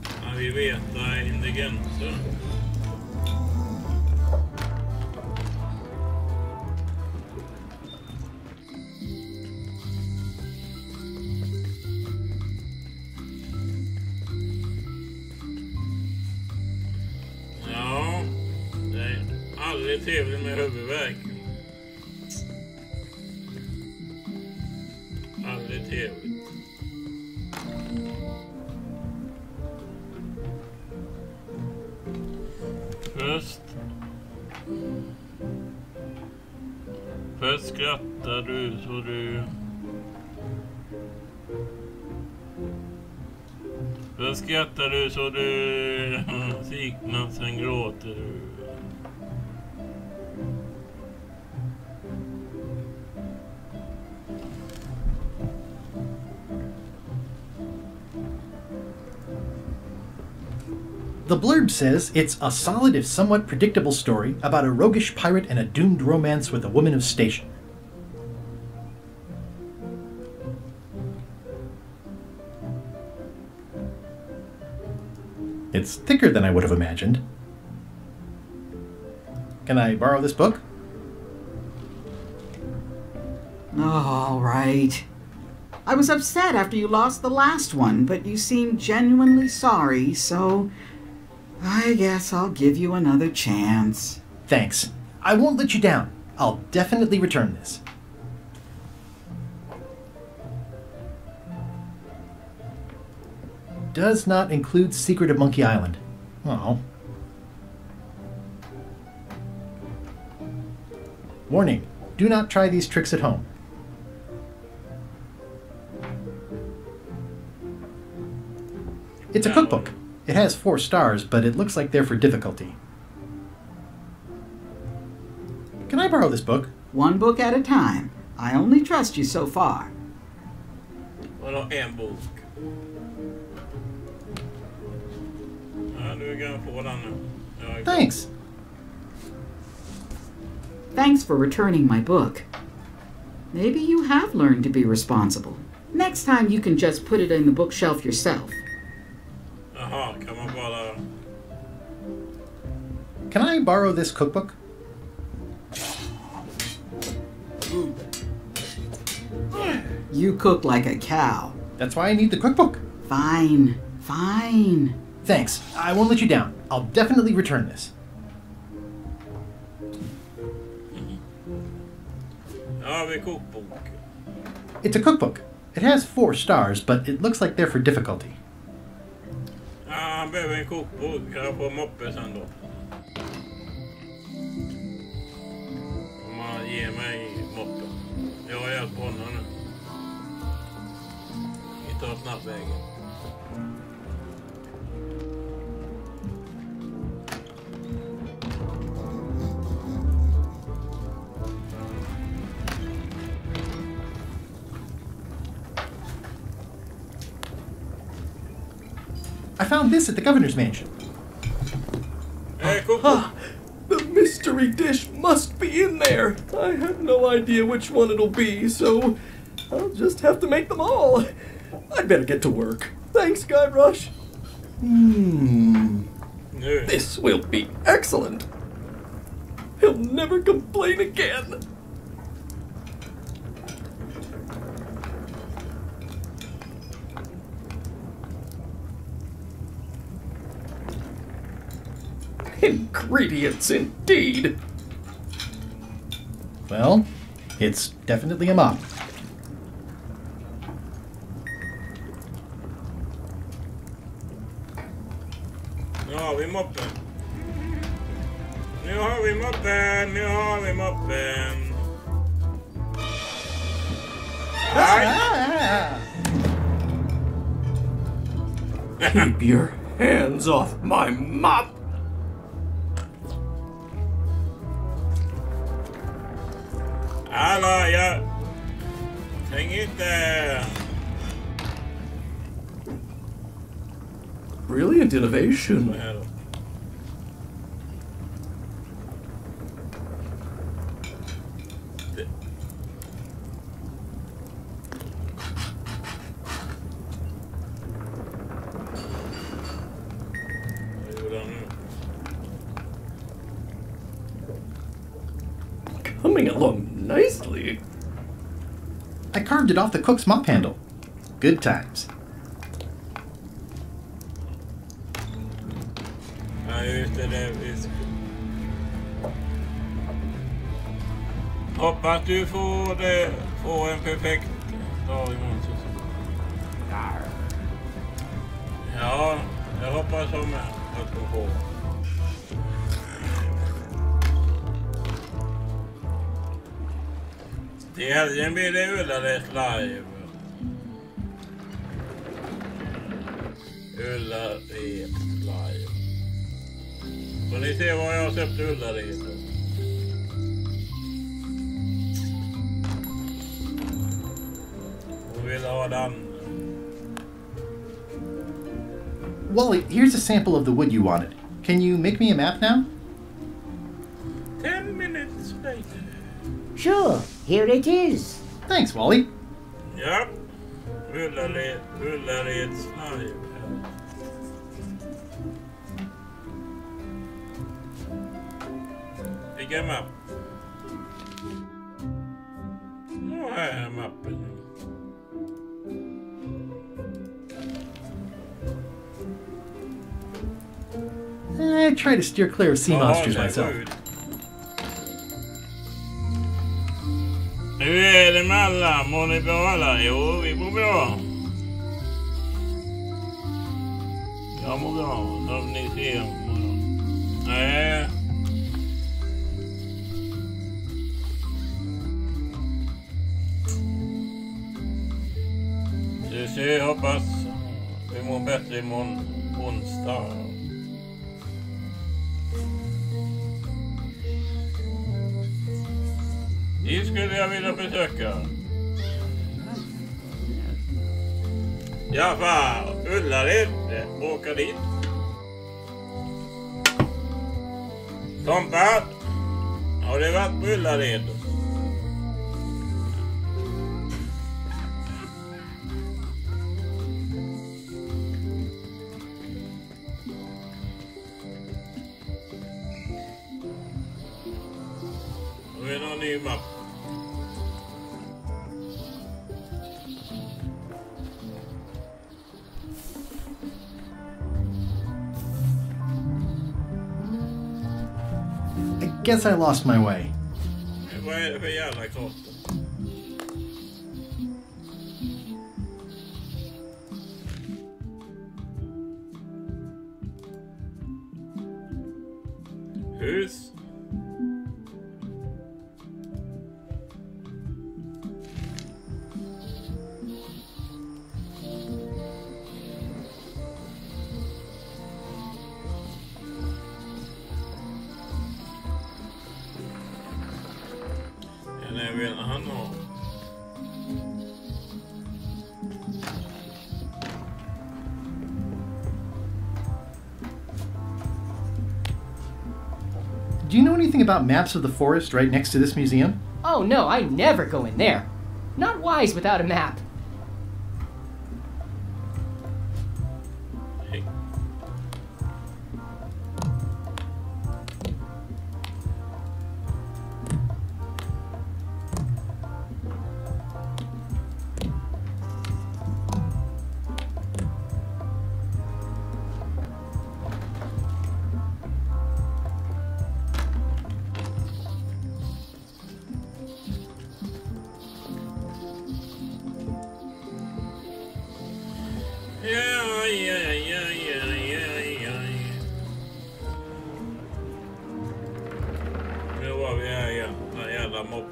Speaker 1: Ja, vi vet intelligenser. Ja, det är aldrig trevligt med huvudvärk. Aldrig trevligt. Först skrattar du så du... Först skrattar du så du siknar, sen gråter du.
Speaker 7: The blurb says it's a solid if somewhat predictable story about a roguish pirate and a doomed romance with a woman of station. It's thicker than I would have imagined. Can I borrow this book?
Speaker 11: Oh, all right. I was upset after you lost the last one, but you seemed genuinely sorry, so I guess I'll give you another chance.
Speaker 7: Thanks. I won't let you down. I'll definitely return this. Does not include Secret of Monkey Island. Oh. Warning. Do not try these tricks at home. It's a cookbook. It has 4 stars, but it looks like they're for difficulty. Can I borrow this book?
Speaker 11: One book at a time. I only trust you so far.
Speaker 1: Vadå en bok? Ja, du kan få den nu.
Speaker 7: Thanks.
Speaker 11: Thanks for returning my book. Maybe you have learned to be responsible. Next time you can just put it in the bookshelf yourself.
Speaker 1: Jaha, kan man bara...
Speaker 7: Can I borrow this cookbook?
Speaker 11: You cook like a cow.
Speaker 7: That's why I need the cookbook.
Speaker 11: Fine, fine.
Speaker 7: Thanks. I won't let you down. I'll definitely return this.
Speaker 1: Ja, vi kokbok.
Speaker 7: It's a cookbook. It has 4 stars, but it looks like they're for difficulty.
Speaker 1: Ja, han behöver en kokbok. Jag får moppe sen då. Om man ger mig moppen. Jag har hjälpt honom nu. Vi tar snabbvägen.
Speaker 7: I found this at the governor's mansion.
Speaker 16: The mystery dish must be in there. I have no idea which one it'll be, so I'll just have to make them all. I'd better get to work. Thanks, Guybrush. This will be excellent. He'll never complain again. Ingredients indeed.
Speaker 7: Well, it's definitely a mop.
Speaker 1: Nu har vi moppen. Nu har vi moppen. Nu har vi moppen.
Speaker 16: Keep your hands off my mop.
Speaker 1: Hallå, jag... Tänk inte...
Speaker 16: Brilliant innovation. humming along nicely.
Speaker 7: I carved it off the cook's mop handle. Good times.
Speaker 1: Ja, just det. Hoppas du får en perfekt dag imorgon. Ja, jag hoppas som att du får. Till helgen blir det Ullared live. Ullared live. Får ni se vad jag har köpt Ullared. Hon vill ha den.
Speaker 7: Wally, here's a sample of the wood you wanted. Can you make me a map now?
Speaker 1: 10 minutes later.
Speaker 19: Sure, here it is.
Speaker 7: Thanks, Wally.
Speaker 1: Ja, Ullareds live. Vilken mapp? Här är mappen.
Speaker 7: I try to steer clear of sea monsters myself.
Speaker 1: Hur är det med alla? Mår ni bra alla? Jo, vi mår bra. Jag mår bra, som ni ser. Nej. Så jag hoppas vi mår bättre imorgon onsdag. Det skulle jag vilja besöka. Ja, fan. Ullared. Åka dit. Tompa. Har du varit på Ullared? Och är någon ny mapp.
Speaker 7: I guess I lost my way.
Speaker 1: Vad är det för jävla klart? Hus. Eller vill han ha?
Speaker 7: Do you know anything about maps of the forest right next to this museum?
Speaker 15: Oh no, I never go in there. Not wise without a map.
Speaker 1: Nu var vi här igen. Den jävla mobb.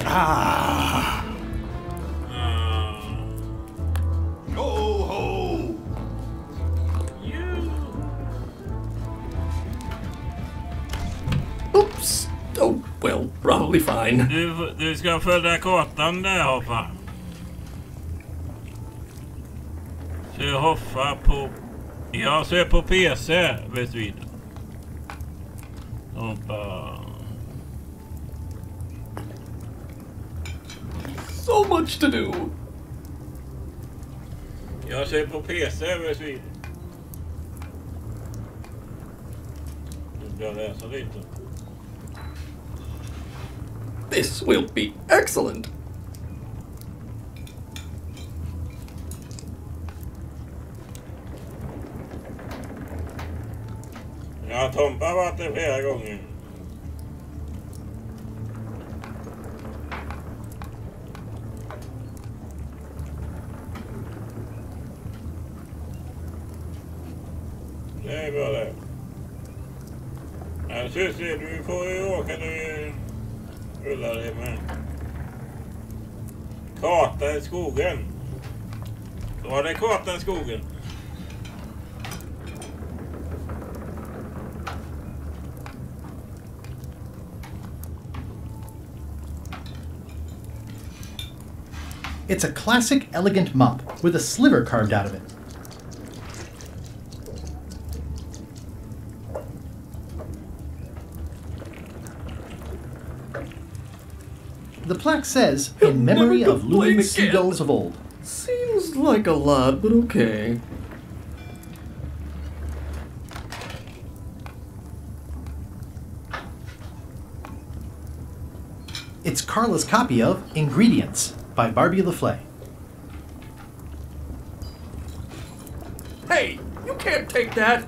Speaker 9: Ah! Ho ho!
Speaker 16: Oops! Oh, well, probably fine.
Speaker 1: Du ska följa kartan där, Hoffa. Så Hoffa på... Ja, så är på PC, vet vi. Hoppa.
Speaker 16: So much to do.
Speaker 1: Jag ser på PC över svin. Jag läser lite.
Speaker 16: This will be excellent.
Speaker 1: Ja, Tompa har varit det flera gånger. Det är bra det. Ja, Susie, du får ju åka nu. Rullar det med. Karta i skogen. Var det karta i skogen?
Speaker 7: It's a classic, elegant mop with a sliver carved out of it. The plaque says, in memory of looming seagulls of old.
Speaker 16: Seems like a lot, but okay.
Speaker 7: It's Carla's copy of Ingredients by Barbie LaFlay.
Speaker 16: Hey, you can't take that.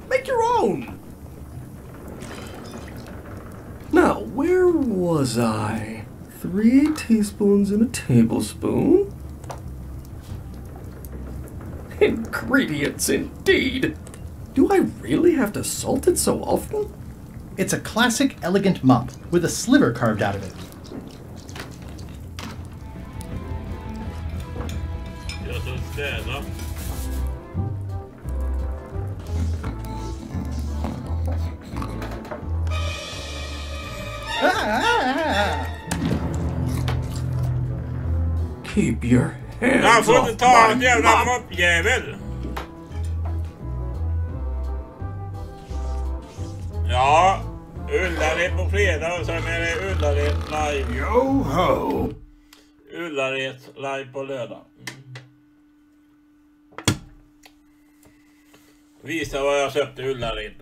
Speaker 16: Make your own. Now, where was I? 3 teaspoons in a tablespoon? Ingredients, indeed. Do I really have to salt it so often?
Speaker 7: It's a classic, elegant mop with a sliver carved out of it.
Speaker 1: Städa.
Speaker 16: Keep your hands
Speaker 1: Jag får
Speaker 16: off
Speaker 1: inte ta en
Speaker 16: my
Speaker 1: jävla
Speaker 16: mop.
Speaker 1: moppjävel. Ja, Ullared på fredag och sen är det Ullared live.
Speaker 9: Yo ho!
Speaker 1: Ullared live på lördag. Visa vad jag köpte Ullared.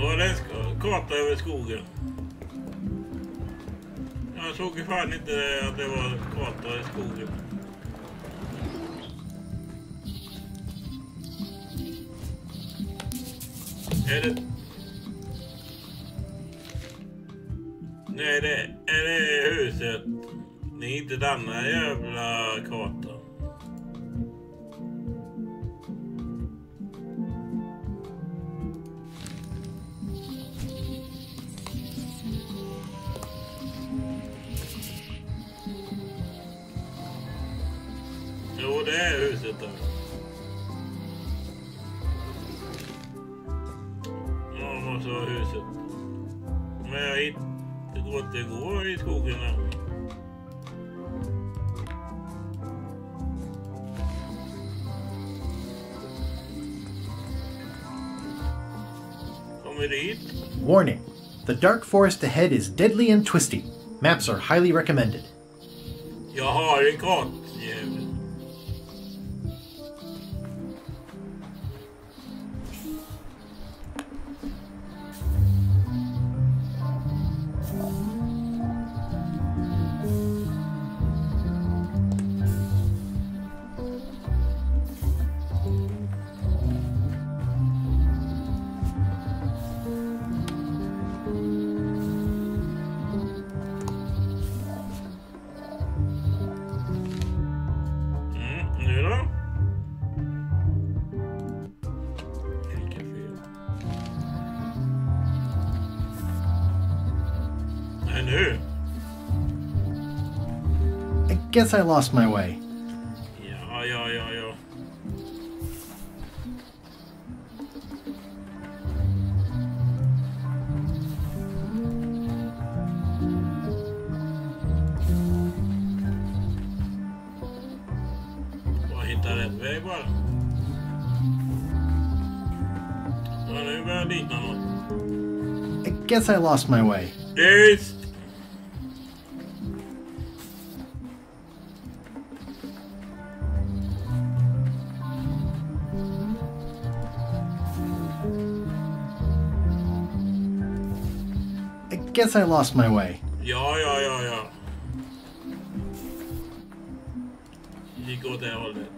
Speaker 1: Och det är karta över skogen. Jag såg ju fan inte att det var karta i skogen. Är det... Nej, är det huset? Det är inte denna jävla kartan. Jo, det är huset där. Ja, måste vara huset. Men jag hittar... Det går i skogen här. Kommer dit?
Speaker 7: Warning. The dark forest ahead is deadly and twisty. Maps are highly recommended.
Speaker 1: Jag har en kartjävel. Nu då? Vilket fel. Nej, nu.
Speaker 7: I guess I lost my way.
Speaker 1: Ja. Bara hitta rätt väg bara. Ja, nu. börjar likna något.
Speaker 7: I guess I lost my way.
Speaker 1: Just.
Speaker 7: I guess I lost my way.
Speaker 1: Ja. Gick åt det hållet.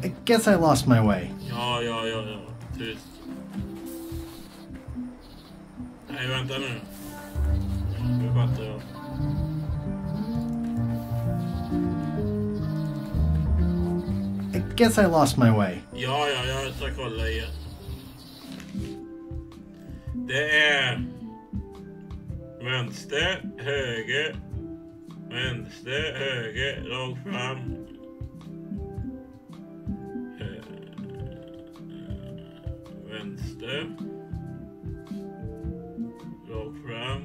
Speaker 7: I guess I lost my way.
Speaker 1: Ja. Tyst. Nej, vänta nu. Nu fattar jag.
Speaker 7: I guess I lost my way.
Speaker 1: Ja, jag ska kolla igen. Det är vänster, höger, rakt fram. Vänster, rakt fram,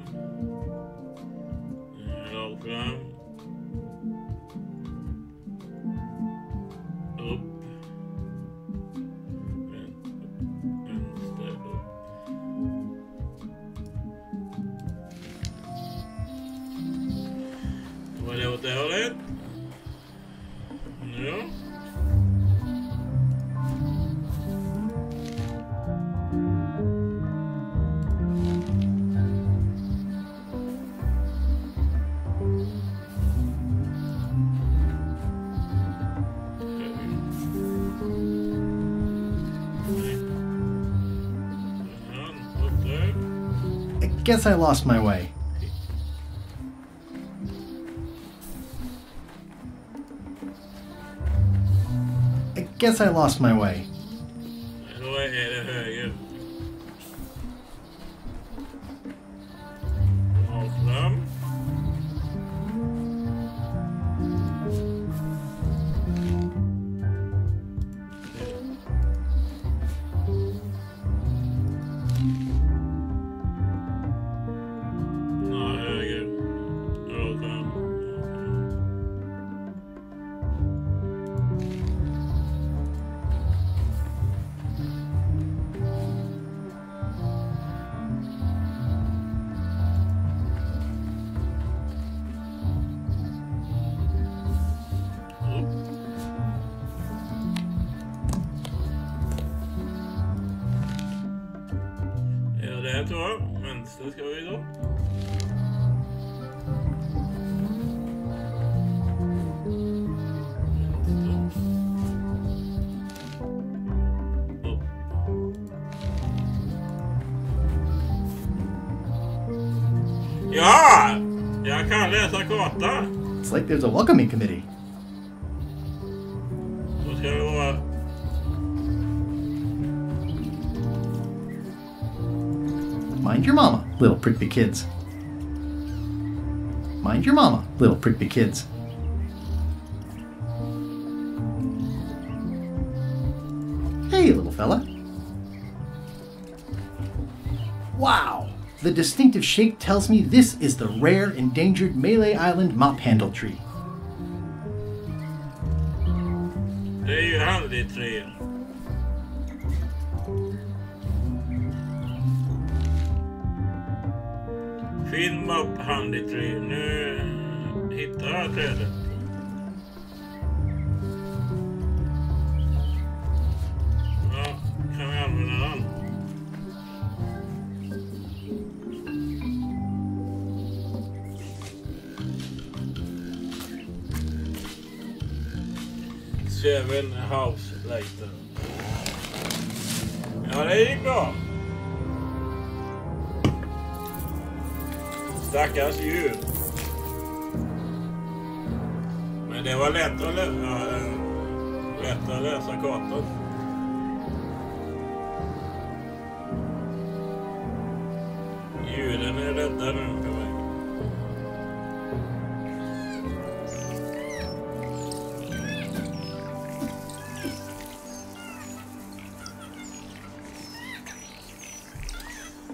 Speaker 1: upp, vänster, upp. Var det åt det hållet? Ja.
Speaker 7: I guess I lost my way. I guess I lost my way.
Speaker 1: Då är det höger. Rakt fram. Det tror jag. Vänster ska vi då. Ja! Jag kan läsa kartan.
Speaker 7: It's like there's a welcoming committee.
Speaker 1: Då ska vi vara...
Speaker 7: Mind your mama, little prickly kids. Mind your mama, little prickly kids. Hey, little fella. Wow! The distinctive shape tells me this is the rare endangered Malay Island mop handle tree.
Speaker 1: Det är ju handleträd. Film upp handleträd. Nu hittar jag trädet. Ja, kan vi använda den? Seven house later. Ja, det gick bra. Stackars djur. Men det var lätt att läsa kartan. Djuren är rädda nu för mig.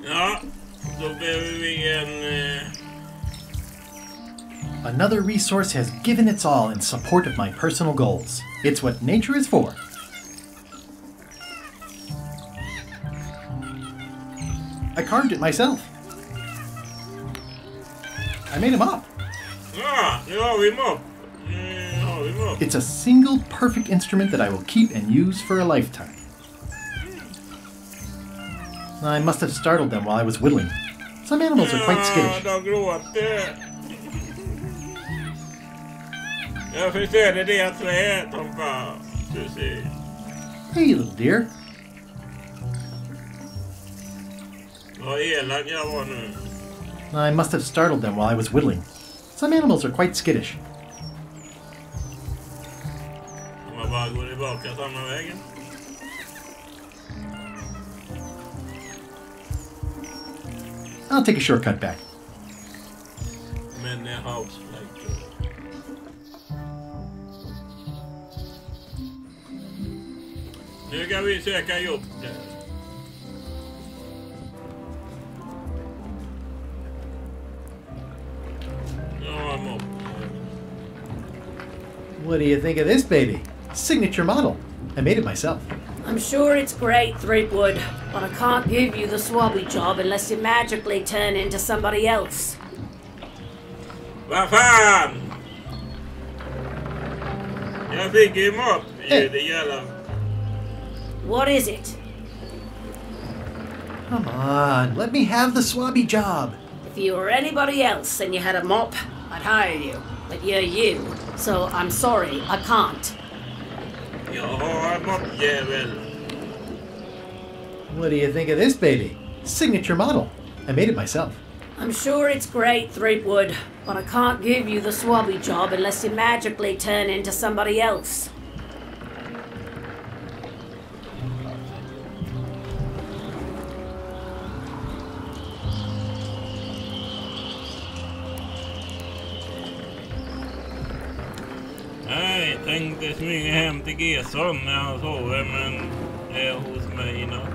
Speaker 1: Ja, då behöver vi en...
Speaker 7: Another resource has given its all in support of my personal goals. It's what nature is for. I carved it myself. I made him up.
Speaker 1: Ja, nu har vi mopp.
Speaker 7: It's a single perfect instrument that I will keep and use for a lifetime. I must have startled them while I was whittling. Some animals are quite skittish.
Speaker 1: De gråter. Jag förstår det träet, Tompa. Du ser.
Speaker 7: Hey, little dear.
Speaker 1: Vad elak jag var nu.
Speaker 7: I must have startled them while I was whittling. Some animals are quite skittish.
Speaker 1: Man bara går tillbaka samma vägen.
Speaker 7: I'll take a shortcut back.
Speaker 1: Men house like. Nu kan vi söka jobb där.
Speaker 7: What do you think of this baby? Signature model. I made it myself.
Speaker 3: I'm sure it's great, Threepwood, but I can't give you the swabby job unless you magically turn into somebody else.
Speaker 1: Vad fan! Jag fick ju mopp i det jävla...
Speaker 3: What is it?
Speaker 7: Come on, let me have the swabby job.
Speaker 3: If you were anybody else and you had a mop, I'd hire you. But you're you, so I'm sorry, I can't.
Speaker 1: Jag har en moppjävel.
Speaker 7: What do you think of this baby? Signature model. I made it myself.
Speaker 3: I'm sure it's great, Threepwood, but I can't give you the swabby job unless you magically turn into somebody else.
Speaker 1: Nej, jag tänkte smyga hem till Gesson när han sover, men är hos mig i natt.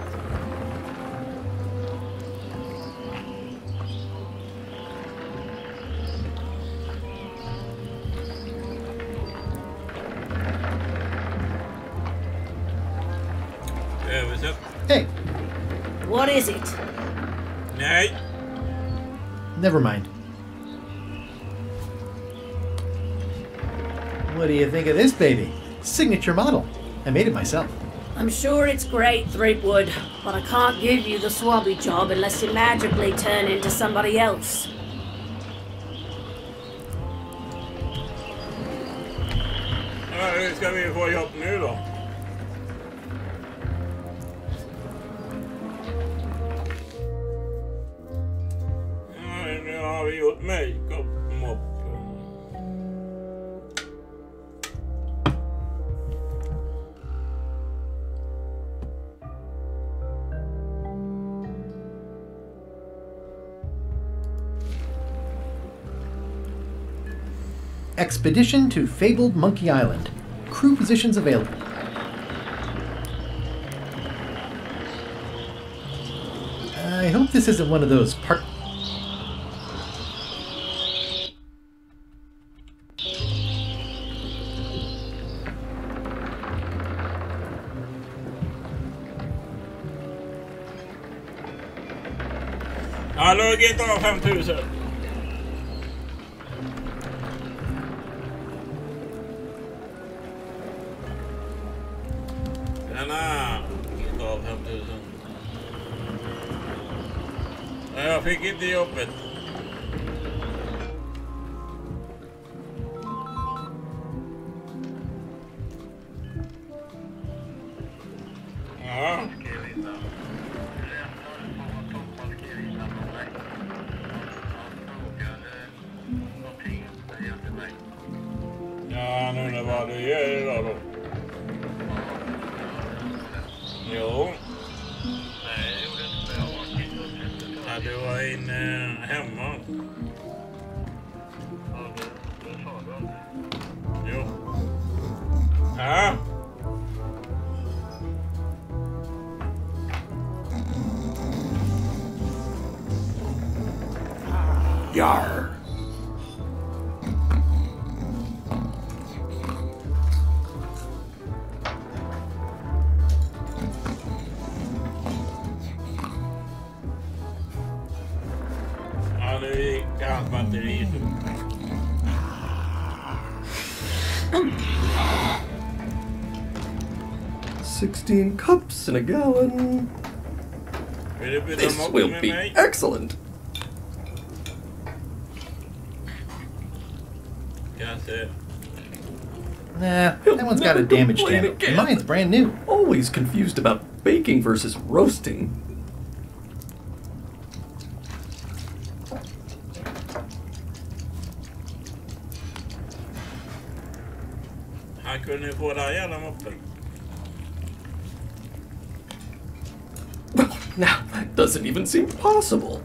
Speaker 1: Översätt.
Speaker 7: Hey.
Speaker 3: What is it?
Speaker 1: Nej.
Speaker 7: Never mind. What do you think of this baby? Signature model. I made it myself.
Speaker 3: I'm sure it's great, Threepwood, but I can't give you the swabby job unless you magically turn into somebody else.
Speaker 1: Ja, hur ska vi få jobb nu då? Ja, nu har vi gjort make-up mopp.
Speaker 7: Expedition to Fabled Monkey Island. Crew positions available. I hope this isn't one of those park...
Speaker 1: Hallå, GTA 5000. Tjena, GTA 5000. Jag fick inte jobbet. Ja. Ja, nu undrar vad du gör idag då. Jo. Ja, du var inne hemma. Jo. Ja.
Speaker 9: Yarr.
Speaker 1: batteri.
Speaker 16: 16 cups in a gallon. This will be excellent.
Speaker 1: That's it.
Speaker 7: Nah, that one's got a damage channel. Mine's brand new.
Speaker 16: Always confused about baking versus roasting.
Speaker 1: Här kunde ni få det här jävla moppen.
Speaker 16: Now that doesn't even seem possible.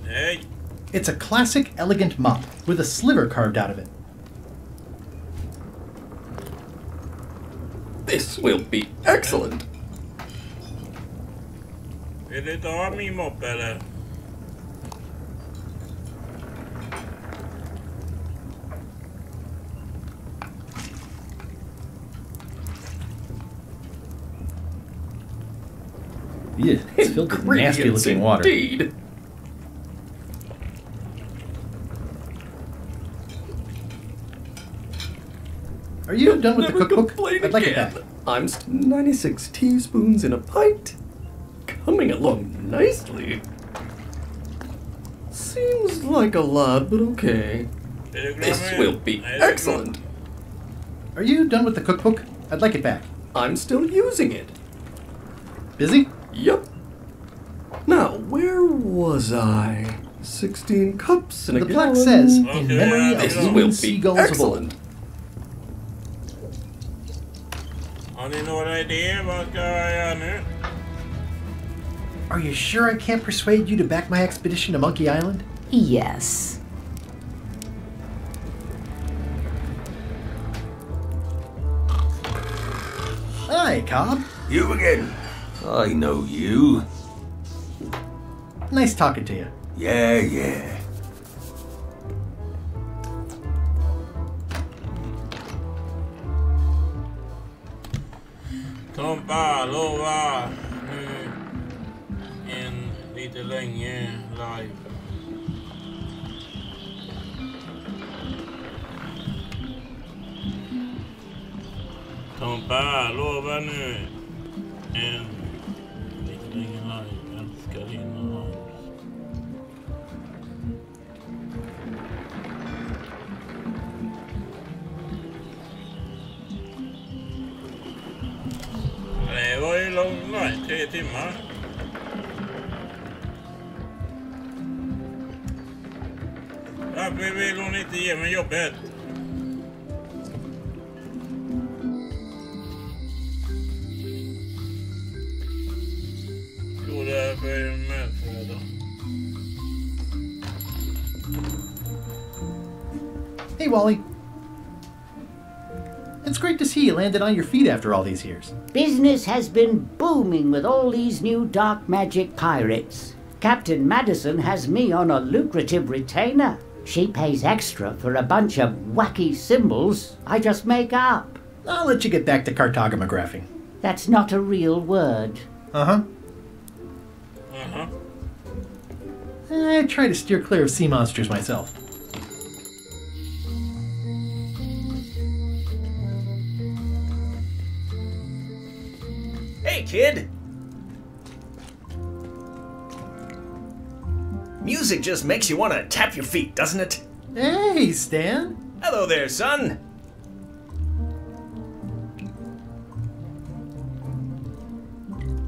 Speaker 1: Hey.
Speaker 7: It's a classic elegant mop with a sliver carved out of it.
Speaker 16: This will be excellent.
Speaker 1: Vill du ta min mopp eller?
Speaker 7: Yeah, it's filled with nasty looking water.
Speaker 16: Indeed.
Speaker 7: Are you done with the cookbook? I'd like it back.
Speaker 16: I'm 96 teaspoons in a pint. Coming along nicely. Seems like a lot, but okay. This will be excellent.
Speaker 7: Are you done with the cookbook? I'd like it back.
Speaker 16: I'm still using it.
Speaker 7: Busy?
Speaker 16: Yep. Now, where was I? 16 cups in a gallon.
Speaker 7: The plaque says, in memory of human seagulls of old.
Speaker 1: Har ni några idéer vad ska jag göra nu?
Speaker 7: Are you sure I can't persuade you to back my expedition to Monkey Island?
Speaker 17: Yes.
Speaker 7: Hi, Cobb.
Speaker 20: You again. I know you.
Speaker 7: Nice talking to you.
Speaker 20: Yeah.
Speaker 1: Tompa, lova nu en lite länge live. Tompa, lova nu en lite länge live. Älskar dina lives. Det var ju långt, nej, 3 timmar. Varför vill hon inte ge mig jobbet? Jo, det är för medföda.
Speaker 7: Hey, Wally. It's great to see you landed on your feet after all these years.
Speaker 19: Business has been booming with all these new dark magic pirates. Captain Madison has me on a lucrative retainer. She pays extra for a bunch of wacky symbols I just make up.
Speaker 7: I'll let you get back to cartographing.
Speaker 19: That's not a real word.
Speaker 7: I try to steer clear of sea monsters myself.
Speaker 13: Hey, kid! Music just makes you want to tap your feet, doesn't it?
Speaker 7: Hey, Stan!
Speaker 13: Hello there, son!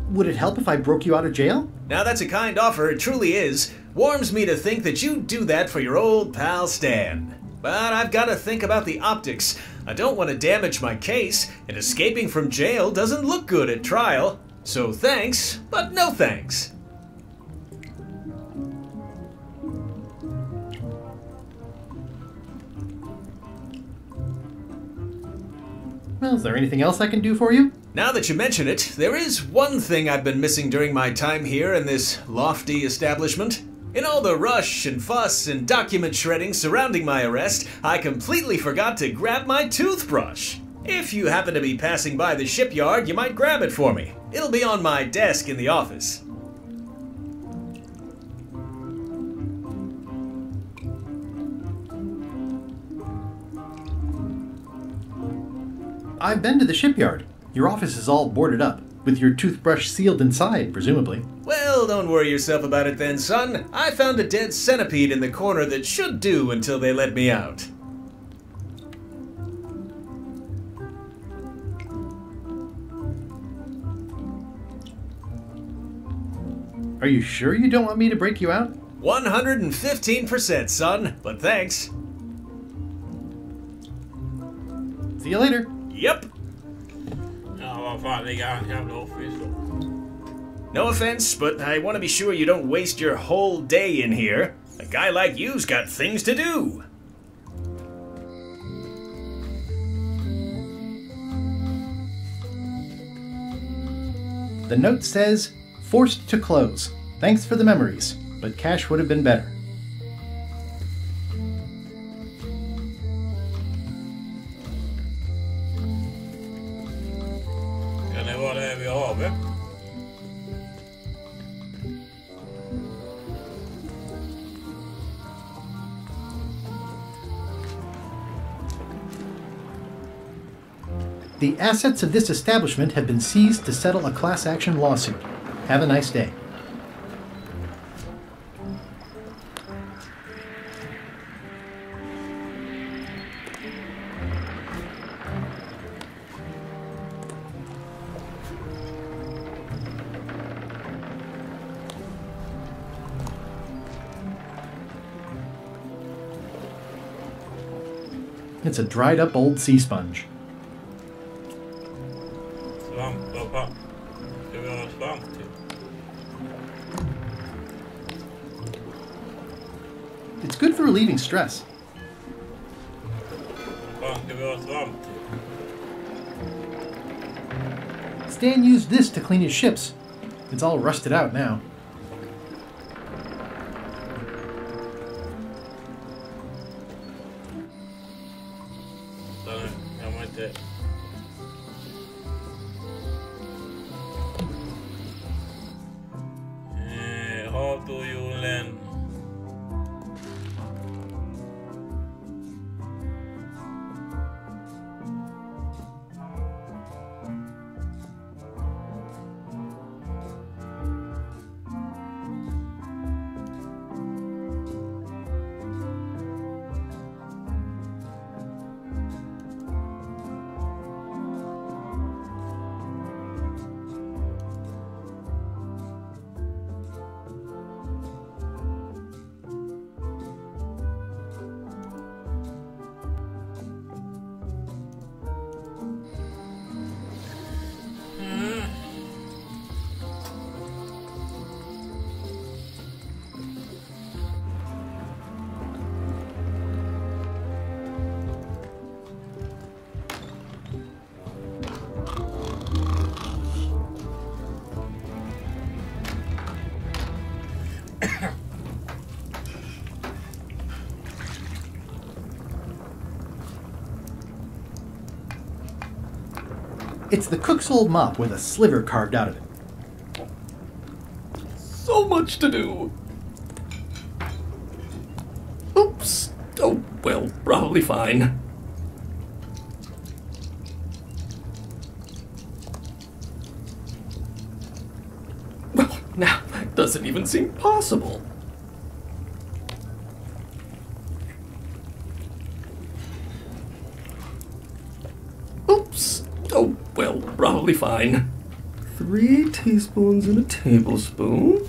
Speaker 7: Would it help if I broke you out of jail?
Speaker 13: Now that's a kind offer, it truly is. Warms me to think that you'd do that for your old pal Stan. But I've got to think about the optics. I don't want to damage my case, and escaping from jail doesn't look good at trial. So thanks, but no thanks.
Speaker 7: Well, is there anything else I can do for you?
Speaker 13: Now that you mention it, there is one thing I've been missing during my time here in this lofty establishment. In all the rush and fuss and document shredding surrounding my arrest, I completely forgot to grab my toothbrush. If you happen to be passing by the shipyard, you might grab it for me. It'll be on my desk in the office.
Speaker 7: I've been to the shipyard. Your office is all boarded up, with your toothbrush sealed inside, presumably.
Speaker 13: Well, don't worry yourself about it then, son. I found a dead centipede in the corner that should do until they let me out.
Speaker 7: Are you sure you don't want me to break you out?
Speaker 13: 115%, son, but thanks.
Speaker 7: See you later.
Speaker 13: Yep.
Speaker 1: Ja, vad fan, ligger han jävla office då?
Speaker 13: No offense, but I want to be sure you don't waste your whole day in here. A guy like you's got things to do.
Speaker 7: The note says, forced to close. Thanks for the memories, but cash would have been better.
Speaker 1: Kan det vara det vi har med?
Speaker 7: The assets of this establishment have been seized to settle a class action lawsuit. Have a nice day. It's a dried up old sea sponge. It's good for relieving stress. Stan used this to clean his ships. It's all rusted out now.
Speaker 1: How do you learn?
Speaker 7: It's the cook's old mop with a sliver carved out of it.
Speaker 16: So much to do. Oops. Oh, well, probably fine. Well, now that doesn't even seem possible. Oops. Oh, well, probably fine. 3 teaspoons and a tablespoon.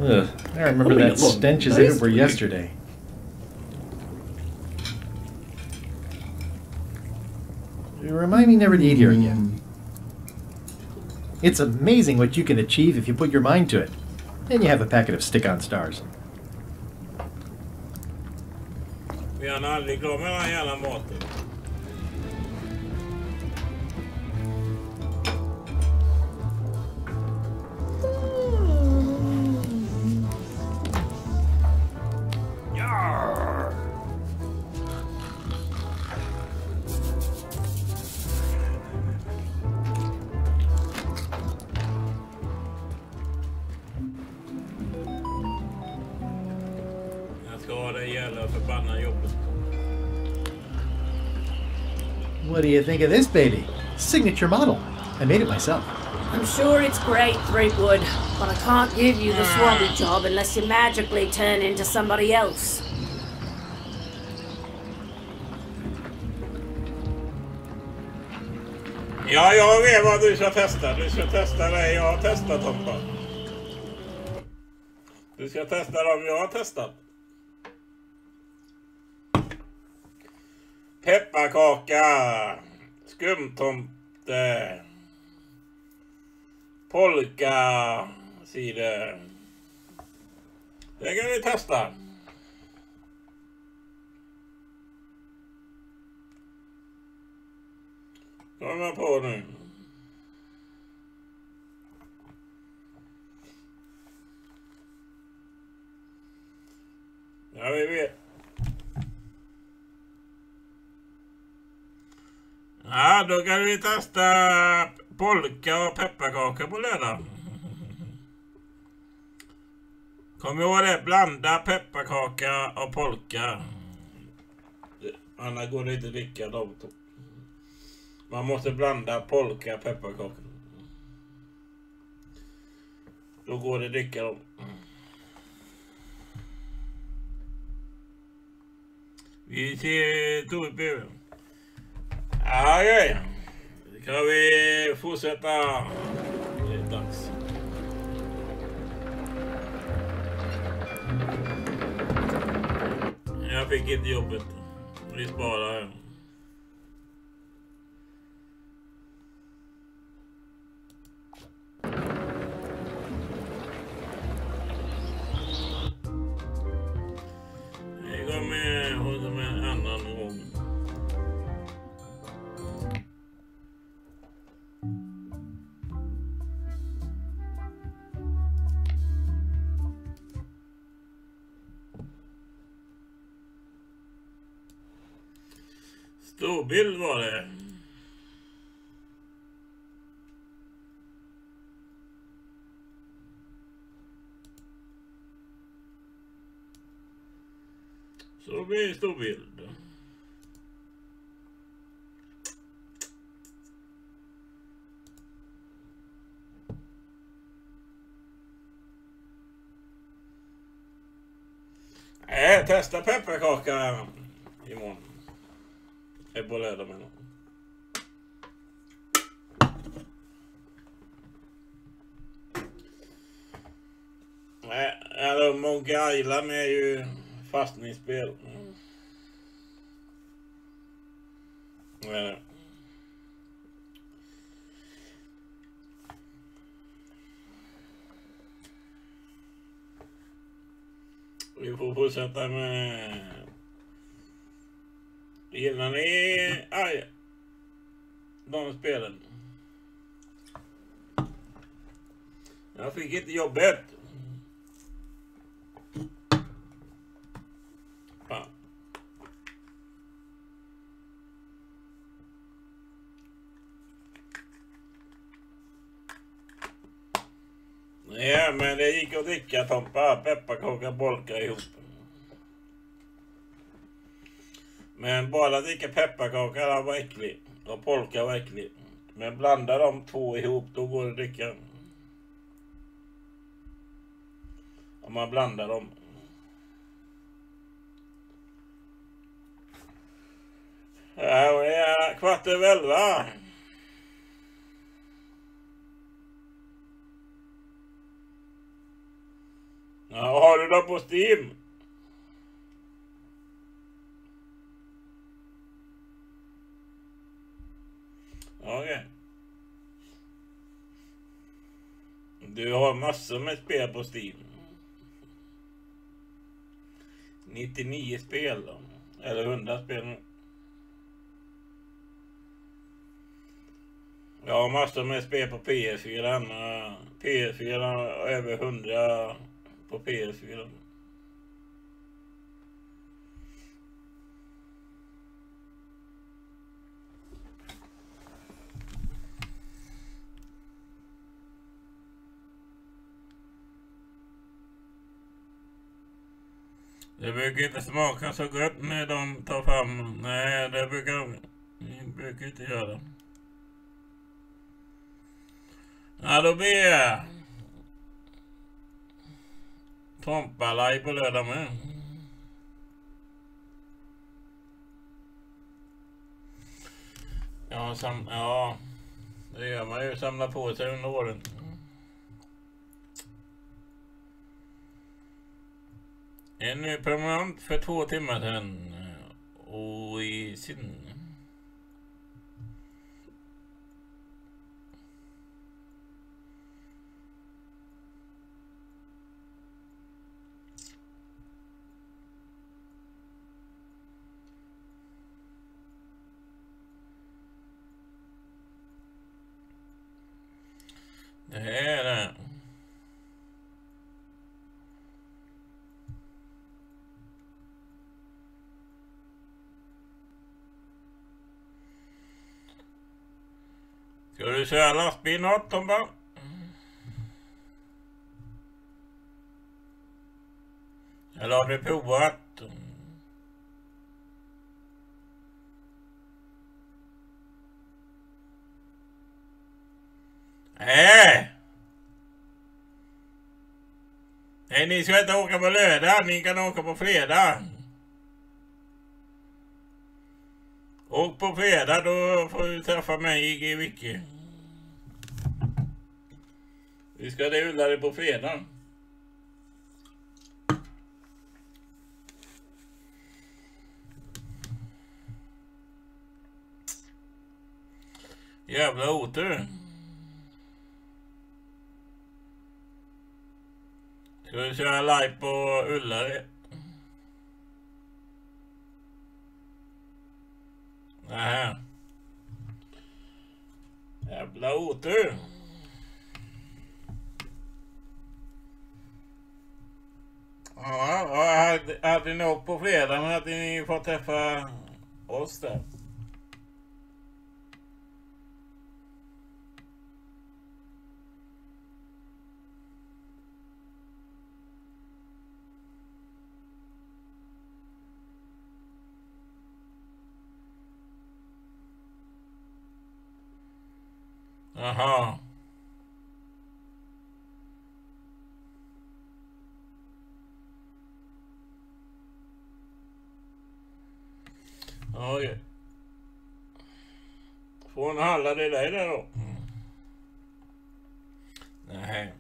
Speaker 7: Ugh, I remember that stench as if it were yesterday. Remind me never to eat here again. It's amazing what you can achieve if you put your mind to it. Then you have a packet of stick-on stars.
Speaker 1: Vi har aldrig glömt den här jävla maten. jävla förbannade jobbet.
Speaker 7: What do you think of this baby? Signature model. I made it myself.
Speaker 3: I'm sure it's great, Threepwood, but I can't give you the swabby job unless you magically turn into somebody else.
Speaker 1: Ja, jag vet vad du ska testa. Du ska testa det jag har testat, Tompa. Du ska testa dem jag har testat. Pepparkaka, skumtomte, polka, cider. Det kan vi testa. Kommer på nu. Ja, vi vet. Ja, då kan vi testa polka och pepparkaka på lördag. Kom ihåg det, blanda pepparkaka och polka. Annars går det inte att dricka dem. Man måste blanda polka och pepparkaka. Då går det att dricka dem. Vi ser Torbjörn. Ja, ja. Kan vi fortsätta? Det är dags. Jag fick inte jobbet. Vi sparar här. Jag går med en annan gång. Storbild var det. Så blir det storbild. Testa pepparkaka imorgon. På lördag med någon. Nej, Monkey Island är ju fastningsspel. Vi får fortsätta med innan ni de spelen. Jag fick inte jobbet. Fan. Ja, men det gick att dricka Tompa, pepparkaka, bolka ihop. Men bara dricka pepparkaka var äcklig. Och polka var äcklig. Men blanda de två ihop, då går det att dricka. Om man blandar dem. Ja, det är 11:15. Ja, har du det på Steam? Okej. Du har massor med spel på Steam. 99 spel då. Eller 100 spel. Jag har massor med spel på PS4. PS4 över 100 på PS4. Det brukar inte smaka så gott när de tar fram. Nej, det brukar inte göra. Ja, då blir jag Tomparlaj på lördag med. Ja, det gör man ju. Samla på sig under åren. En ny promenad för 2 timmar sedan. Och i sin... Det är det. Ska du köra lastbil något, Tomba? Eller har du provat? Nej, ni ska inte åka på lördag, ni kan åka på fredag. Och på fredag då får du träffa mig i Vicky. Vi ska det ulla det på fredag. Jävla otur. Ska vi köra live på Ullared? Nej. Jävla otur. Ja, hade ni åkt på fredag men hade ni fått träffa oss där. Aha. Oj. Får en halva det där då? Nej.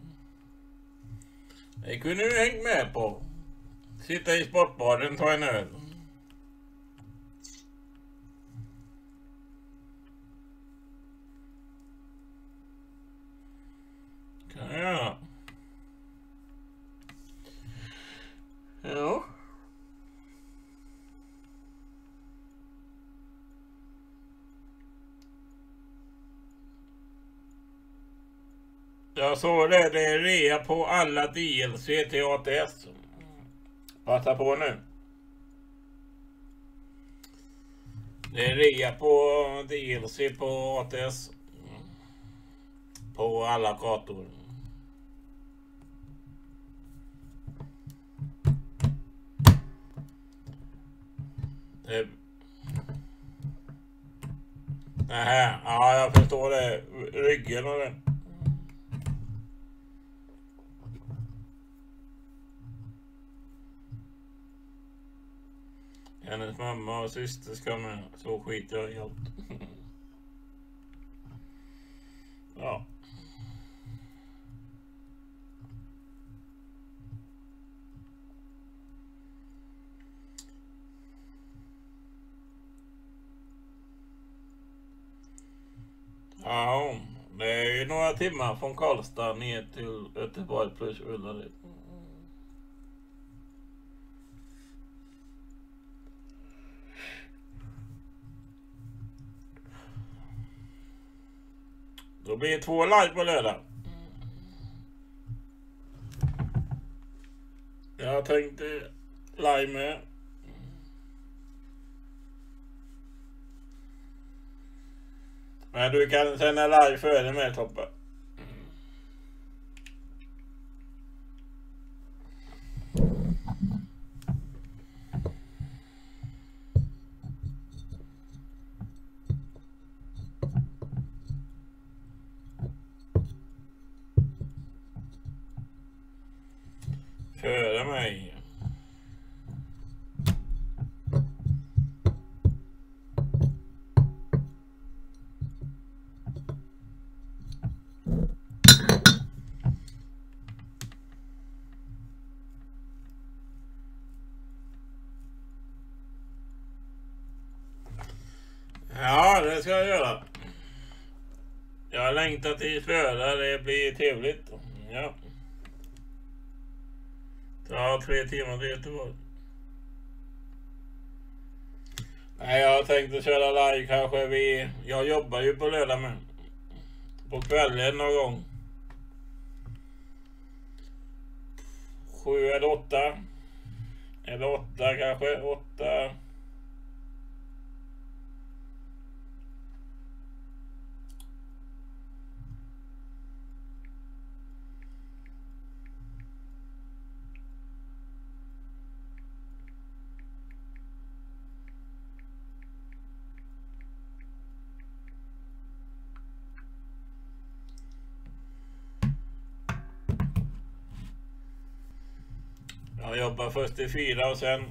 Speaker 1: Det kunde du hängt med på. Sitta i sportbaren, ta en öl. Ja. Ja. Jag såg det är rea på alla DLC till ATS. Passa på nu. Det är rea på DLC på ATS. På alla kartor. Nähä, ja jag förstår det. Ryggen och det. Hennes mamma och syster ska med. Så skiter jag i allt. Ja. Ja, det är ju några timmar från Karlstad ner till Göteborg plus Ullared. Då blir det 2 live på lördag. Jag tänkte live med. Men du kan sända live före med, Toppa. Före mig. Ja, det ska jag göra. Jag längtar till föda, det blir trevligt. Ja. Ja, 3 timmar till Göteborg. Nej, jag tänkte köra live kanske jag jobbar ju på lördag med. På kvällen någon gång. 7 eller 8. Eller 8 kanske, 8. Jag jobbar först till 4 och sen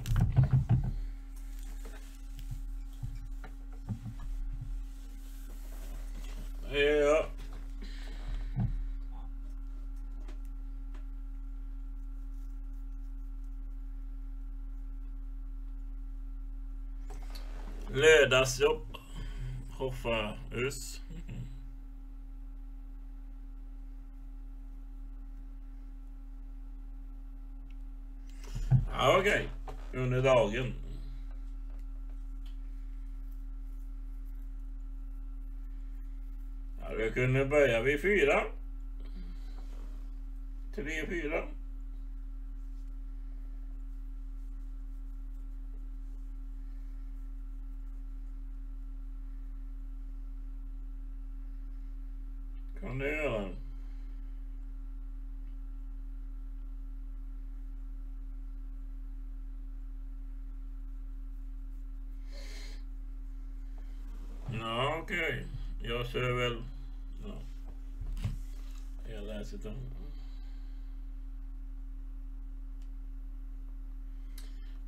Speaker 1: ja. Lördagsjobb. Hoffa us. Ja, okej. Under dagen. Ja, vi kunde börja vid 4. 3, 4. Kan du göra? Ja, okej. Jag ser väl... Ja. Jag läser dem.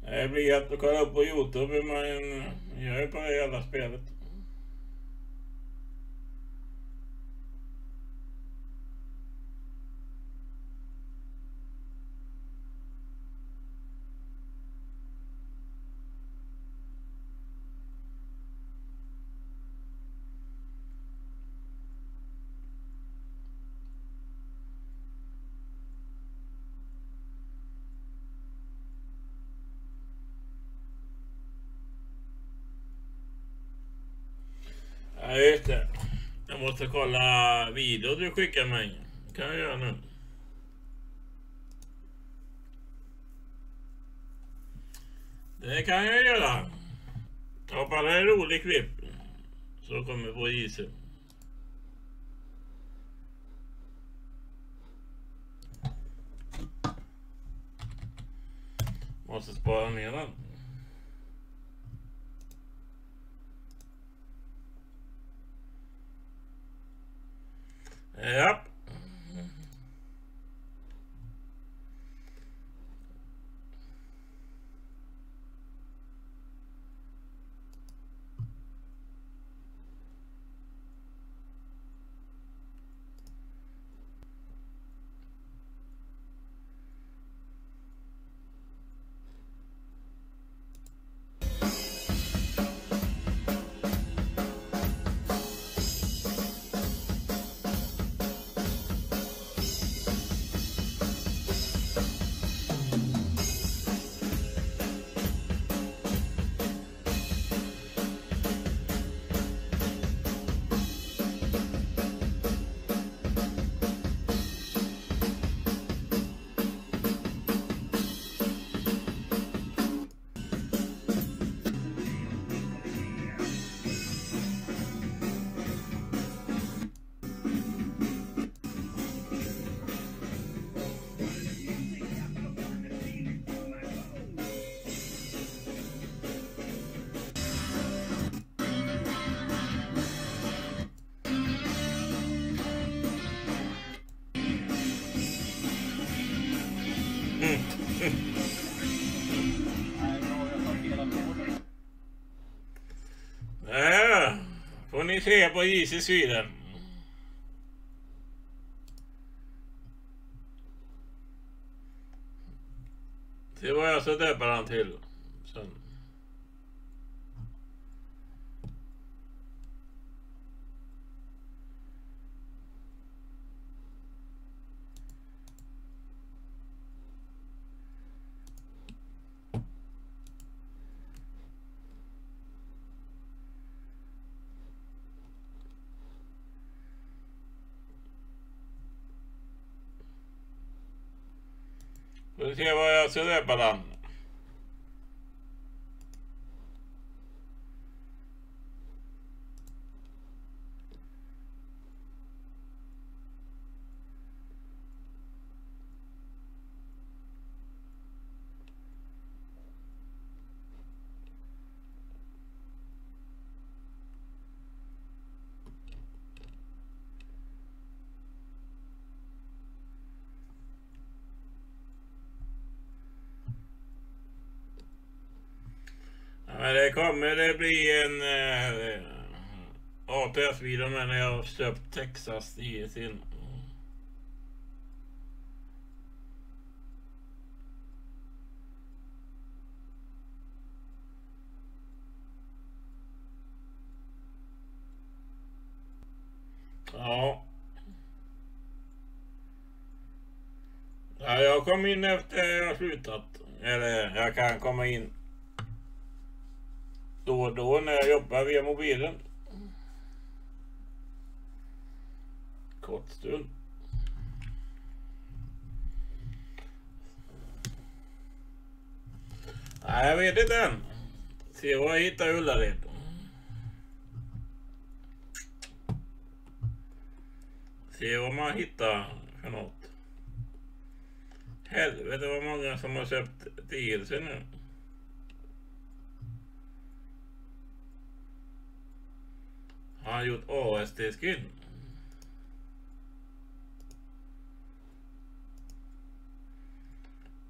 Speaker 1: Det blir att kolla upp på YouTube. Man gör på det jävla spelet. Ja, just det. Jag måste kolla video du skickar mig. Kan jag göra nu? Det kan jag göra. Ta bara en rolig klipp. Så kommer på isen. Måste spara ner den. Ja. Ja, får ni se på Easy Sweden. Se vad jag så döper han till sen. Får se vad jag ska döpa den. Men det kommer det bli en ATS-video när jag har köpt Texas i sin. Ja. Ja, jag kom in efter jag har slutat. Eller jag kan komma in då och då när jag jobbar via mobilen. Kort stund. Nej, jag vet inte än. Se vad jag hittar Ullared. Se vad man hittar för något. Helvete vad många som har köpt DLC nu. Han har gjort AST-skin.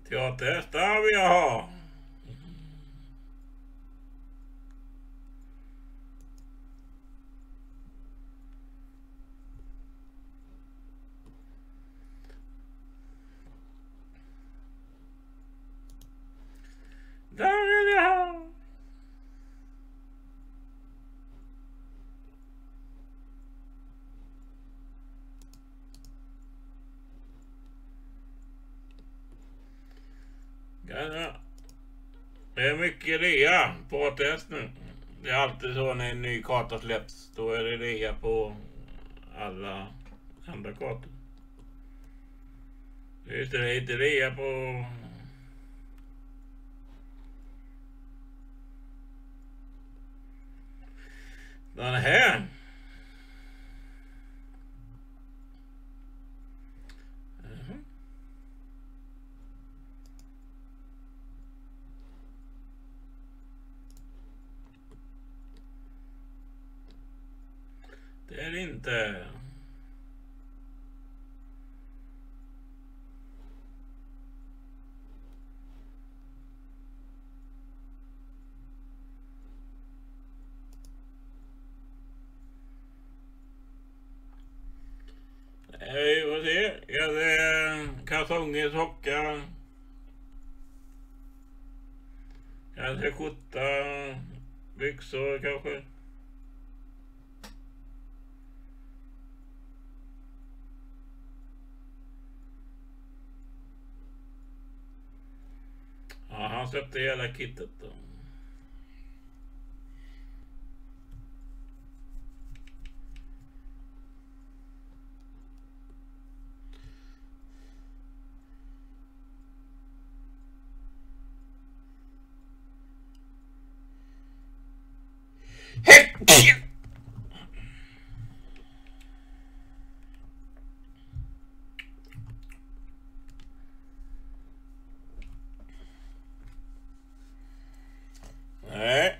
Speaker 1: Teater vill jag ha. Där vill jag ha. Det är mycket rea på ATS nu. Det är alltid så när en ny karta släpps. Då är det rea på alla andra kartor. Just det, det är inte rea på den här. Det är inte. Vi får se. Jag ser kalsonger, sockar. Kanske skjorta, byxor kanske. Ja, han släppte hela kittet då. Nej.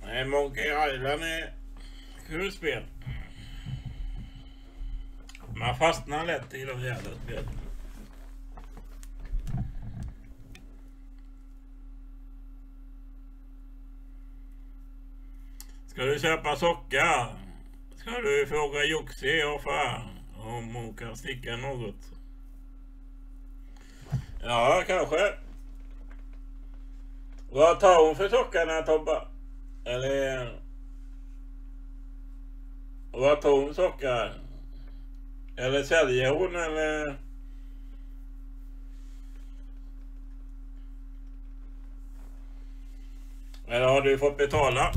Speaker 1: Nej, Monkey Island är kul spel. Jag fastnar lätt i de jävla spelen. Ska du köpa socker? Ska du fråga Joxi och fan om hon kan sticka något? Ja, kanske. Vad tar hon för sockarna, Tobba? Eller... Vad tar hon sockar? Eller säljer hon eller... Eller har du fått betala?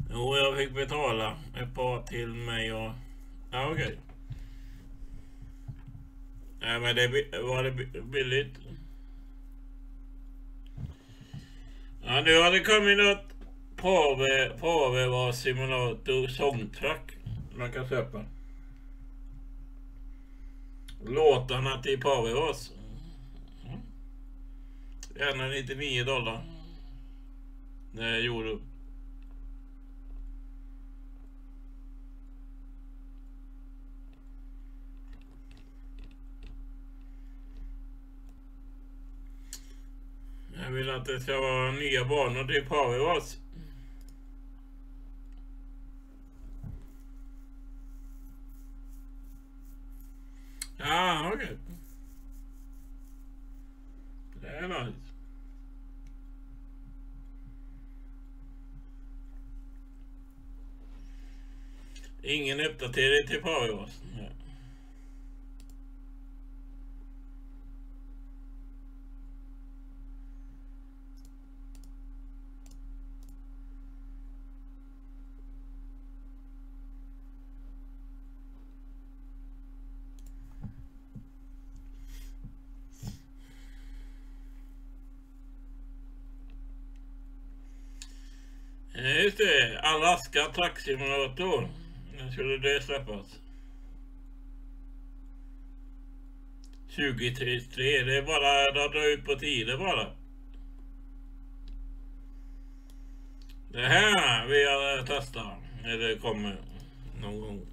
Speaker 1: Jo, jag fick betala ett par till mig och... Ja, okej. Nej, men det var det billigt. Ja, nu har det kommit något Pave var simulator sångtrack man kan köpa. Låtarna till Pave was. Gärna $99. Det gjorde. Jag vill att det ska vara nya banor till Pave was. Ja, okej. Det är nice. Ingen uppdatering till Pave was. Ja. Just det, Alaska Tracksimulator. När skulle det släppas? 2033, det är bara att dra ut på tiden bara. Det här vill jag testa när det kommer någon gång.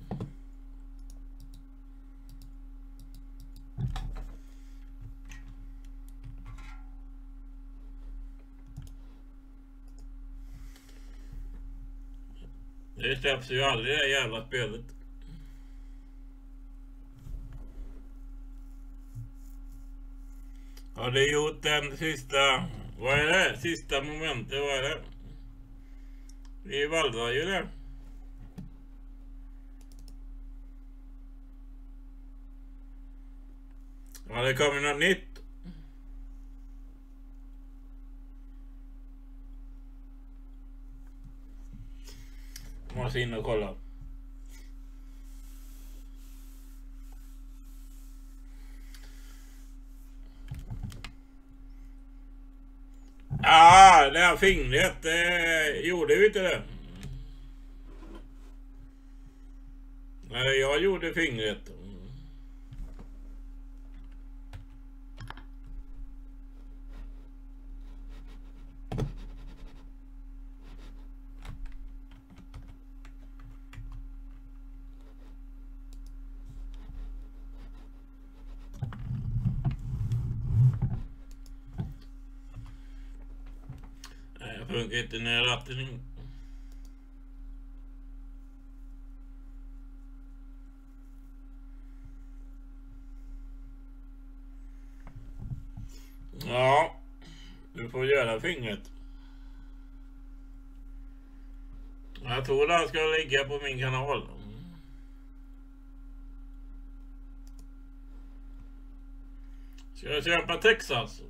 Speaker 1: Det släpps ju aldrig det jävla spelet. Har du gjort den sista... Vad är det? Sista momentet, vad är det? Vi valvar ju det. Ja, det kommer något nytt. Måste in och kolla. Ja, det här fingret gjorde vi inte det. Nej, jag gjorde fingret. Jag funkar inte när ratten in. Ja, du får göra fingret. Jag tror det ska ligga på min kanal. Ska jag köpa Texas?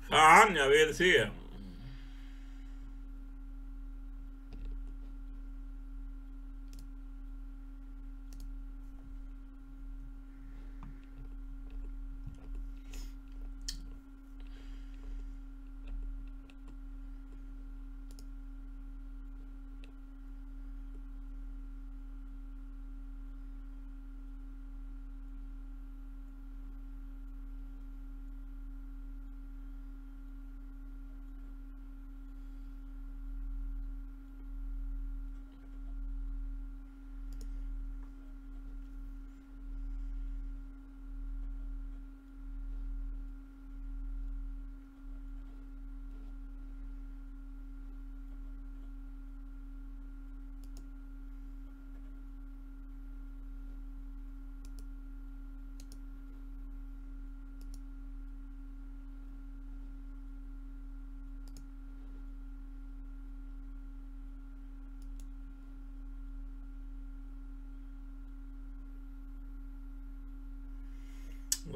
Speaker 1: Fan, jag vill se.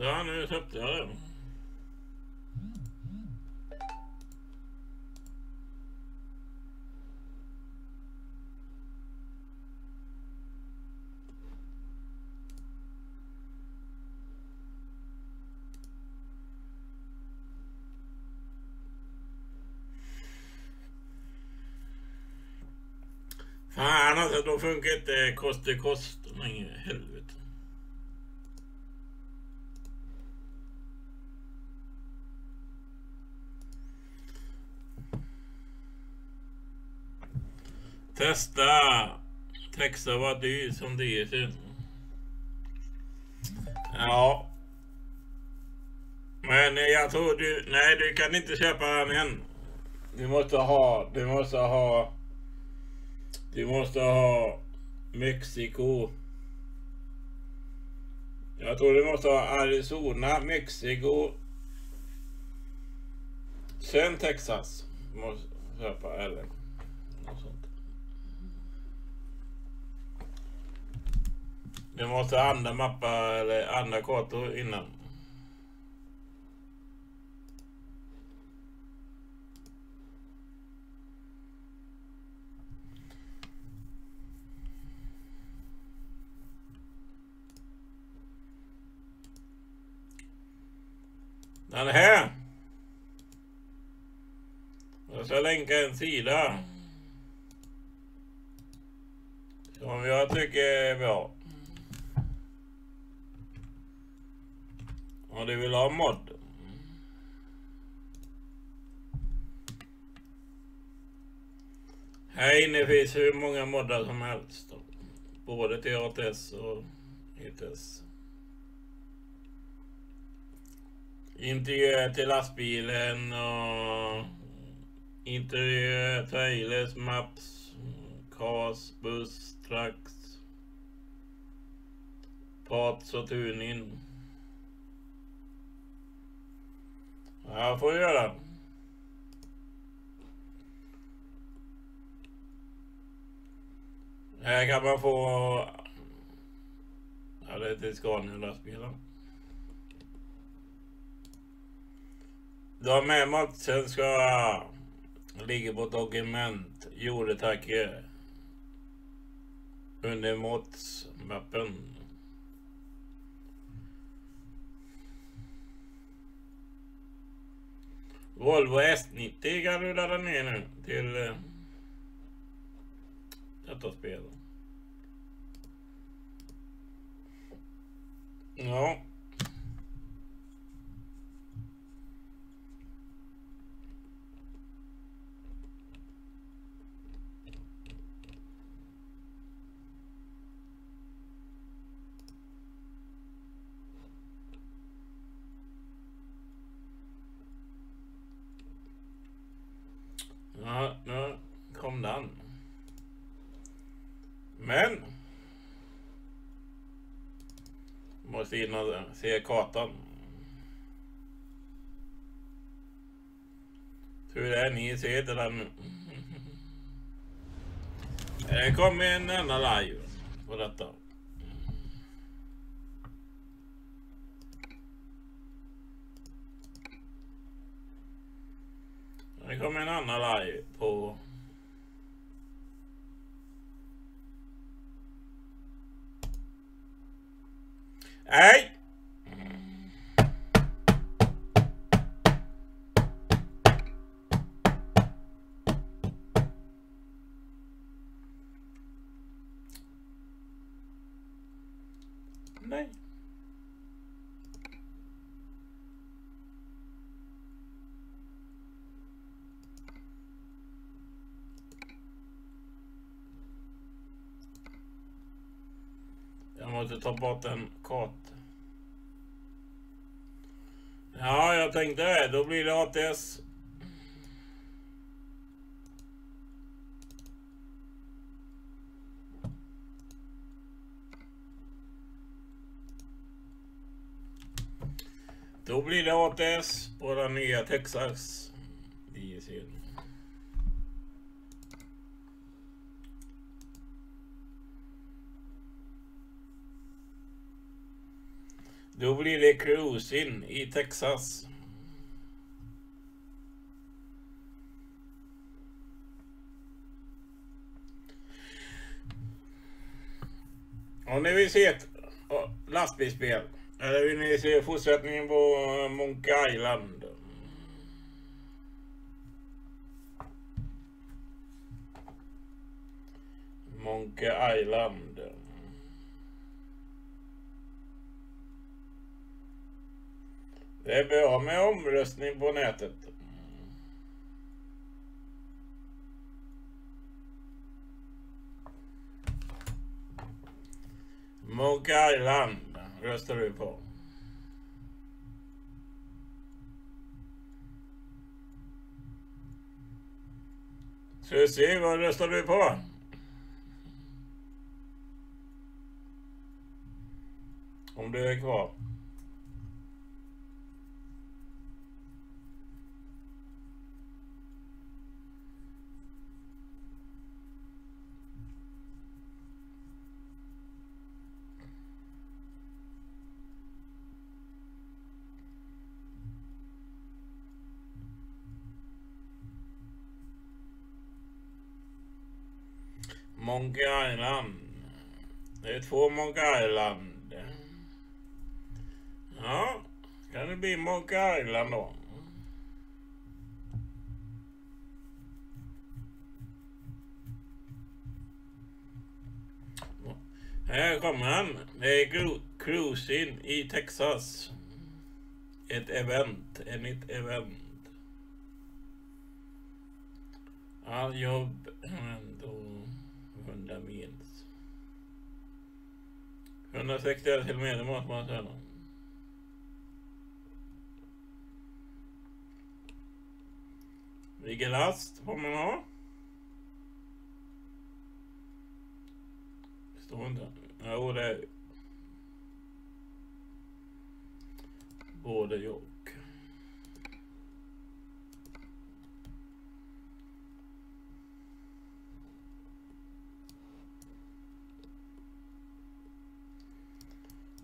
Speaker 1: Ja, nu köpte jag det. Fan, alltså då funkar inte kost till kost. Nej, helvete. Testa. Texta var dyr som det är. Ja. Men jag tror du... Nej, du kan inte köpa den än. Du måste ha Mexiko. Jag tror du måste ha Arizona, Mexiko. Sen Texas. Du måste köpa eller något sånt. Du måste ha andra mappar eller andra kartor innan. Den här. Jag ska länka en sida som jag tycker är bra. Om du vill ha mod. Här inne finns hur många moddar som helst. Både till ATS och ETS. Interiör till lastbilen och interiör, trailers, maps, cars, buss, trucks, parts och tuning. Ja, får jag göra. Här kan man få... Ja, det är till Scania lastbilar. De här matchen ska ligga på dokument. Gjorde tack under modsmappen. Volvo S90 kan du ladda ner nu till detta spel. Ja. Ja, nu kom den. Men måste in och se kartan. Hur är ni ser det där nu? Det kommer en annan live på detta. Det kommer en annan live på nej. Nej. Jag måste ta bort en kart. Ja, jag tänkte det. Då blir det ATS. Då blir det ATS på den nya Texas DSC. Då blir det cruising i Texas. Om ni vill se ett lastbilsspel, eller vill ni se fortsättningen på Monkey Island? Monkey Island. Det är bra med omröstning på nätet. Monkey Island röstar du på. Så vi se, vad röstar du på? Om du är kvar. Monkey Island. Det är 2 Monkey Island. Ja, kan det bli Monkey Island då? Här kommer han. Det är cruising i Texas. Ett nytt event. All jobb ändå 100 mils. 160 kilometer måste man säga. Vilken last får man ha? Står inte. Jo, det är både och.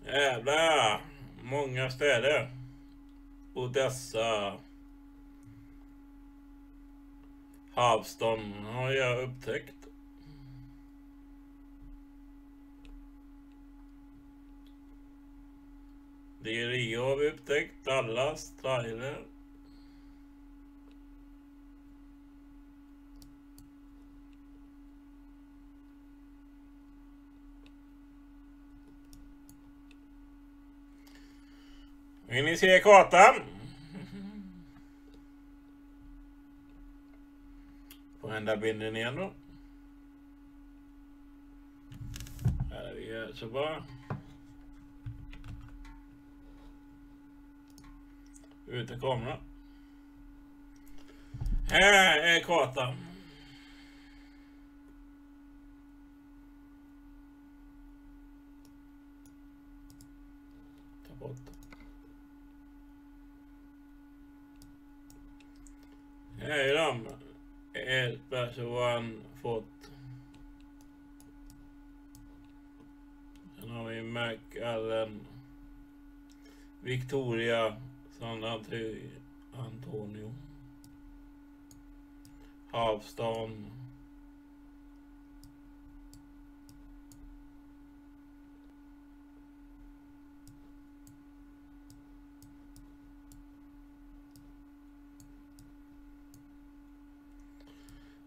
Speaker 1: Jävlar, många städer. Och dessa havstorn har jag upptäckt. Det är Rio har vi upptäckt, Dallas, Tyler. Vill ni se kartan? Får ända bilden igen då. Här är vi så bara. Ute kameran. Här är kartan. bort. Här är de. Ett person fått. Sen har vi McAllen, Victoria, San Antonio, Havstan,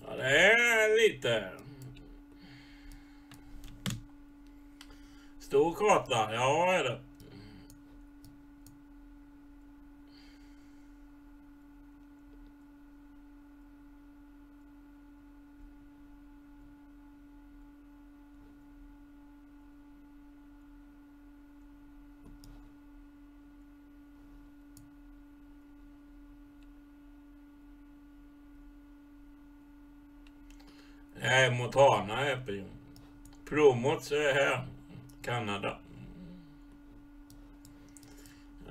Speaker 1: ja, det är lite stor karta, ja är det. Nej, Montana är på Promots är här. Kanada.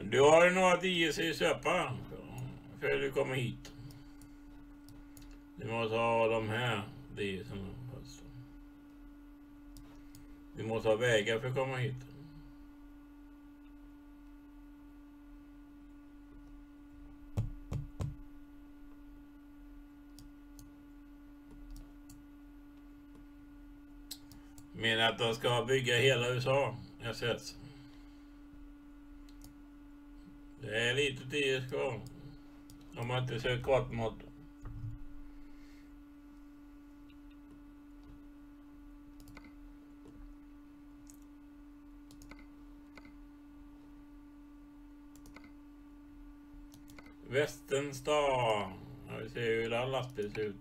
Speaker 1: Du har ju några DS i köpa för du kommer hit. Du måste ha de här DS:arna först. Du måste ha vägar för att komma hit. Men att de ska bygga hela USA, jag sett. Det är lite tid kvar. De har inte sökt kartmod. Västernstad. Ja, vi ser hur alla lastbil ser ut.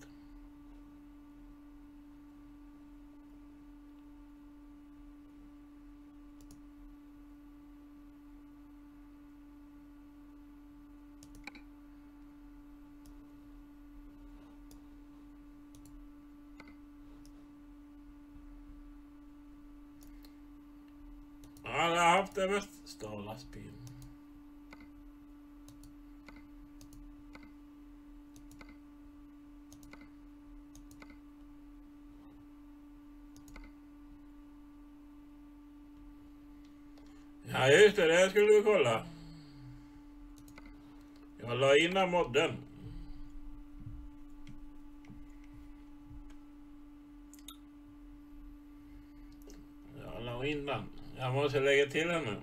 Speaker 1: Alla har haft det Västernstad lastbil. Ja just det, det skulle vi kolla. Jag la in den modden. Jag la in den. Jag måste lägga till den nu.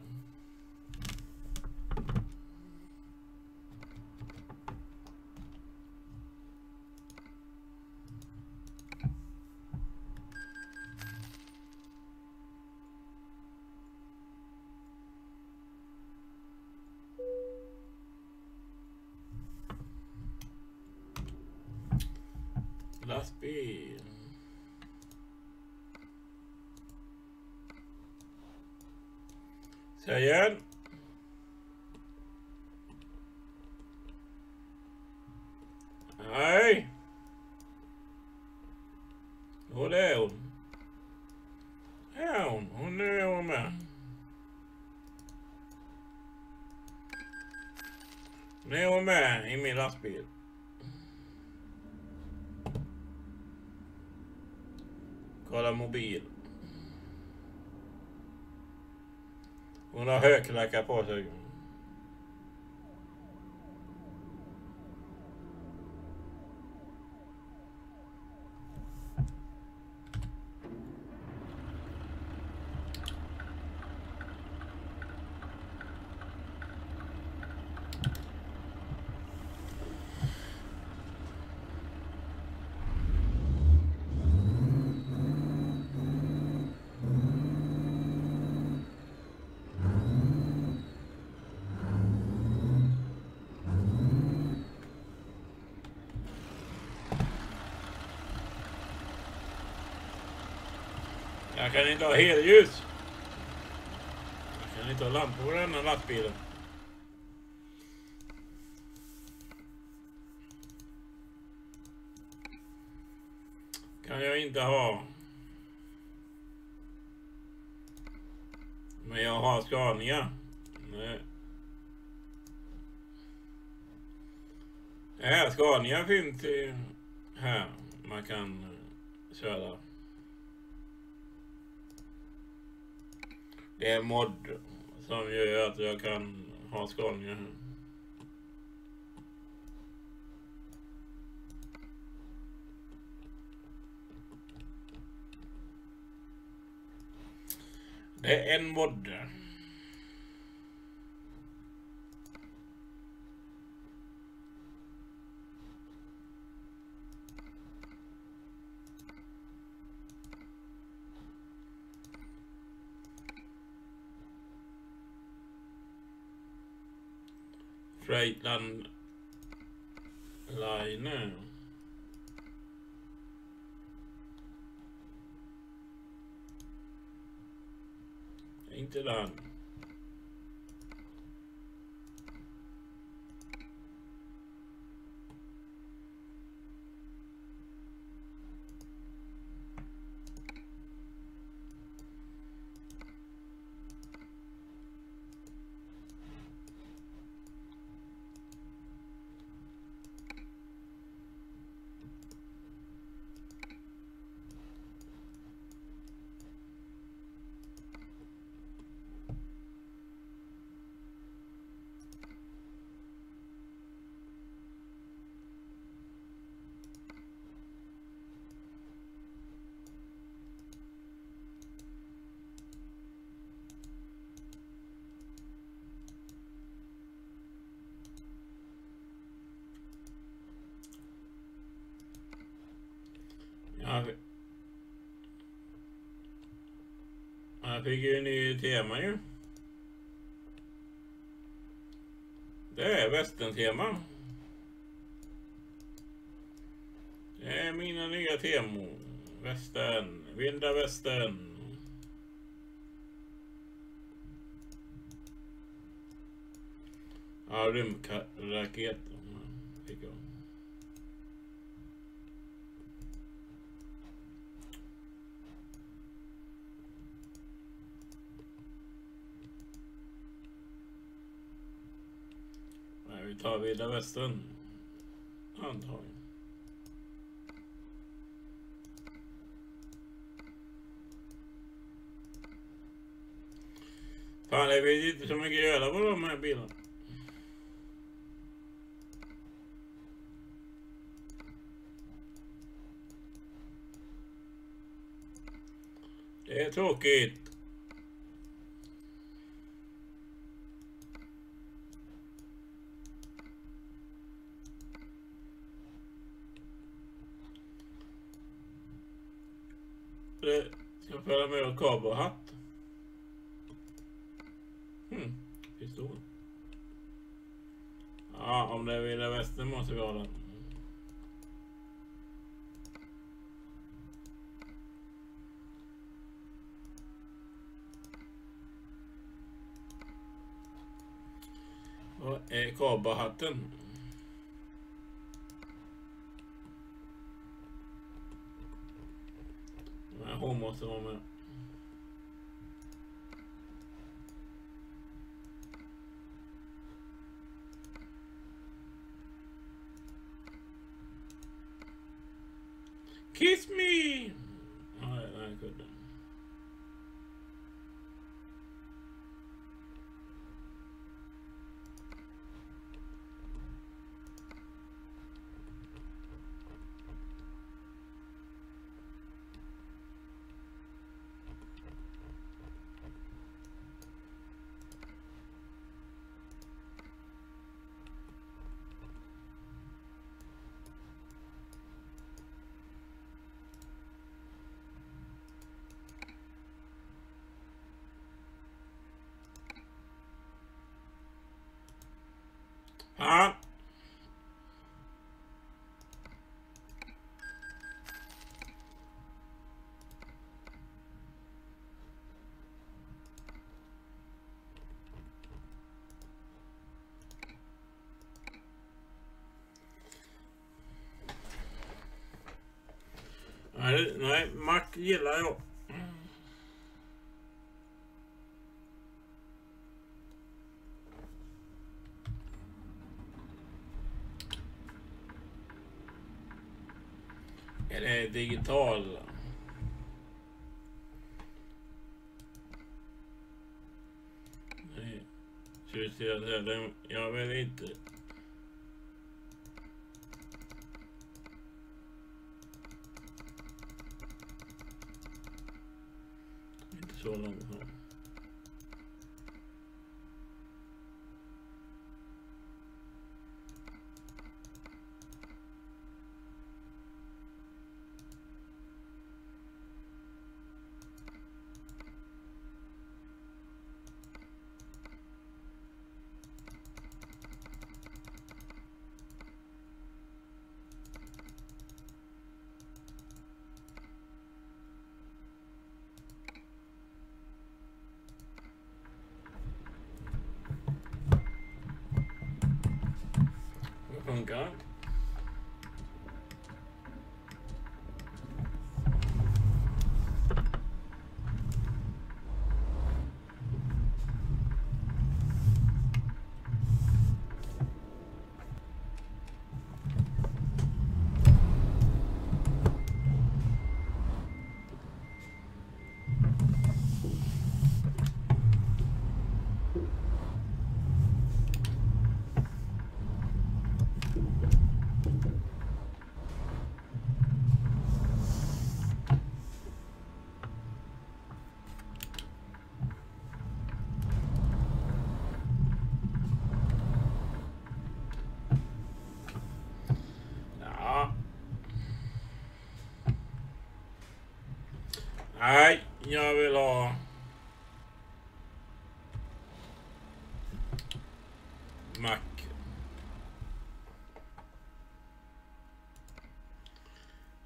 Speaker 1: Lastbil. Säg igen. Nej. Och det är hon. Ja, hon är hon med. Nu är hon med i min lastbil. Kolla mobil. Hon har högklackar på sig. Jag kan inte ha helljus. Jag kan inte ha lampor på den här lastbilen. Kan jag inte ha. Men jag har Scania. Här Scania finns det här. Man kan köra. Det är mod som gör att jag kan ha Scania här. Det är en mod. Freightland Liner. Inte den. Jag fick ju en ny tema ju. Det är västern-tema. Det är mina nya temor. Västern, vilda västern. Ja, rymdraket fick jag. Vi tar vilda västern. Antagligen. Fan, jag vet inte så mycket göra på de här bilarna. Det är tråkigt. Det ska följa med en kabelhatt. Pistol. Ja, om det är vilda västern måste vi ha den. Vad är kabelhatten? Hon måste vara med. Kiss me! Nej, jag kunde. Ja. Nej, Mac gillar jag. Är det digital? Nej. Jag vet inte. Inte så långt. Funkar. Nej, jag vill ha Mac.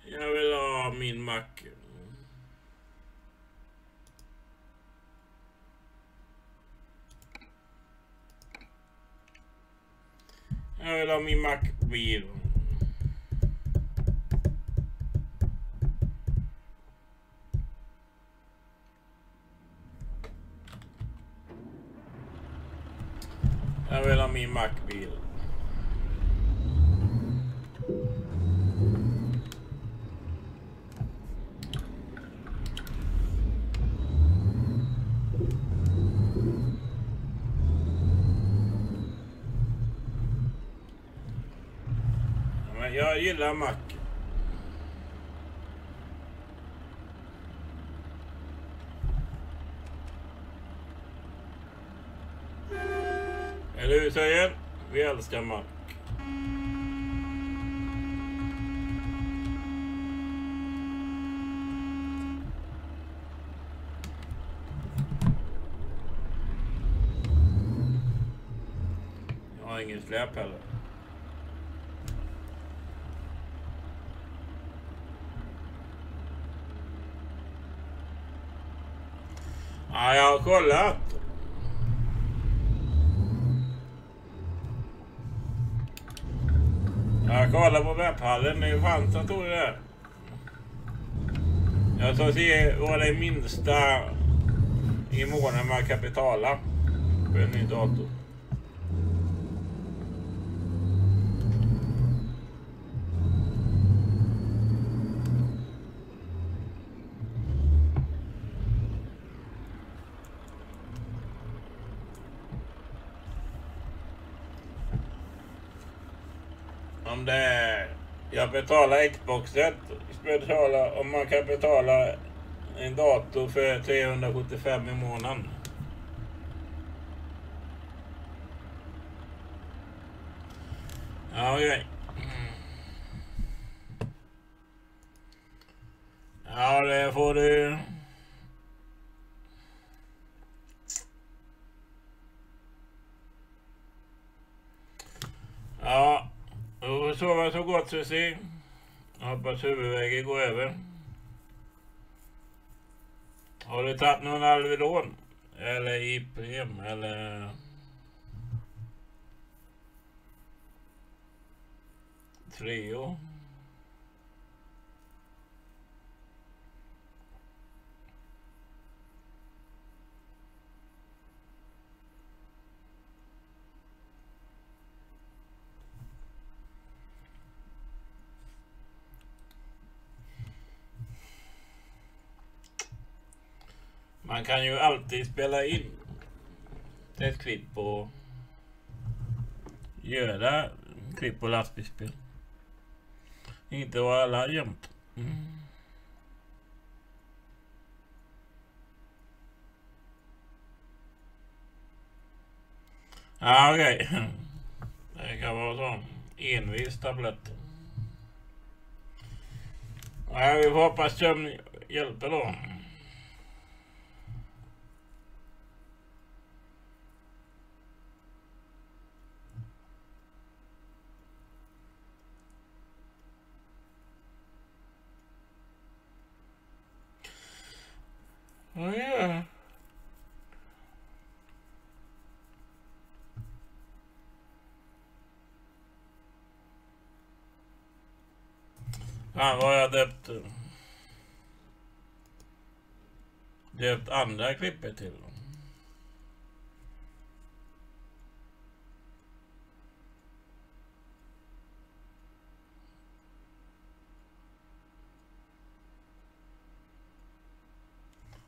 Speaker 1: Jag vill ha min Mac. Jag vill ha min Mac-bil. Jag vill ha min Mac-bil. Men jag gillar Mac. Eller hur säger? Vi älskar Mac. Jag har ingen släp heller. Ja, jag har kollat. Jag kollar på webbhallen, det fanns datorer där. Jag ska se vad det är minsta i månaden man kan betala för en ny dator. Om det är, jag betalar Xboxet, om man kan betala en dator för 375 i månaden. Ja, okej. Ja, det får du. Ja. Och sova så gott så se. Hoppas huvudvägen går över. Har du tagit någon Alvedon? Eller Ipren? Eller Treo? Man kan ju alltid spela in ett klipp och göra klipp på lastbilsspel. Inte vara alla jämt. Ja, okej. Det kan vara så. Envis tablett. Ja, vi får hoppas sömn hjälper då. Oh yeah. Vad har jag döpt andra klippet till?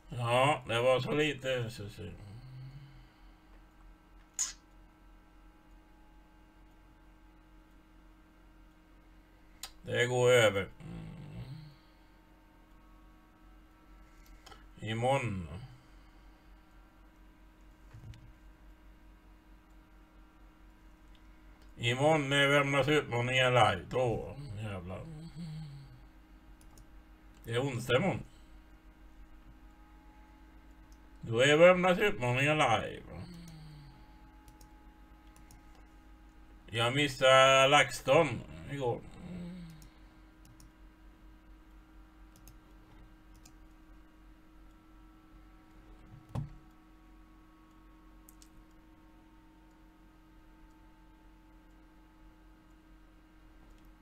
Speaker 1: Ja, det var så lite så. Det går över. Imorgon. Imorgon när vi lämnas utmaningen live. Då jävlar. Det är onsdag imorgon. Då är vi lämnas utmaningen live. Jag missade LaxTon igår.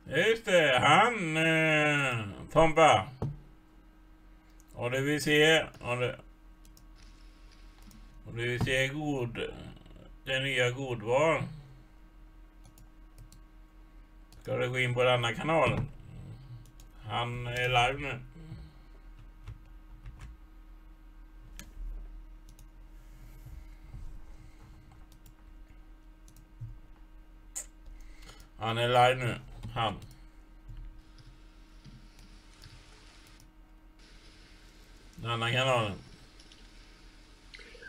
Speaker 1: Just det, han Tompa. Och det vill se och det vill se den nya godvar. Ska du gå in på denna kanalen? Han är live nu. Han är live nu. Han. Denna kanalen.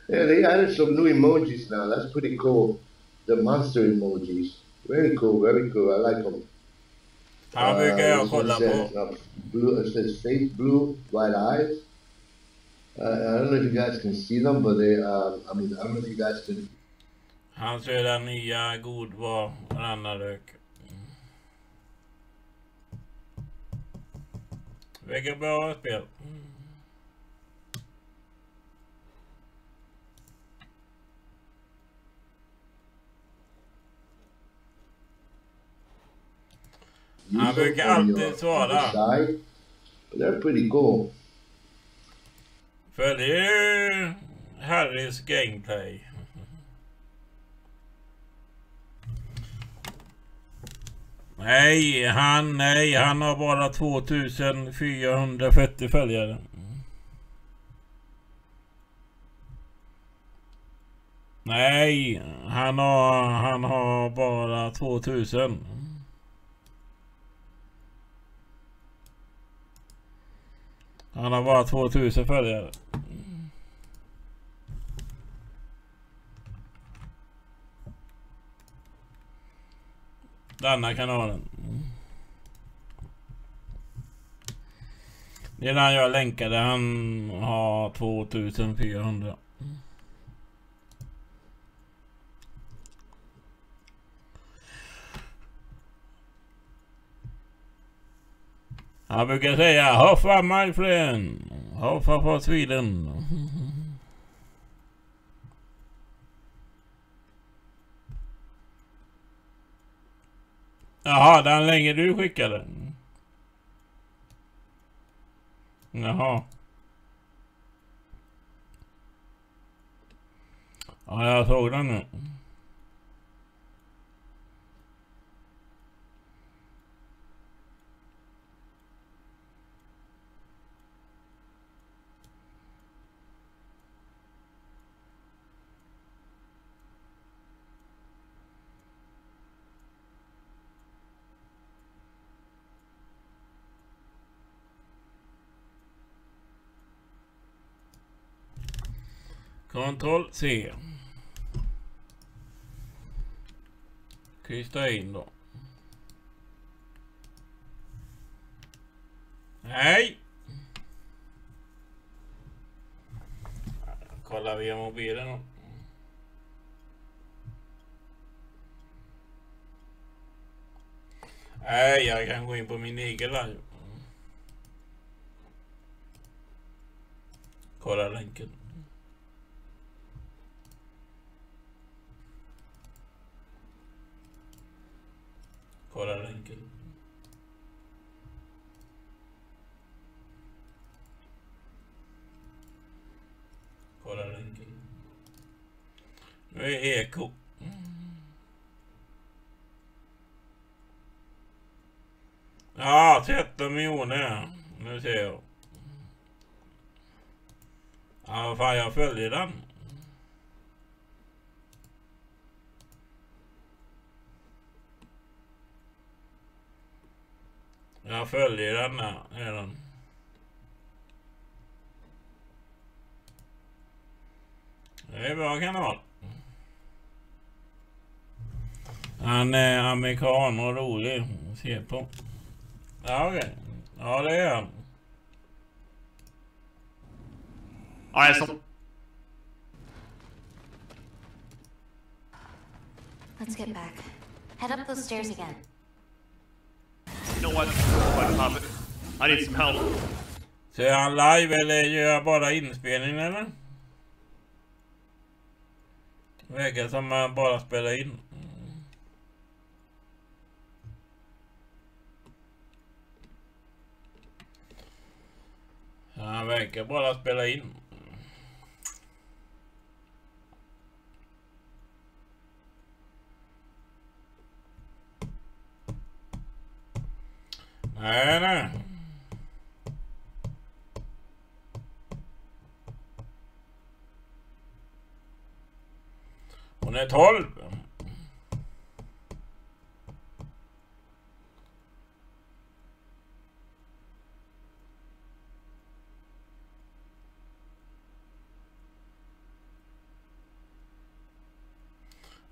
Speaker 21: Yeah, they added some new emojis now. That's pretty cool. The monster emojis. Very cool, very cool. I like them.
Speaker 1: How brukar jag kolla på?
Speaker 21: Blue, it says face blue, white eyes. I don't know if you guys can see them, but they, I don't know if you guys can.
Speaker 1: Han ser den nya godvar varannan rök. Vilket bra spel. Han brukar alltid svara.
Speaker 21: They're pretty cool.
Speaker 1: För det är Harrys gameplay. Nej, han har bara 2440 följare. Nej, han har bara 2000. Han har bara 2000 följare. Denna kanalen. Det är den jag länkade. Han har 2400. Han brukar säga Hoffa my friend. Hoffa for Sweden. Jaha, den länge du skickade. Jaha. Ja, jag såg den nu. Ctrl C. Krysta in då. Nej! Kolla via mobilen då. Nej, jag kan gå in på min egen live. Kolla länken. Kolla länken. Kolla länken. Nu är eko. Ja, 13 miljoner. Nu ser jag. Ja, fan, jag följer den. Jag följer den här. Är den. Det är bra kanal. Han är amerikan och rolig att se på. Ja, okej. Ja, det är han.
Speaker 5: Ja, så.
Speaker 6: Let's get back. Head up those stairs again.
Speaker 5: You know what? I need some help.
Speaker 1: Så är han live eller gör jag bara inspelning eller? Verkar som man bara spelar in. Han verkar bara spela in. Nej. Hon är 12.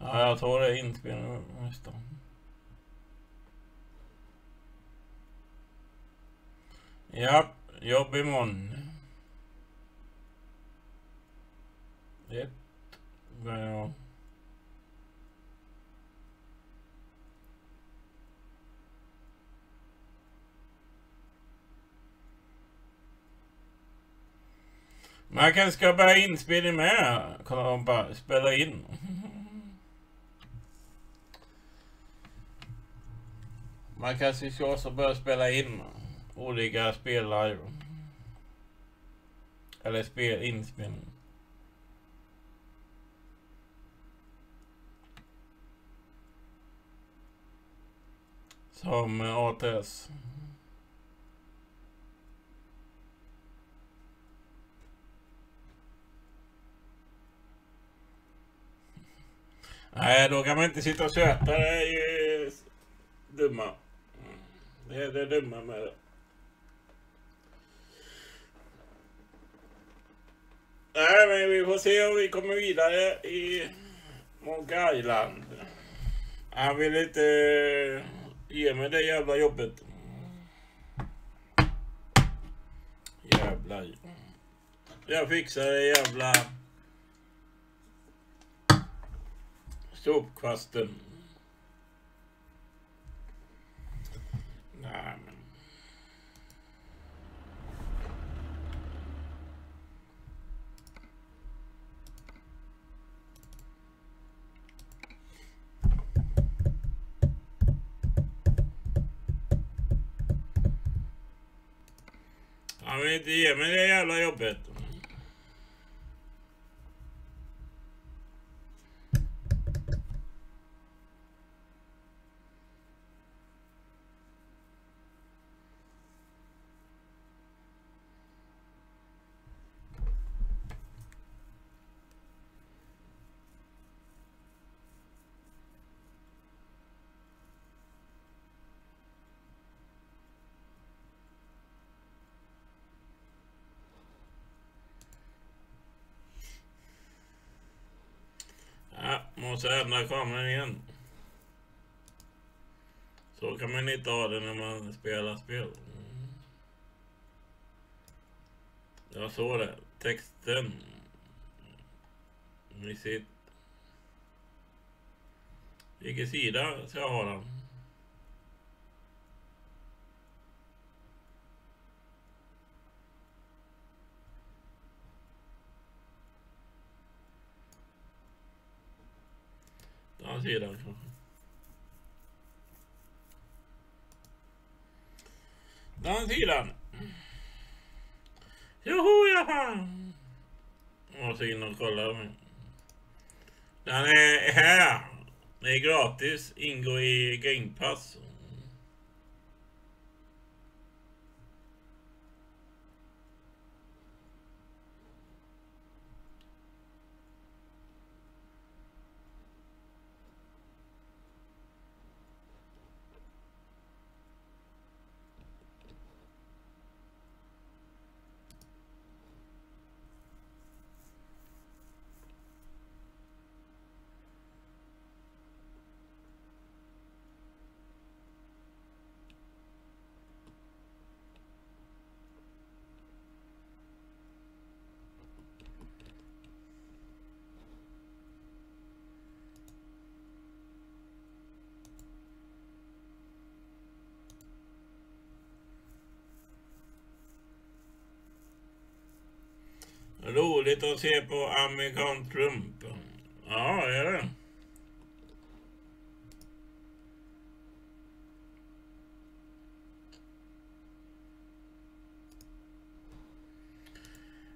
Speaker 1: Ja, jag tror det är inspelning nästan. Ja, jobb imorgon. Det börjar. Man kanske ska börja inspelning med. Kolla om bara spela in. Man kanske ska också börja spela in olika spel live. Eller inspelning. Som ATS. Nej, då kan man inte sitta och söta. Det är ju dumma. Det är det dumma med det. Nej, men vi får se om vi kommer vidare i Monkey Island. Han vill inte ge mig det jävla jobbet. Jävlar. Jag fixar det jävla sopkvasten. Nej, men. Han vill inte ge mig det jävla jobbet. Måste ändra kameran igen. Så kan man inte ha det när man spelar spel. Jag såg det. Texten. Ni ser. Vilken sida ska jag ha den? Den sidan kanske. Den sidan. Joho, jaha. Jag måste in och kolla. Den är här. Det är gratis. Ingår i Game Pass. Roligt att se på amerikan Trump. Ja, är det.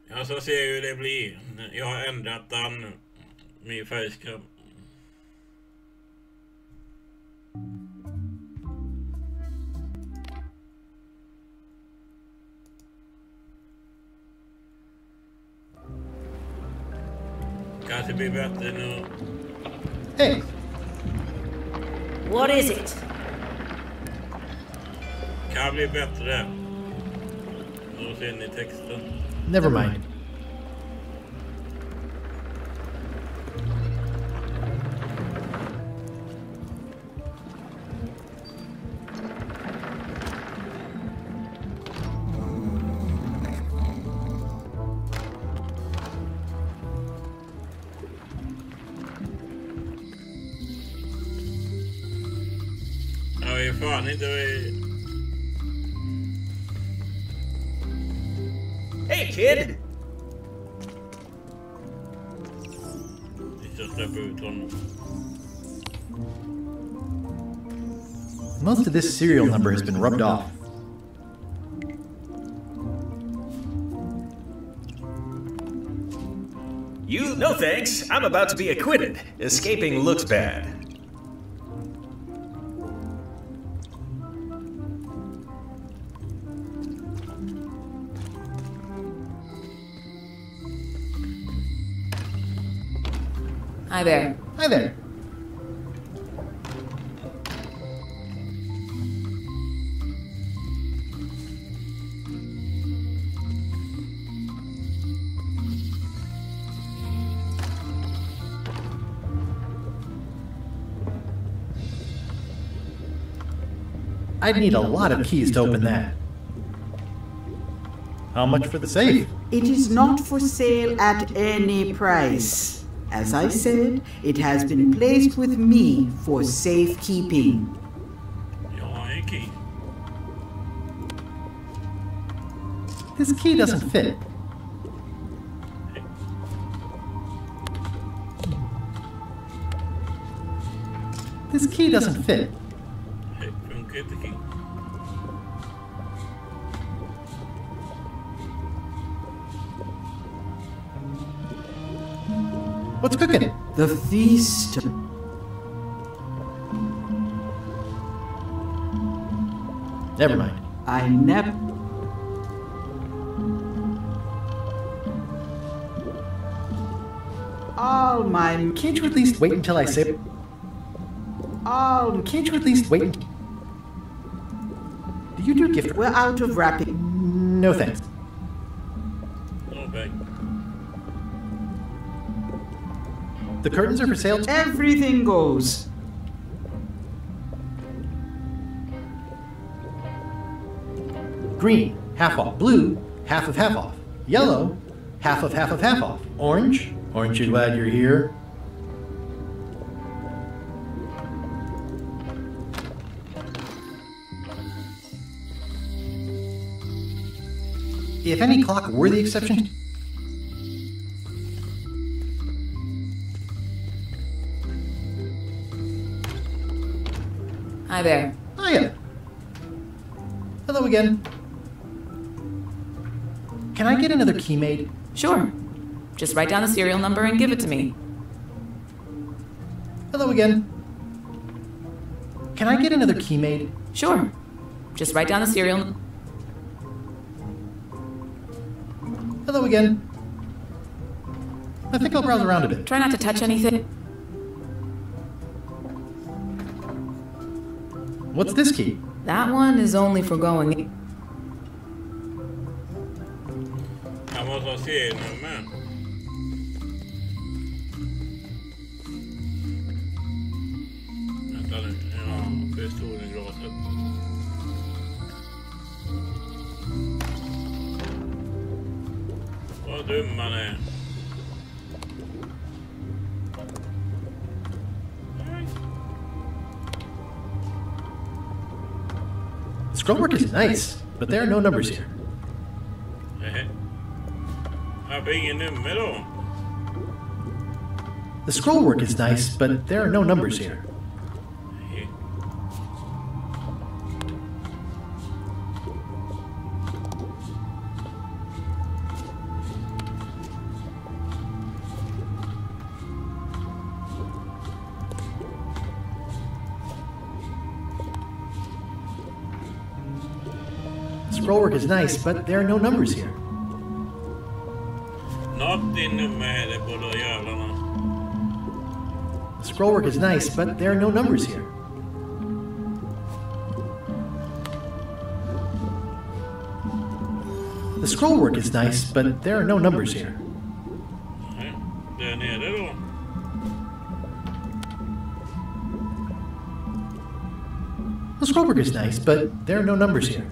Speaker 1: Jag ska se hur det blir. Jag har ändrat den. Min facecam. Kanske blir bättre nu.
Speaker 7: Hey!
Speaker 3: What is it?
Speaker 1: Kan bli bättre. Då ser ni texten.
Speaker 7: Never mind.
Speaker 1: Fan inte
Speaker 13: Hey kid!
Speaker 1: Vi ska släppa ut honom.
Speaker 7: Most of this serial number has been rubbed off.
Speaker 13: No thanks. I'm about to be acquitted. Escaping looks bad.
Speaker 14: Hi there.
Speaker 7: Hi there. I'd need a lot of keys to open that. How much for the safe?
Speaker 11: It is not for sale at any price. As I said, it has been placed with me for safekeeping.
Speaker 7: This key doesn't fit. This key doesn't fit. What's cooking?
Speaker 11: The feast.
Speaker 7: Never mind.
Speaker 11: I never. All my.
Speaker 7: Can't you at least wait until I say?
Speaker 11: All.
Speaker 7: Can't you at least wait? Do you do gift?
Speaker 11: We're out of wrapping.
Speaker 7: No thanks. The curtains are for sale.
Speaker 11: Everything goes.
Speaker 7: Green, half off. Blue, half of half off. Yellow, half of half of half off. Orange, aren't you glad you're here? If any clock were the exception...
Speaker 14: Hi there.
Speaker 7: Hiya. Hello again. Can I get another key made?
Speaker 14: Sure. Just write down the serial number and give it to me.
Speaker 7: Hello again. Can I get another key made?
Speaker 14: Sure. Just write down the serial number.
Speaker 7: Hello again. I think I'll browse around a bit.
Speaker 14: Try not to touch anything.
Speaker 7: What's this key?
Speaker 14: That one is only for going.
Speaker 1: Jag måste se nummer. Vänta nu. Ja, pistolglaset. Vad dum man är.
Speaker 7: Scrollwork is nice, but there are no numbers here.
Speaker 1: Jag har ingen nummer då.
Speaker 7: The scrollwork is nice, but there are no numbers here. Scrollwork is nice, but there are no numbers here.
Speaker 1: Något i nummer är på de jävlarna.
Speaker 7: Scrollwork is nice, but there are no numbers here. The scrollwork is nice, but there are no numbers here.
Speaker 1: Där nere då.
Speaker 7: The scrollwork is nice, but there are no numbers here.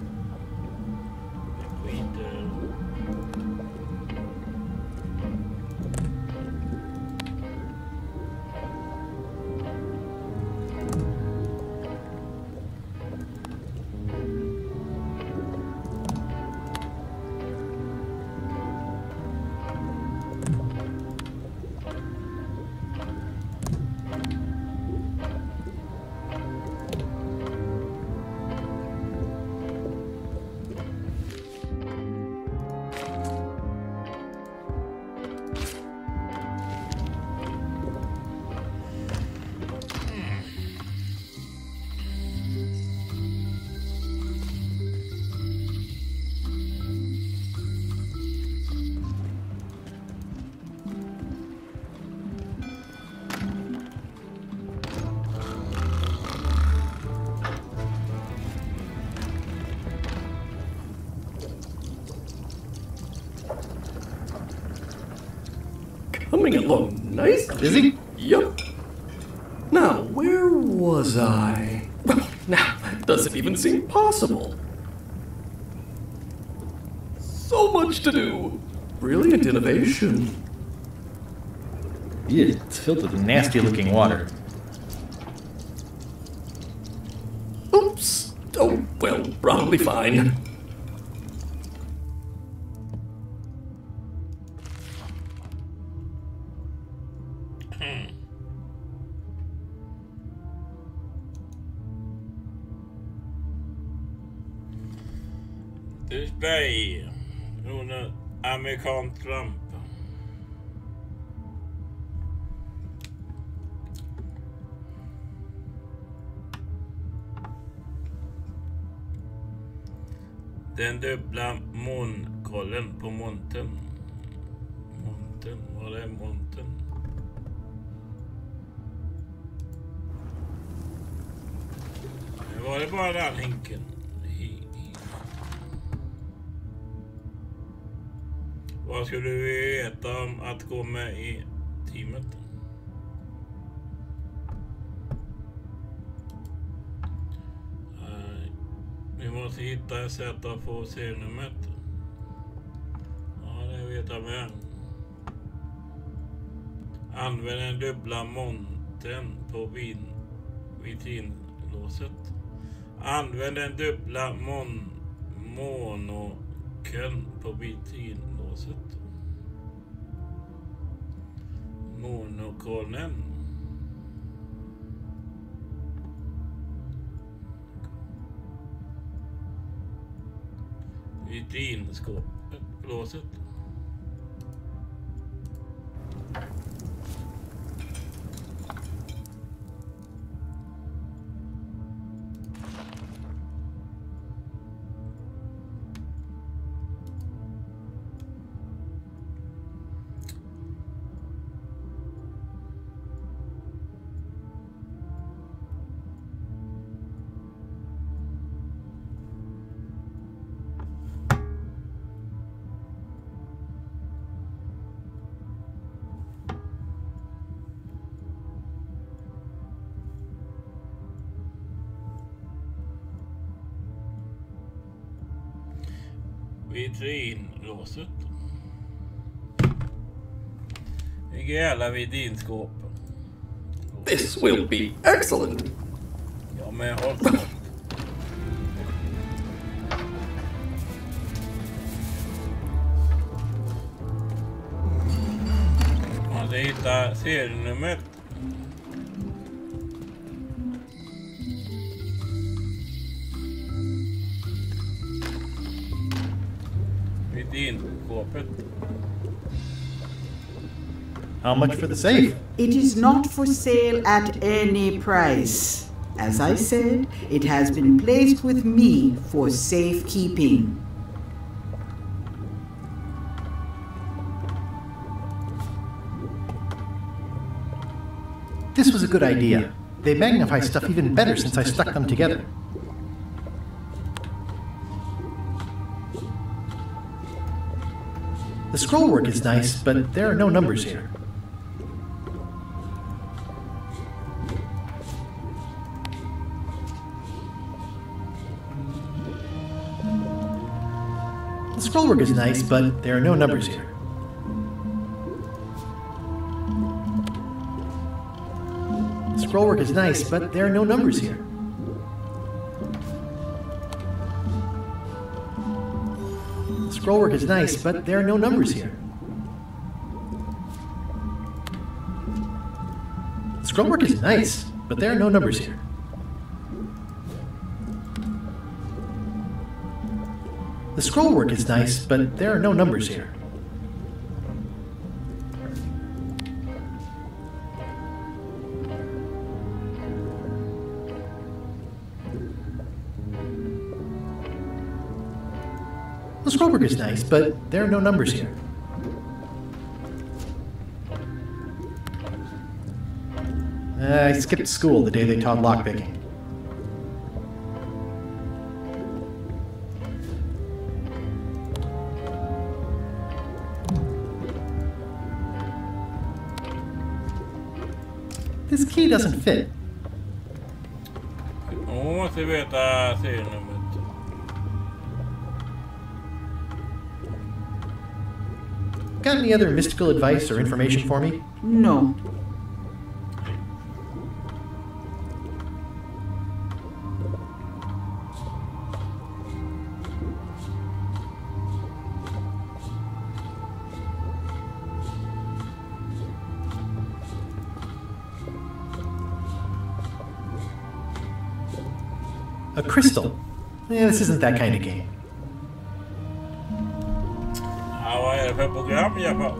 Speaker 16: Coming along nice.
Speaker 7: Busy?
Speaker 16: Yup. Now, where was I? Well, now that doesn't even seem possible. So much to do. Brilliant innovation.
Speaker 7: Yeah, it's filled with nasty-looking water.
Speaker 16: Oops. Oh, well, probably fine.
Speaker 1: Bay. Under amerikan Trump. Den dubbla månkollen på monten. Monten, vad är monten? Var det bara den hinken? Vad skulle du veta om att gå med i teamet? måste hitta ett sätt att få serienumret. Ja, det vet jag med. Använd den dubbla monten på vitrinlåset. Använd den dubbla monokeln på vitrinlåset. Monokolen. Vitrinskåpet, låset. Vitrinlåset. Vilka jävla vitrinskåp.
Speaker 16: This will be excellent.
Speaker 1: Ja, men jag har man ska hitta serienumret.
Speaker 7: How much for the safe?
Speaker 11: It is not for sale at any price. As I said, it has been placed with me for safekeeping.
Speaker 7: This was a good idea. They magnify stuff even better since I stuck them together. The scrollwork is nice, but there are no numbers here. The scrollwork is nice, but there are no numbers here. The scrollwork is nice, but there are no numbers here. The scrollwork is nice, but there are no numbers here. The scrollwork is nice, but there are no numbers here. The scrollwork is nice, but there are no numbers here. The scrollwork is nice, but there are no numbers here. I skipped school the day they taught lockpicking. This key doesn't fit.
Speaker 1: Måste veta serienumret.
Speaker 7: Got any other mystical advice or information for me?
Speaker 11: No.
Speaker 7: A crystal. Yeah, this isn't that kind of game.
Speaker 1: Vad är det för program, Jeppe?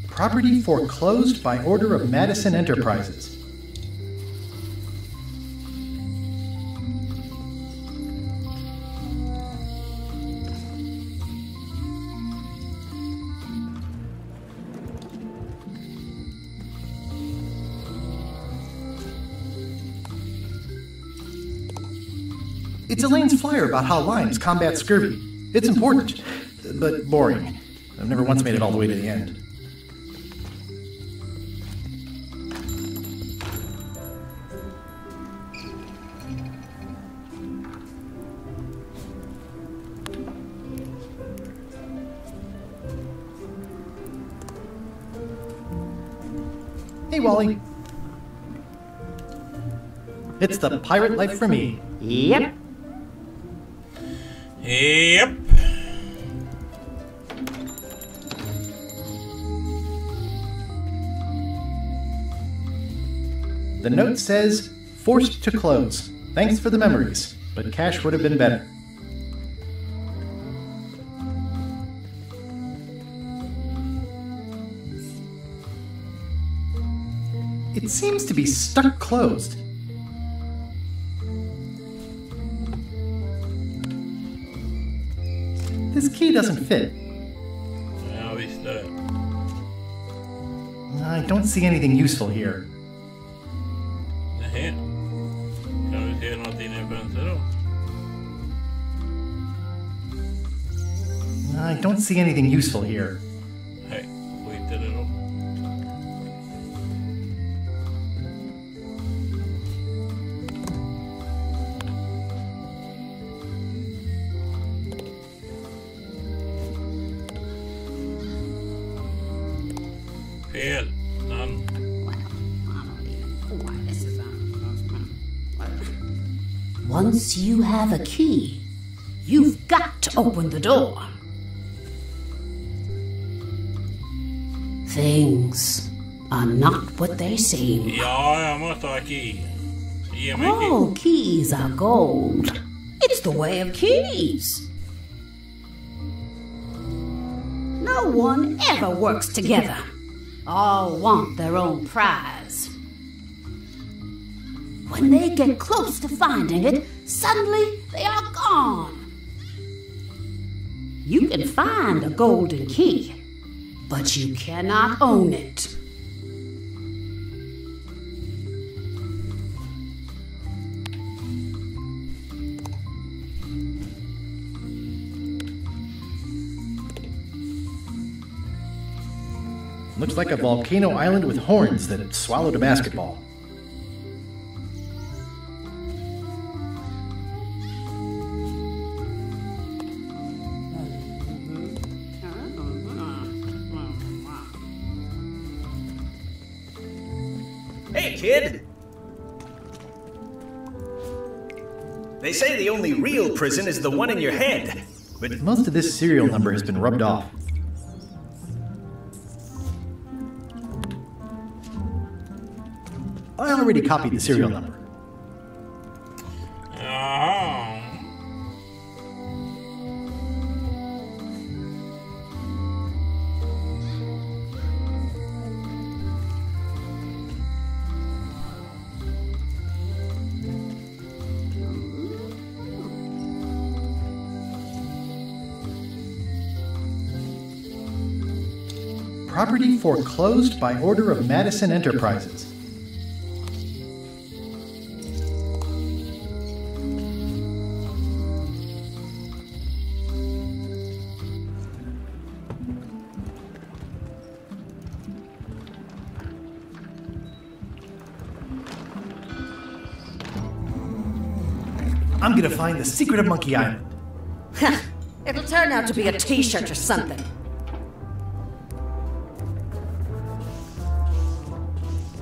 Speaker 7: Property foreclosed by order of Madison Enterprises. It's Elaine's flyer about how limes combat scurvy. It's important, but boring. I've never once made it all the way to the end. Hey, Wally. It's the pirate life for me.
Speaker 19: Yep.
Speaker 1: Yep.
Speaker 7: The note says, forced to close. Thanks for the memories, but cash would have been better. It seems to be stuck closed. This key doesn't fit.
Speaker 1: Ja, visst är det.
Speaker 7: I don't see anything useful here.
Speaker 1: Nej. Kan du se något inne i fönstret då?
Speaker 7: I don't see anything useful here.
Speaker 1: Nej, skit i det då. Fel. None.
Speaker 3: Once you have a key, you've got to open the door. Things are not what they seem.
Speaker 1: Ja, jag måste ha key. Ge mig key.
Speaker 3: All keys are gold. It's the way of keys. No one ever works together. All want their own prize. When they get close to finding it, suddenly they are gone. You can find a golden key, but you cannot own it.
Speaker 7: Looks like a volcano island with horns that swallowed a basketball.
Speaker 13: Hey, kid! They say the only real prison is the one in your head. But
Speaker 7: most of this serial number has been rubbed off. I already copied the serial number. Property foreclosed by order of Madison Enterprises. I'm gonna find the secret of Monkey Island.
Speaker 3: It'll turn out to be a t-shirt or something.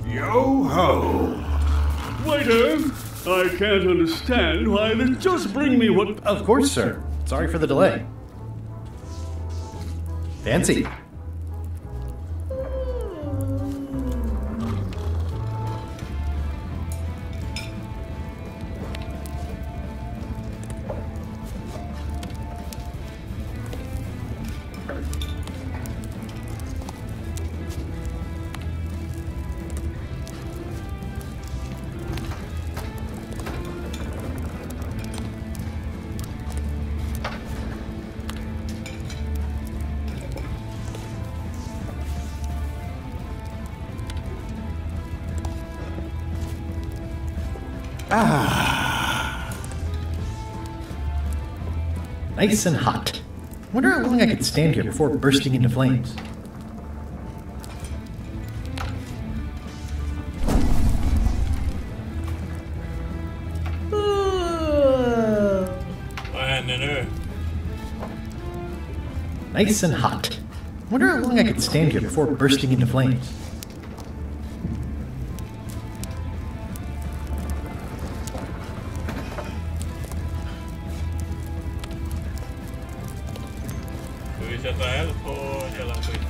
Speaker 18: Yo-ho! Waiter, I can't understand why they just bring me what...
Speaker 7: Of course, sir. Sorry for the delay. Fancy. Nice and hot. Wonder how long I could stand here before bursting into flames.
Speaker 1: Vad händer nu?
Speaker 7: Nice and hot. Wonder how long I could stand here before bursting into flames.
Speaker 1: Ska vi sätta eld på hela skit?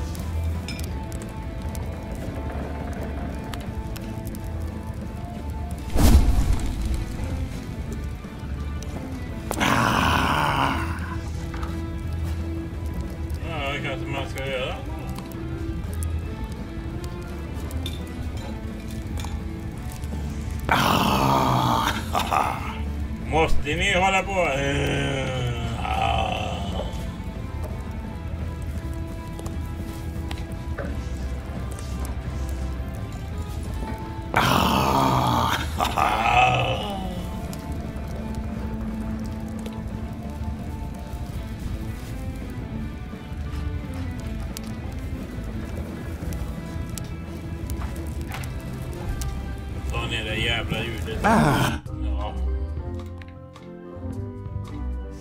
Speaker 1: Ja, det kanske man ska göra. Måste ni hålla på? Ta ner det jävla ljudet. Ja.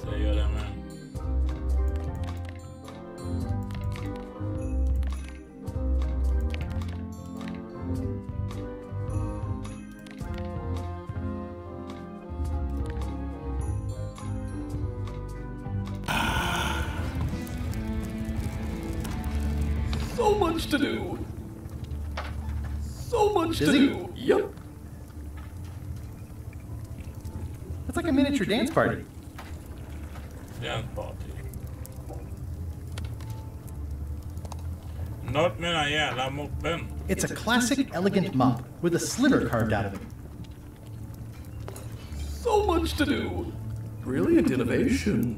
Speaker 1: Säger det med.
Speaker 16: So much to do. So much to
Speaker 7: Busy?
Speaker 16: do. Yep.
Speaker 7: It's like a miniature dance party.
Speaker 1: Dance party. Not mina jävla moppen.
Speaker 7: It's a classic, elegant mop with a sliver carved out of it.
Speaker 16: So much to do. Brilliant innovation.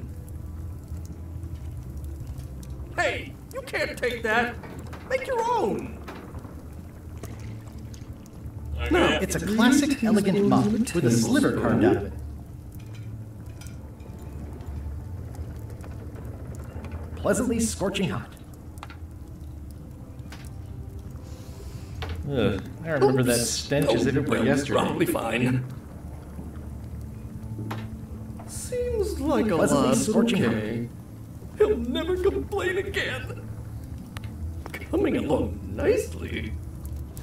Speaker 16: Hey, you can't take that. Make your own.
Speaker 7: No, it's a classic, elegant mop with a sliver carved out of it. Pleasantly scorching hot. Ugh, I remember that stench as if it were yesterday.
Speaker 16: Probably fine. Seems like a
Speaker 7: Pleasantly
Speaker 16: lot,
Speaker 7: scorching
Speaker 16: okay. He'll never complain again. Coming along nicely.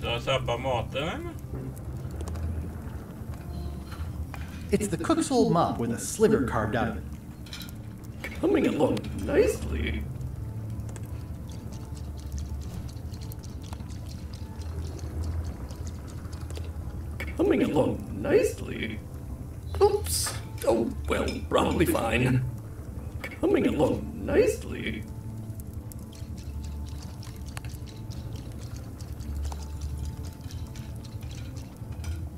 Speaker 1: Så jag sabbar maten eller?
Speaker 7: It's the cook's old mop with a sliver carved out of it.
Speaker 16: Coming along nicely. Coming along nicely. Oops. Oh, well, probably fine. Coming along nicely.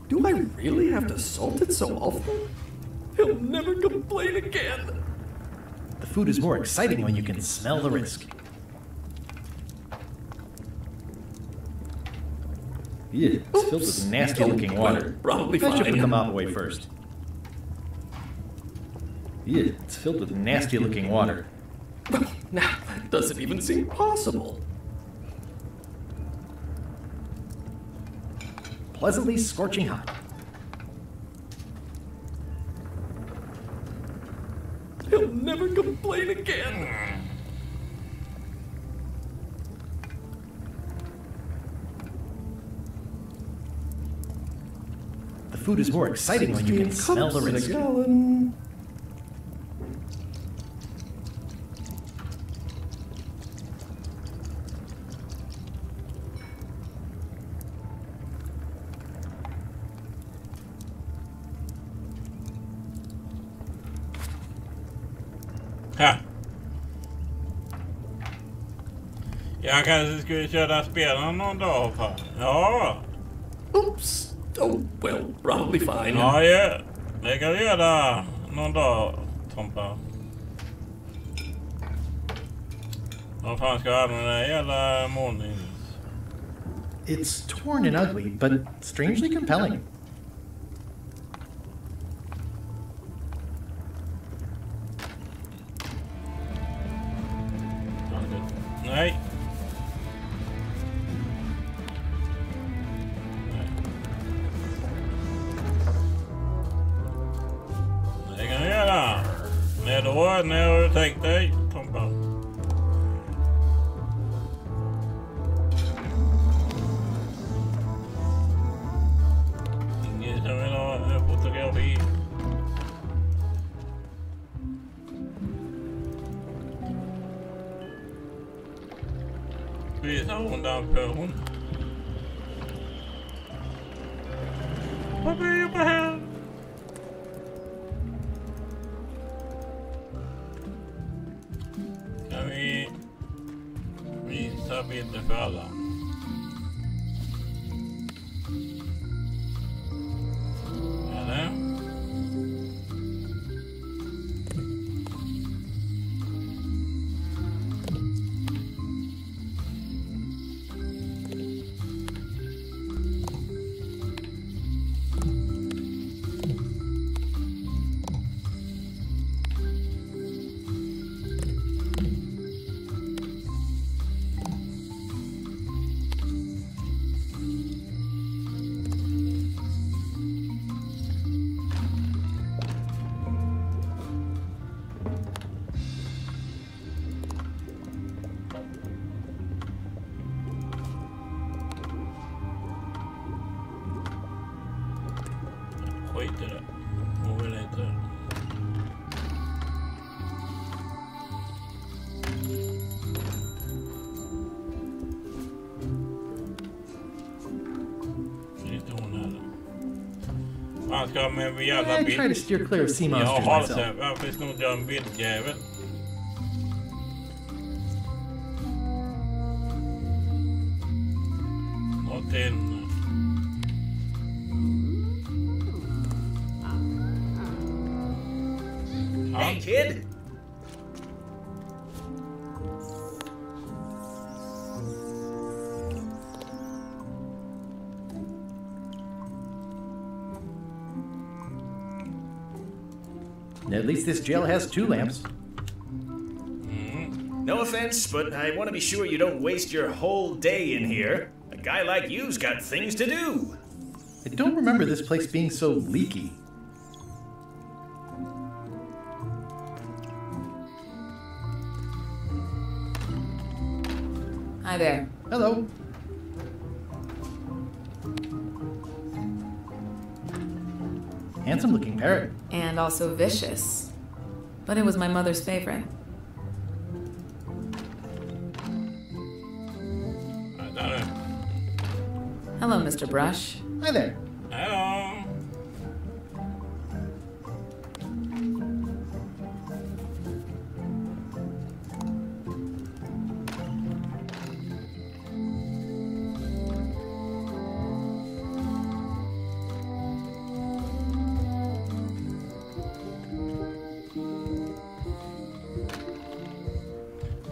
Speaker 16: Do I really have to salt it so often? He'll never complain again.
Speaker 7: The food is more exciting when you can smell the risk. Yeah, it's filled with nasty-looking water.
Speaker 16: Probably
Speaker 7: I should
Speaker 16: fine.
Speaker 7: put the mop away first. Yeah, it's filled with nasty-looking water.
Speaker 16: Now, that doesn't even seem possible.
Speaker 7: Pleasantly scorching hot.
Speaker 16: He'll never complain again.
Speaker 7: The food is more exciting when you can smell the risk.
Speaker 1: Ha. Jag kanske skulle köra spelen någon dag fan. Ja.
Speaker 16: Oops. Oh, well, probably fine.
Speaker 1: Ja, ja. Det kan vi göra någon dag, Tompa. Vad fan ska jag använda den här jävla målningen?
Speaker 7: It's torn and ugly, but strangely compelling.
Speaker 1: Ja, när har du tänkt dig, Tompa? Ingen som vill ha fotografi. Visa hon där för hon. Vad blir jag på här? Kan vi visa bilder för alla? Eller? Skit i det. Hon vill inte. Inte hon heller. Man ska med en jävla bild.
Speaker 7: I try to steer clear of sea monsters
Speaker 1: Ja,
Speaker 7: myself.
Speaker 1: varför ska hon dra en bildjävel? Någonting.
Speaker 13: Hey, kid!
Speaker 7: At least this jail has 2 lamps.
Speaker 13: No offense, but I want to be sure you don't waste your whole day in here. A guy like you's got things to do.
Speaker 7: I don't remember this place being so leaky.
Speaker 14: Hi there.
Speaker 7: Hello. Handsome looking parrot.
Speaker 14: And also vicious. But it was my mother's favorite. Hello, Mr. Brush.
Speaker 7: Hi there.
Speaker 1: Hello.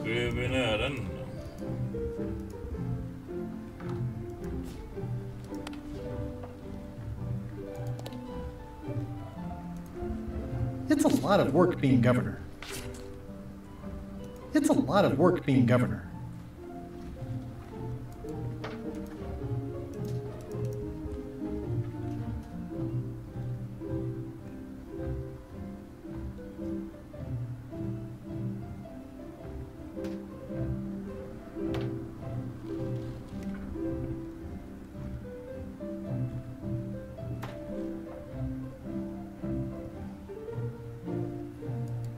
Speaker 1: Guvernören.
Speaker 7: It's a lot of work being governor. It's a lot of work being governor.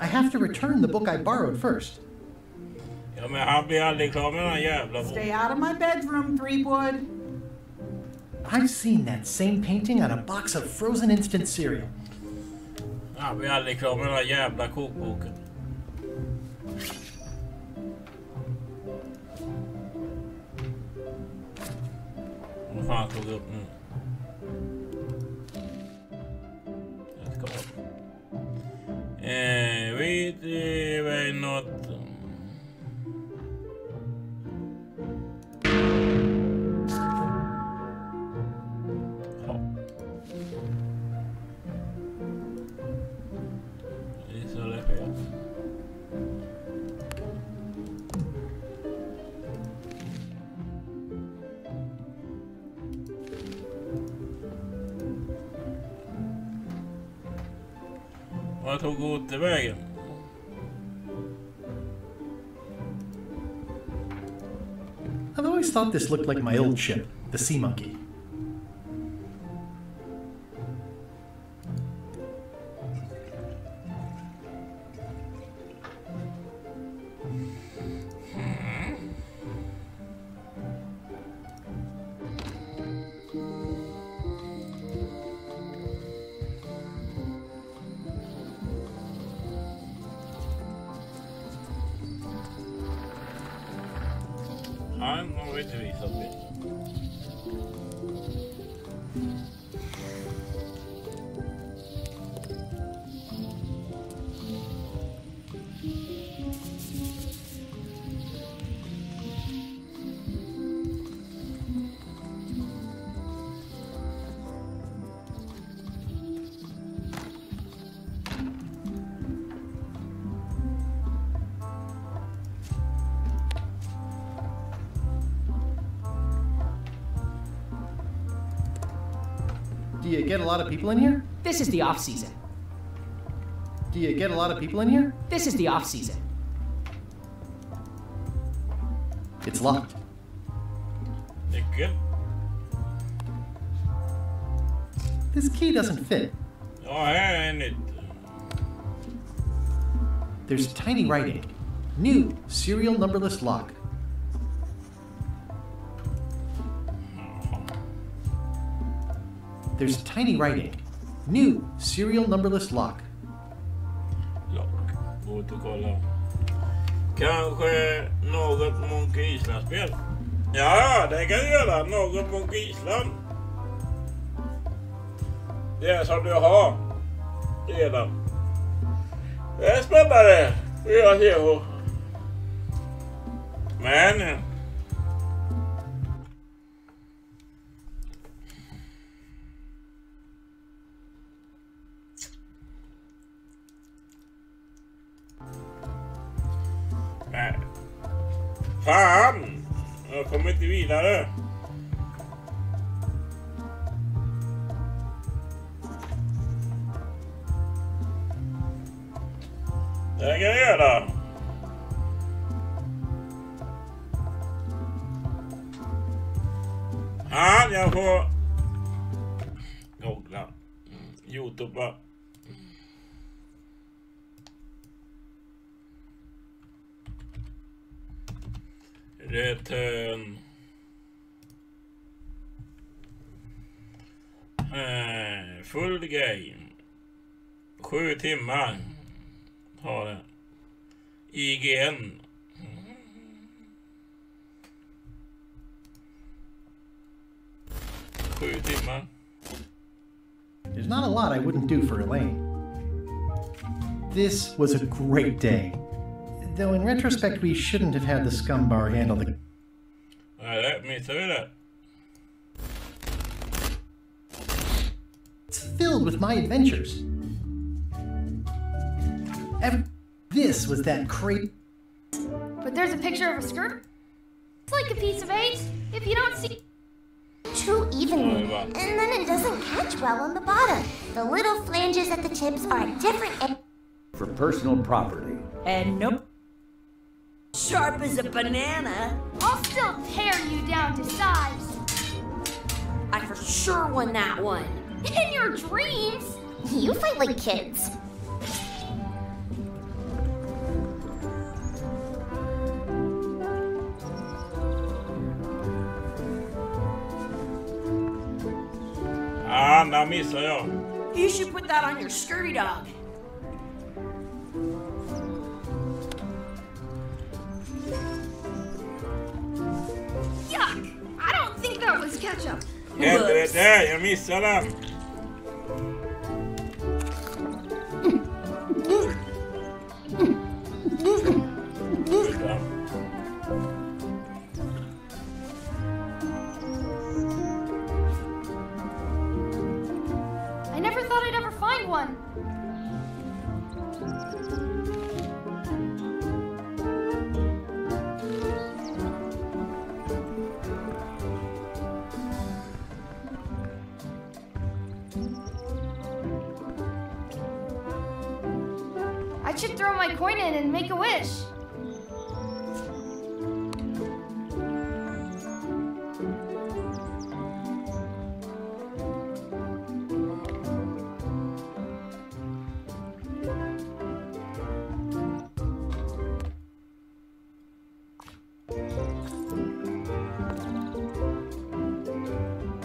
Speaker 7: I have to return the book I borrowed first.
Speaker 1: Ja, men han blir aldrig klar med den här jävla boken.
Speaker 11: Stay out of my bedroom, Threepwood.
Speaker 7: I've seen that same painting on a box of frozen instant cereal.
Speaker 1: Han blir aldrig klar med den här jävla kokboken. Vad fan tog upp nu? Let's go. Vet du något? Vad tog återvägen?
Speaker 7: thought this looked like my old ship, the Sea Monkey.
Speaker 1: Han har inte visat mig.
Speaker 7: Do you get a lot of people in here?
Speaker 15: This is the off-season.
Speaker 7: Do you get a lot of people in here?
Speaker 15: This is the off-season.
Speaker 7: It's locked.
Speaker 1: Nyckel.
Speaker 7: This key doesn't fit.
Speaker 1: Ja, här är nytt.
Speaker 7: There's tiny writing. New serial numberless lock. There's tiny writing. New serial numberless lock.
Speaker 1: Lock. Gå ut och kolla. Kanske något Monkey Island-spel? Ja, det kan göra. Något Monkey Island. Det är som du har redan. Det är spännande. Jag ser. Men nej. Fan! Jag kommer inte vidare. Det kan jag göra. Ja, jag får googla. YouTube. Return. Full game. 7 timmar. Har det. IGN.
Speaker 7: There's not a lot I wouldn't do for Elaine. This was a great day. Though in retrospect we shouldn't have had the scum bar handle the...
Speaker 1: Let me through that.
Speaker 7: It's filled with my adventures. This was that crate.
Speaker 2: But there's a picture of a skirt. It's like a piece of eight. If you don't see
Speaker 6: too evenly, and then it doesn't catch well on the bottom. The little flanges at the tips are different
Speaker 16: for personal property.
Speaker 3: And nope. Sharp as a banana.
Speaker 2: I'll still tear you down to size.
Speaker 3: I for sure won that one.
Speaker 2: In your dreams.
Speaker 6: You fight like kids.
Speaker 1: Ah, now missar jag.
Speaker 3: You should put that on your scurvy dog.
Speaker 2: Yuck! I don't think that was ketchup.
Speaker 1: Helvete, jag missade den.
Speaker 2: I never thought I'd ever find one. I should throw my coin in and make a wish.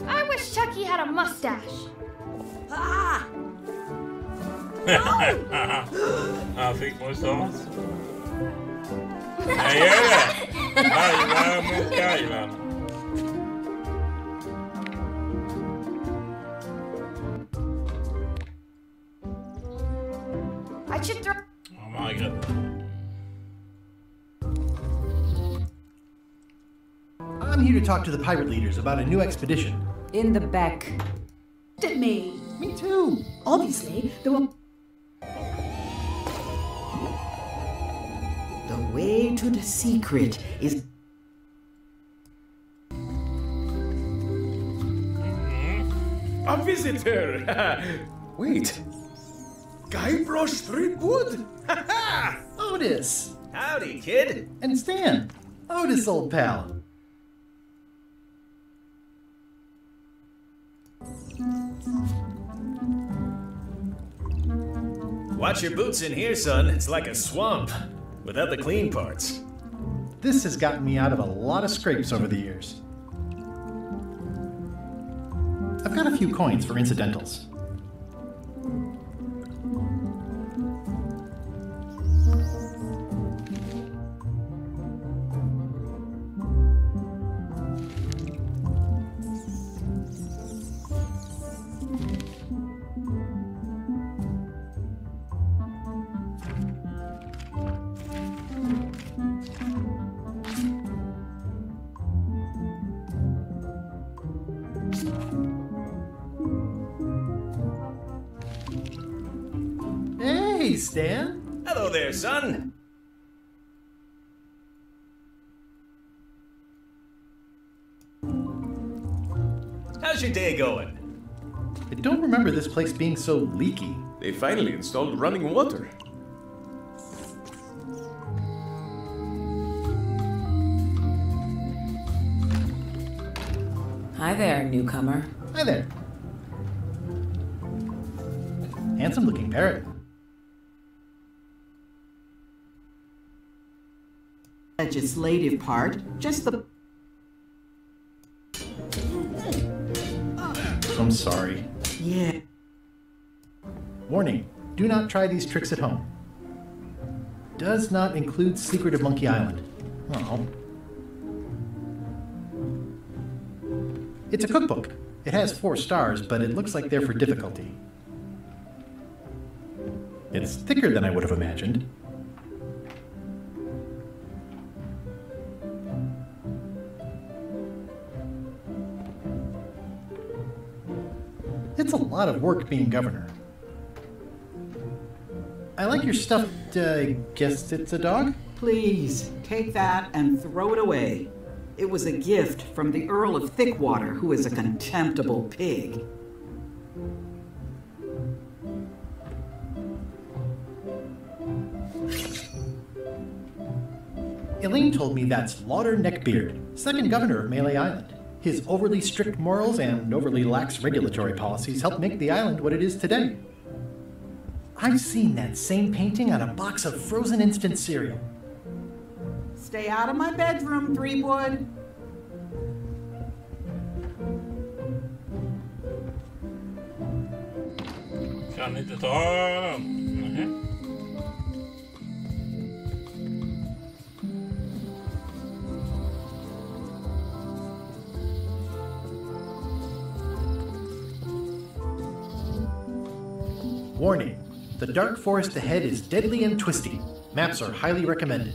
Speaker 2: I wish Chucky had a mustache.
Speaker 3: Ah!
Speaker 1: Han fick mustasch. Jag gör det! Kajvan mot Kajvan.
Speaker 2: I should throw...
Speaker 1: Oh my god.
Speaker 7: I'm here to talk to the pirate leaders about a new expedition.
Speaker 17: In the back.
Speaker 10: At me.
Speaker 7: Me too.
Speaker 10: Obviously, there were...
Speaker 11: The way to the secret is...
Speaker 12: A visitor! Wait. Guybrush Threepwood?
Speaker 7: Otis!
Speaker 13: Howdy, kid.
Speaker 7: And Stan. Otis, old pal.
Speaker 13: Watch your boots in here, son. It's like a swamp, without the clean parts.
Speaker 7: This has gotten me out of a lot of scrapes over the years. I've got a few coins for incidentals. Hey, Stan.
Speaker 13: Hello there, son. How's your day going?
Speaker 7: I don't remember this place being so leaky.
Speaker 12: They finally installed running water.
Speaker 14: Hi there, newcomer.
Speaker 7: Hi there. Handsome looking parrot.
Speaker 11: Legislative part, just the...
Speaker 7: I'm sorry.
Speaker 11: Yeah.
Speaker 7: Warning, do not try these tricks at home. Does not include Secret of Monkey Island. Oh. It's a cookbook. It has 4 stars, but it looks like they're for difficulty. It's thicker than I would have imagined. It's a lot of work being governor. I like your stuffed, guess it's a dog?
Speaker 11: Please, take that and throw it away. It was a gift from the Earl of Thickwater, who is a contemptible pig.
Speaker 7: Elaine told me that's Lauder Neckbeard, second governor of Melee Island. His overly strict morals and overly lax regulatory policies helped make the island what it is today. I've seen that same painting on a box of frozen instant cereal.
Speaker 11: Stay out of my bedroom, Threepwood.
Speaker 1: Kan inte ta den.
Speaker 7: Warning, the dark forest ahead is deadly and twisty. Maps are highly recommended.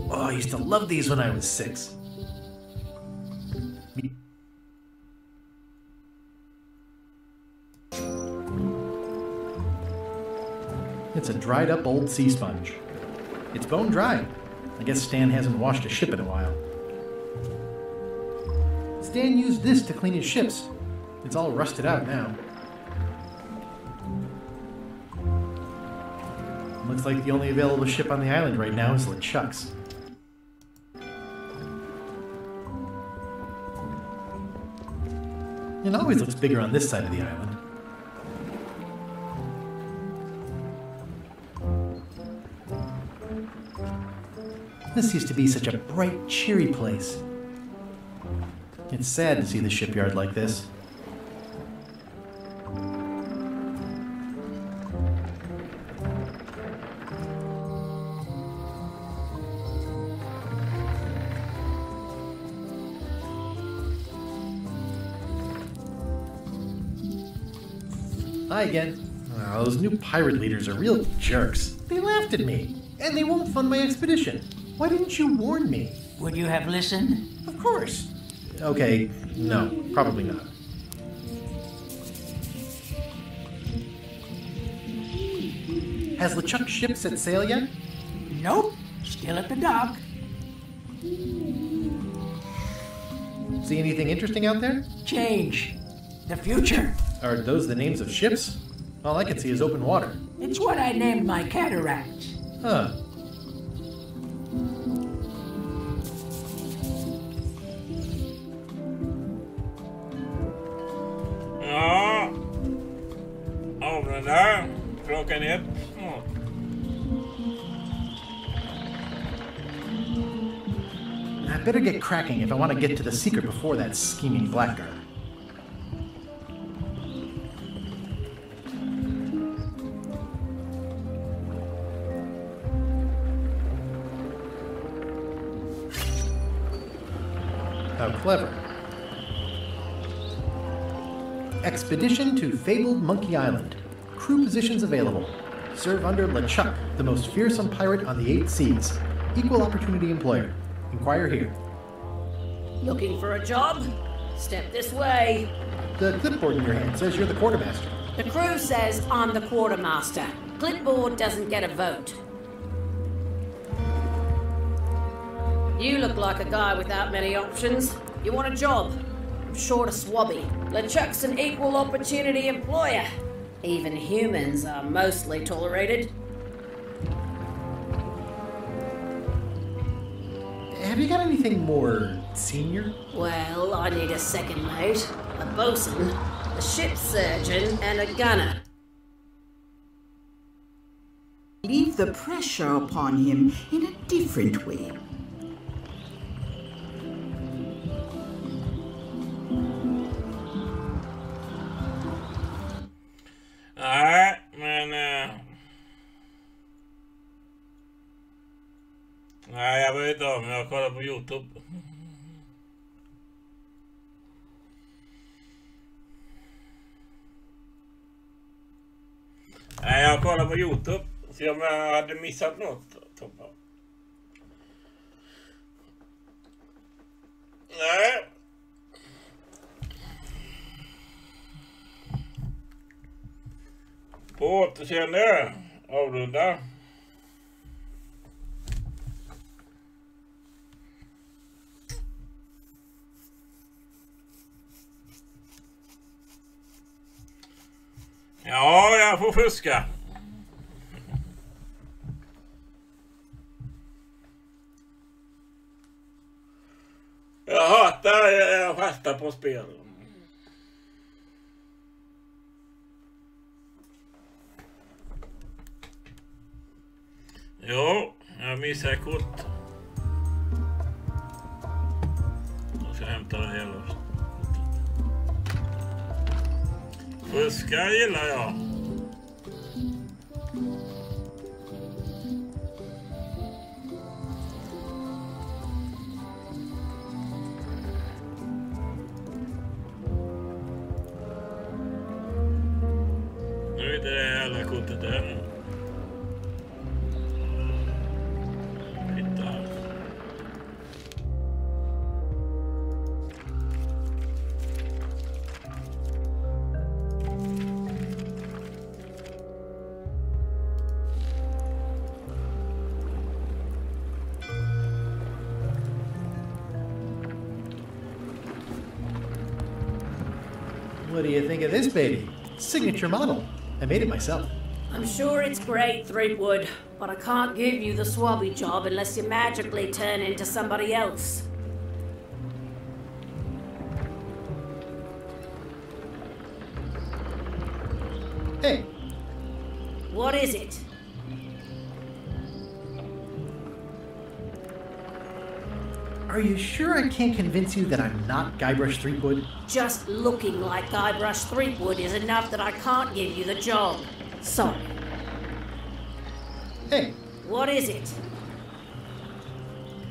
Speaker 7: Oh, I used to love these when I was 6. It's a dried up old sea sponge. It's bone dry. I guess Stan hasn't washed a ship in a while. Stan used this to clean his ships. It's all rusted out now. Looks like the only available ship on the island right now is LeChuck's. It always looks bigger on this side of the island. This used to be such a bright, cheery place. It's sad to see the shipyard like this. Hi again. Oh, those new pirate leaders are real jerks. They laughed at me, and they won't fund my expedition. Why didn't you warn me?
Speaker 8: Would you have listened?
Speaker 7: Of course. Okay, no, probably not. Has LeChuck's ship set sail yet?
Speaker 8: Nope, still at the dock.
Speaker 7: See anything interesting out there?
Speaker 8: Change. The future.
Speaker 7: Are those the names of ships? All I can see is open water.
Speaker 8: It's what I named my cataracts.
Speaker 7: Huh.
Speaker 1: Ja. Av den där. Klockan 1.
Speaker 7: I better get cracking if I want to get to the secret before that scheming blackguard. How clever. Expedition to fabled Monkey Island. Crew positions available. Serve under LeChuck, the most fearsome pirate on the 8 seas. Equal opportunity employer. Inquire here.
Speaker 3: Looking for a job? Step this way.
Speaker 7: The clipboard in your hand says you're the quartermaster.
Speaker 3: The crew says I'm the quartermaster. Clipboard doesn't get a vote. You look like a guy without many options. You want a job? I'm short a swabby. LeChuck's an equal opportunity employer. Even humans are mostly tolerated.
Speaker 7: Have you got anything more senior?
Speaker 3: Well, I need a second mate, a bosun, a ship surgeon, and a gunner.
Speaker 11: Leave the pressure upon him in a different way.
Speaker 1: Nej, men... Nej, jag vet inte om. Jag kollar på YouTube. Nej, jag kollar på YouTube. Se om jag hade missat något. Nej. På återseende. Avrunda. Ja, jag får fuska. Jag hatar jag fasta på spel. Jo, jag missar kort. Jag ska hämta det hela. Fuska gillar jag. Nu är det jävla kortet där.
Speaker 7: What do you think of this baby? Signature model. I made it myself.
Speaker 3: I'm sure it's great, Threepwood, but I can't give you the swabby job unless you magically turn into somebody else.
Speaker 7: Hey.
Speaker 3: What is it?
Speaker 7: Are you sure I can't convince you that I'm not Guybrush Threepwood?
Speaker 3: Just looking like Guybrush Threepwood is enough that I can't give you the job. Sorry.
Speaker 7: Hey.
Speaker 3: What is it?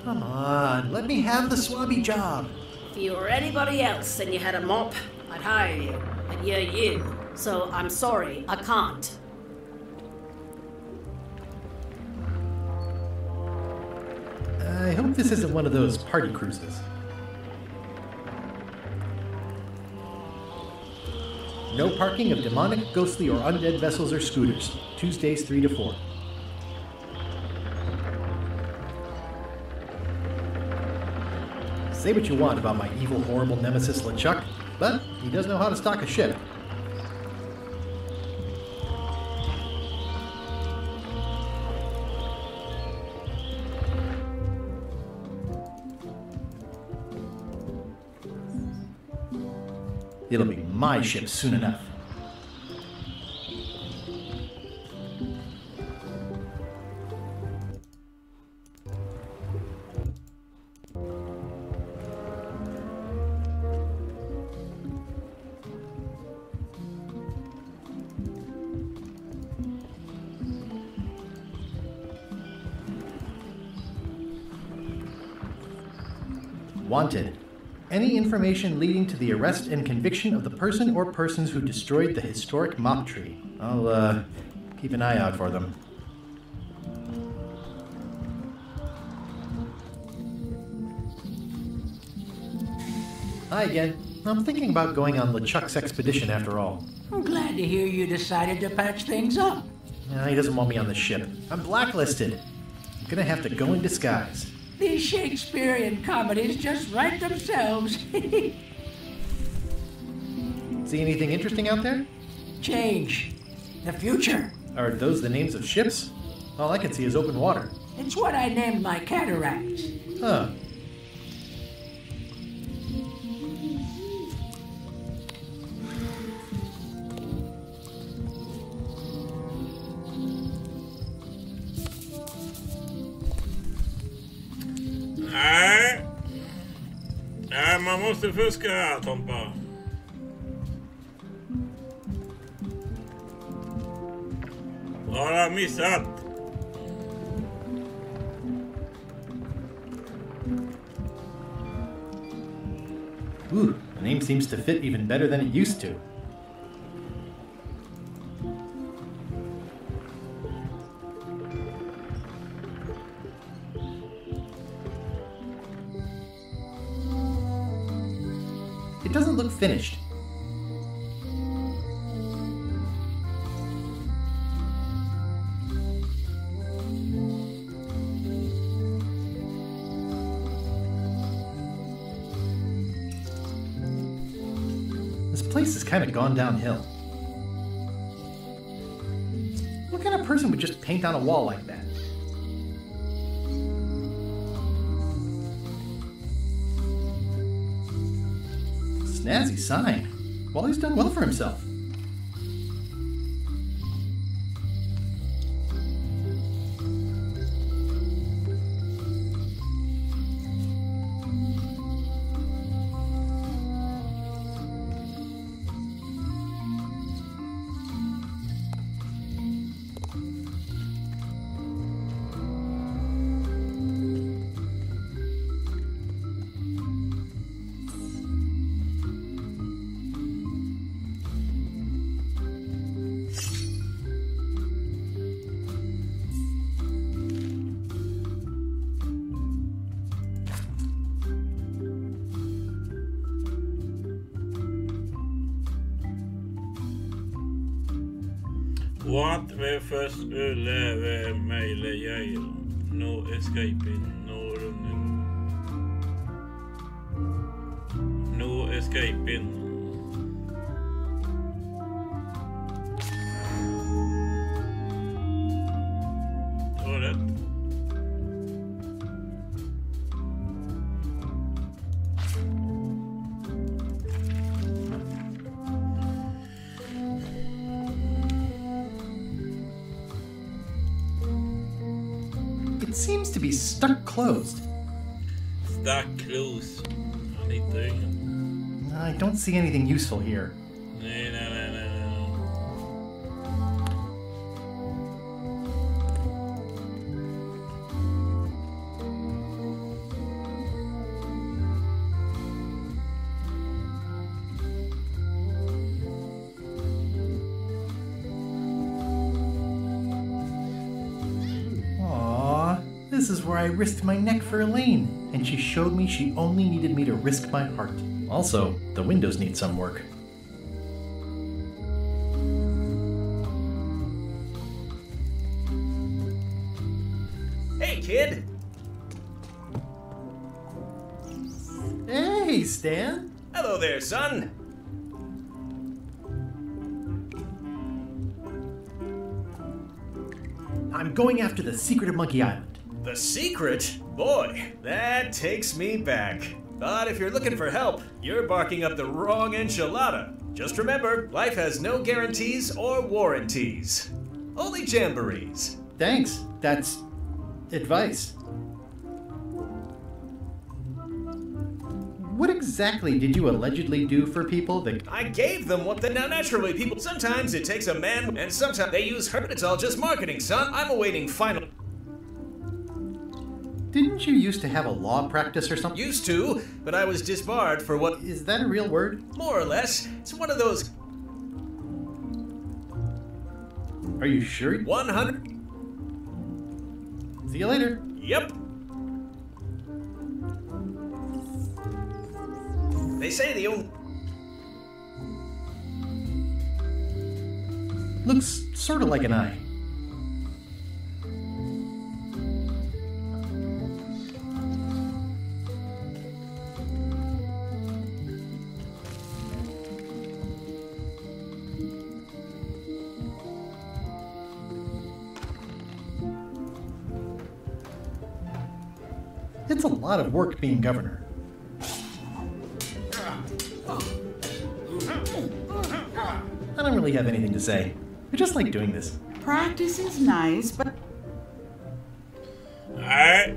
Speaker 7: Come on, let me have the swabby job.
Speaker 3: If you were anybody else and you had a mop, I'd hire you. But you're you. So I'm sorry, I can't.
Speaker 7: I hope this isn't one of those party cruises. No parking of demonic, ghostly, or undead vessels or scooters. Tuesdays 3 to 4. Say what you want about my evil, horrible nemesis LeChuck, but he does know how to stock a ship. It'll be my ship soon enough. Wanted. Any information leading to the arrest and conviction of the person or persons who destroyed the historic mop tree. I'll, keep an eye out for them. Hi again. I'm thinking about going on LeChuck's expedition after all.
Speaker 8: I'm glad to hear you decided to patch things up.
Speaker 7: He doesn't want me on the ship. I'm blacklisted. I'm gonna have to go in disguise.
Speaker 8: These Shakespearean comedies just write themselves.
Speaker 7: See anything interesting out there?
Speaker 8: Change. The future.
Speaker 7: Are those the names of ships? All I can see is open water.
Speaker 8: It's what I named my cataracts.
Speaker 7: Huh.
Speaker 1: Nej, man måste fuska här, Tompa. Vad har jag missat?
Speaker 7: Ooh, the name seems to fit even better than it used to. It doesn't look finished. This place has kind of gone downhill. What kind of person would just paint on a wall like that? Snazzy sign. Wally's done well for himself.
Speaker 1: What the first mail jail? No escaping, no running. No escaping. Det var rätt.
Speaker 7: It seems to be stuck closed.
Speaker 1: Stuck closed. Han hittar ju ingen.
Speaker 7: I don't see anything useful here.
Speaker 1: Nej.
Speaker 7: This is where I risked my neck for Elaine, and she showed me she only needed me to risk my heart. Also, the windows need some work.
Speaker 13: Hey, kid!
Speaker 7: Hey, Stan!
Speaker 13: Hello there, son!
Speaker 7: I'm going after the secret of Monkey Island.
Speaker 13: The secret? Boy, that takes me back. But if you're looking for help, you're barking up the wrong enchilada. Just remember, life has no guarantees or warranties. Only jamborees.
Speaker 7: Thanks. That's advice. What exactly did you allegedly do for people that...
Speaker 13: I gave them what they... Now, naturally, people... Sometimes it takes a man, and sometimes they use her, but it's all just marketing, son. I'm awaiting final...
Speaker 7: Didn't you used to have a law practice or something?
Speaker 13: Used to, but I was disbarred for what...
Speaker 7: Is that a real word?
Speaker 13: More or less. It's one of those...
Speaker 7: Are you sure?
Speaker 13: 100...
Speaker 7: See you later.
Speaker 13: Yep. They say the only...
Speaker 7: Looks sort of like an eye. It's a lot of work being governor. I don't really have anything to say. I just like doing this.
Speaker 11: Practice is nice, but...
Speaker 1: Alright.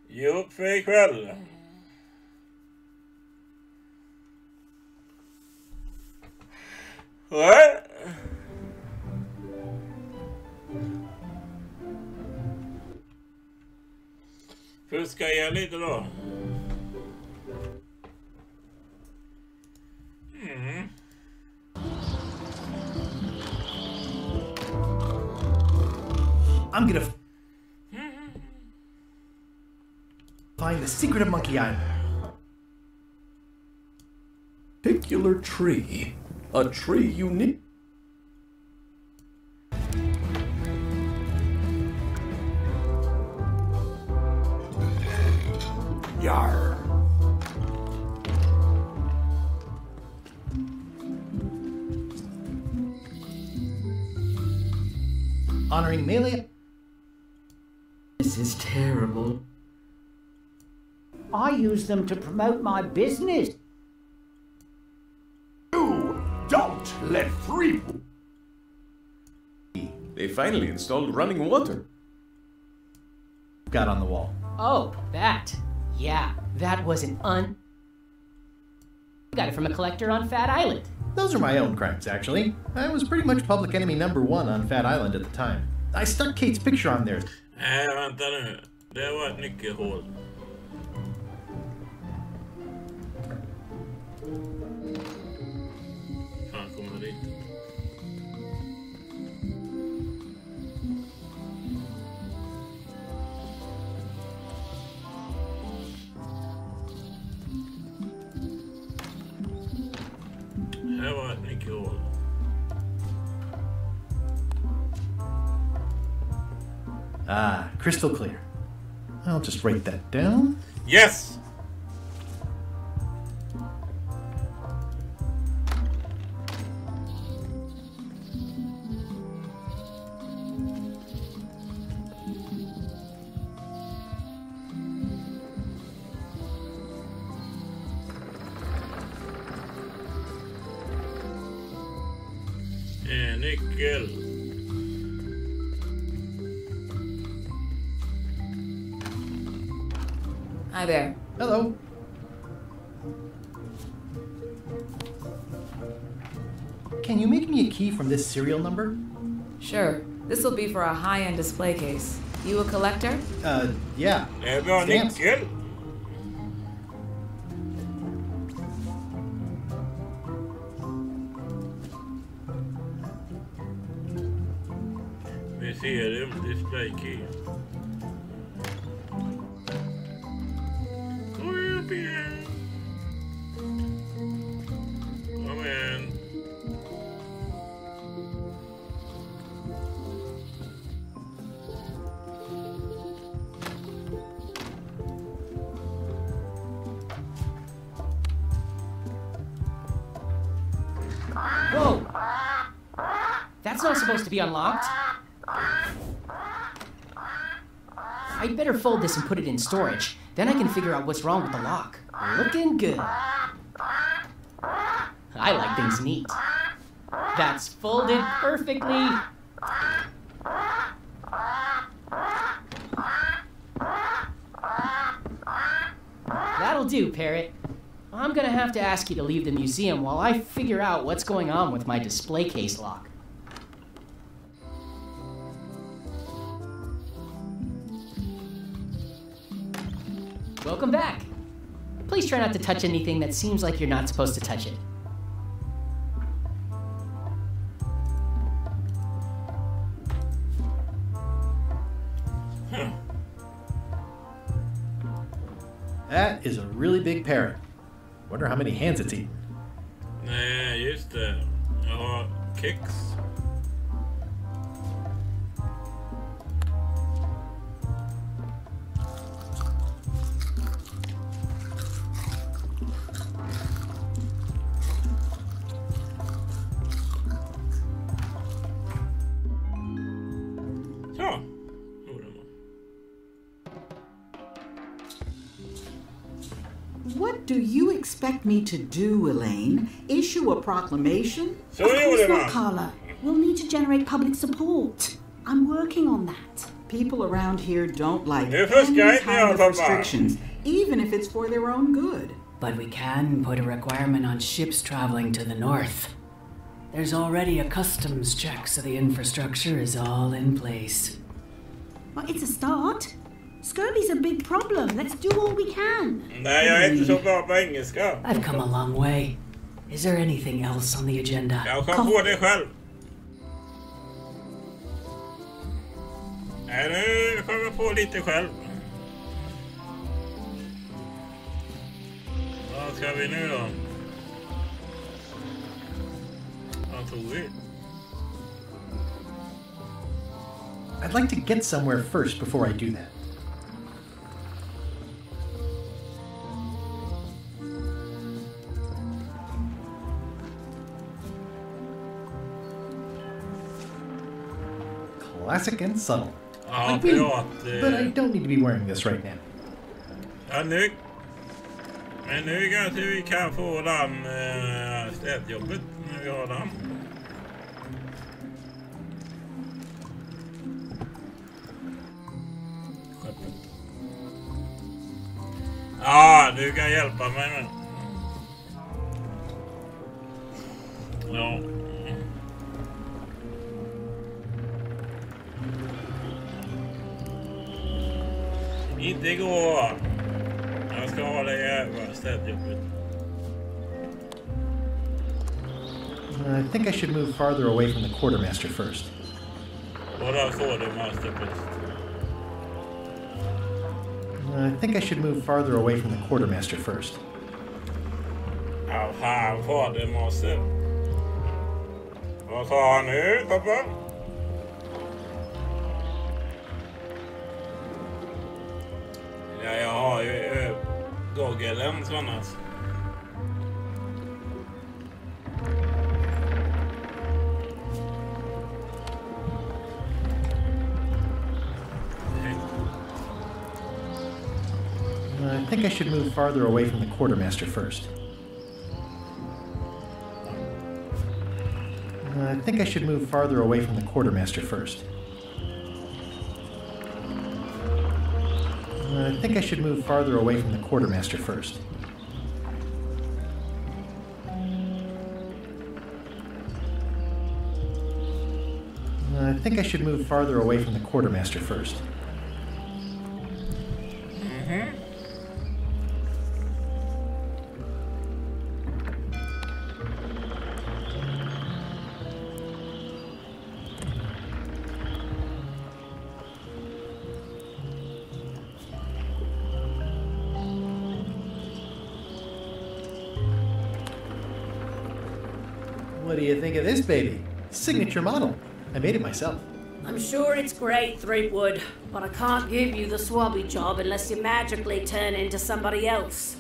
Speaker 1: Ge upp för ikväll. What? Fuska igen lite då.
Speaker 7: I'm gonna find the secret of Monkey Island.
Speaker 16: Particular tree. A tree unique.
Speaker 20: Yarr.
Speaker 7: Honoring Melee.
Speaker 11: This is terrible.
Speaker 19: I use them to promote my business.
Speaker 20: You don't let free.
Speaker 12: They finally installed running water.
Speaker 7: Got on the wall.
Speaker 15: Oh, that. Yeah, that was an Got it from a collector on Fat Island.
Speaker 7: Those are my own crimes, actually. I was pretty much public enemy #1 on Fat Island at the time. I stuck Kate's picture on there.
Speaker 1: Vänta nu. Det var ett nyckelhål. Fan, kommer dit. Här var ett nyckelhål.
Speaker 7: Ah, crystal clear. I'll just write that down.
Speaker 1: Yes! Nyckel.
Speaker 14: Hi there.
Speaker 7: Hello. Can you make me a key from this serial number?
Speaker 14: Sure. This will be for a high-end display case. You a collector?
Speaker 7: Yeah.
Speaker 1: Stamps. Nyckel. Museum display key. Kom upp igen. Kom igen.
Speaker 15: Whoa! That's not supposed to be unlocked. I'd better fold this and put it in storage. Then I can figure out what's wrong with the lock. Looking good. I like things neat. That's folded perfectly. That'll do, Parrot. I'm gonna have to ask you to leave the museum while I figure out what's going on with my display case lock. Welcome back. Please try not to touch anything that seems like you're not supposed to touch it.
Speaker 7: That is a really big parrot. Wonder how many hands it's eaten.
Speaker 1: Nej, just det. Jag har kex. Så.
Speaker 11: What do you expect me to do, Elaine? Issue a proclamation?
Speaker 10: Of course not, Carla. We'll need to generate public support. I'm working on that.
Speaker 11: People around here don't like any kind of restrictions, even if it's for their own good.
Speaker 8: But we can put a requirement on ships traveling to the north. There's already a customs check, so the infrastructure is all in place.
Speaker 10: Well, it's a start. Scurvy's a big problem. Let's do all we can.
Speaker 1: Nej, jag är inte så bra på engelska.
Speaker 8: I've come a long way. Is there anything else on the agenda?
Speaker 1: Jag kan få det själv. Nej, nu kommer jag på lite själv. Vad ska vi nu då? Vad tog vi?
Speaker 7: I'd like to get somewhere first before I do that. Classic and subtle.
Speaker 1: Ja,
Speaker 7: Like me,
Speaker 1: pirat.
Speaker 7: but I don't need to be wearing this right now.
Speaker 1: Ja, nu. Men nu kanske vi kan få den städjobbet när vi har den. Skeppet. Ja, du kan hjälpa mig med. Ja. Inte gå. Jag ska ha det jävla städjobbet.
Speaker 7: I think I should move farther away from the quartermaster first.
Speaker 1: Bara få det masterpiece.
Speaker 7: I think I should move farther away from the quartermaster first.
Speaker 1: Ja, fan, fader master. Vad sa han nu, pappa? Ja, jag har ju Google-lens annars.
Speaker 7: I think I should move farther away from the quartermaster first. I think I should move farther away from the quartermaster first. I think I should move farther away from the quartermaster first. I think I should move farther away from the quartermaster first. What do you think of this baby? Signature model. I made it myself.
Speaker 3: I'm sure it's great, Threepwood, but I can't give you the swabby job unless you magically turn into somebody else.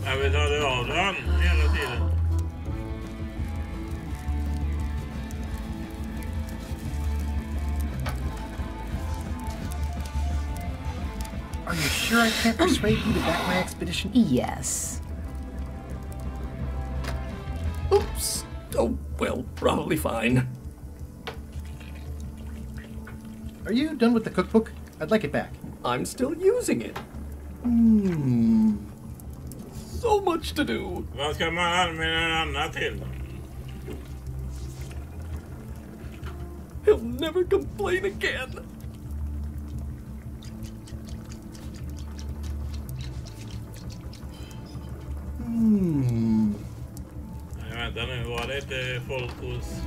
Speaker 1: Jag vill ha det av den hela tiden.
Speaker 7: Are you sure I can't persuade you to back my expedition?
Speaker 17: Yes.
Speaker 16: Oops. Oh, well, probably fine.
Speaker 7: Are you done with the cookbook? I'd like it back.
Speaker 16: I'm still using it. So much to do.
Speaker 1: Vad ska man använda en annan till?
Speaker 16: He'll never complain again.
Speaker 1: Nej, vänta nu, var det inte folk hos...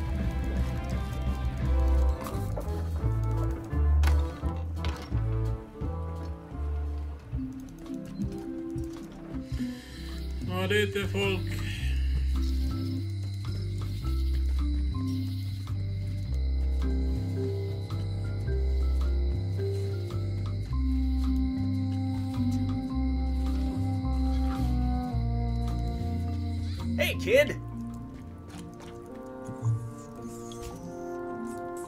Speaker 1: Var det inte folk...
Speaker 13: Hey, kid!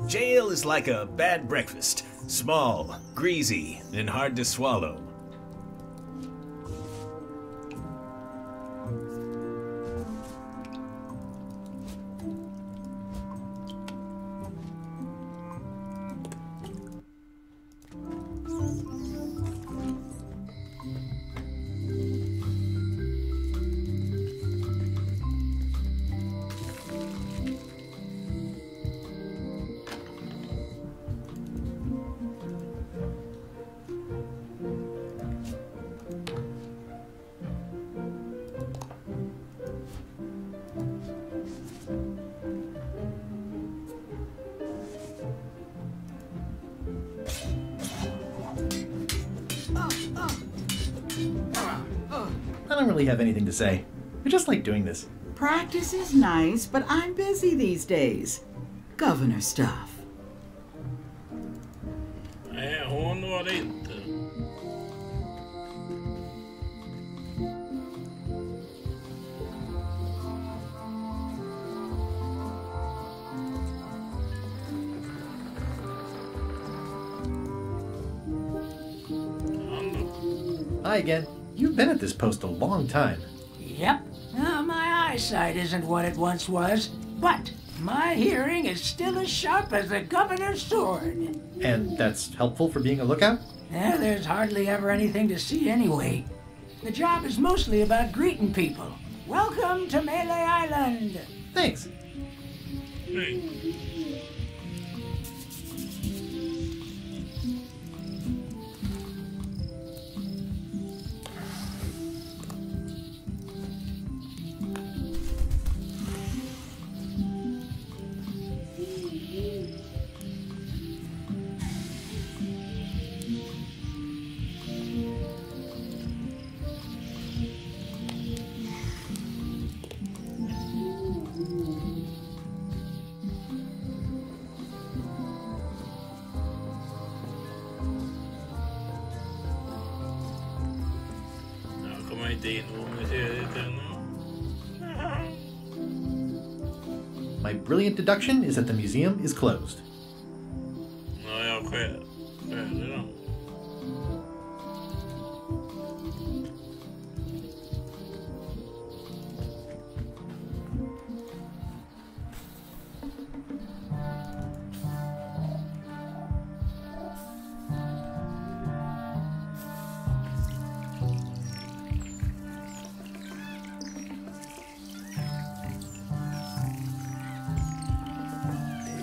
Speaker 13: Jail is like a bad breakfast. Small, greasy, and hard to swallow.
Speaker 7: I don't really have anything to say. I just like doing this.
Speaker 11: Practice is nice, but I'm busy these days. Governor stuff.
Speaker 1: Nej, hon var det inte.
Speaker 7: Hi again. You've been at this post a long time.
Speaker 4: Yep. My eyesight isn't what it once was, but my hearing is still as sharp as the governor's sword.
Speaker 7: And that's helpful for being a lookout?
Speaker 4: Yeah, there's hardly ever anything to see anyway. The job is mostly about greeting people. Welcome to Melee Island.
Speaker 7: Thanks. My brilliant deduction is that the museum is closed.
Speaker 1: Ja, jag skäl det då.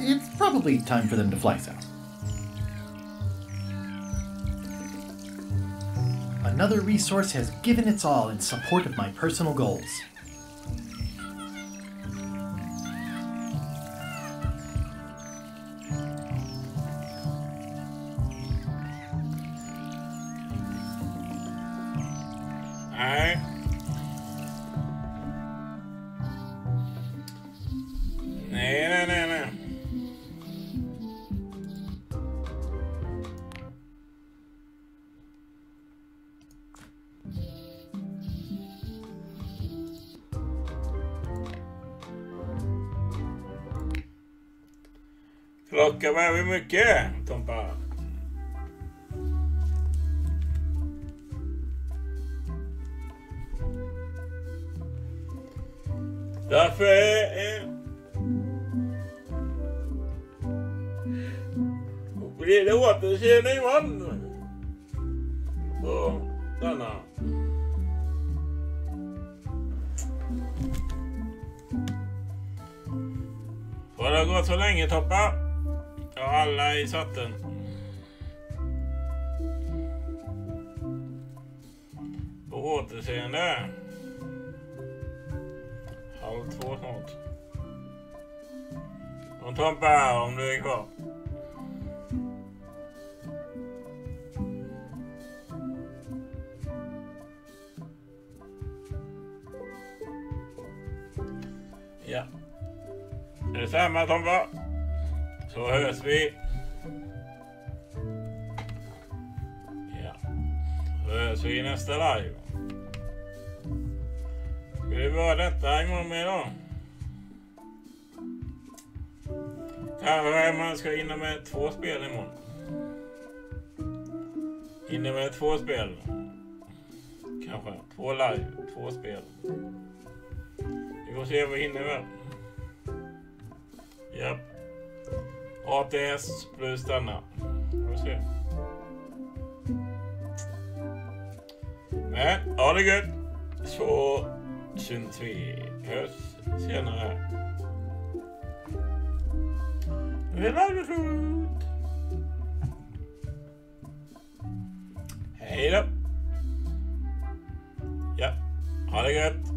Speaker 7: It's probably time for them to fly south. Another resource has given its all in support of my personal goals.
Speaker 1: Nej. Nej. Klockan behöver mycket, Tompa. Därför blir det återseende imorgon. Så, denna. Har det gått så länge, Toppa? Ja, alla i satten. På återseende. 1:30 snart. Och Tompa, om du är kvar. Ja. Det är samma, Tompa. Så hörs vi. Ja. Så hörs vi i nästa live. Ska det vara detta imorgon med då? Kanske man ska hinna med 2 spel imorgon. Hinna med 2 spel. Kanske 2 live, 2 spel. Vi får se vad vi hinner med. Japp. ATS plus denna. Vi får se. Men, ha det gött. Så syns vi. Hörs senare. Vi lär oss ut. Hej då. Ja, ha det gött.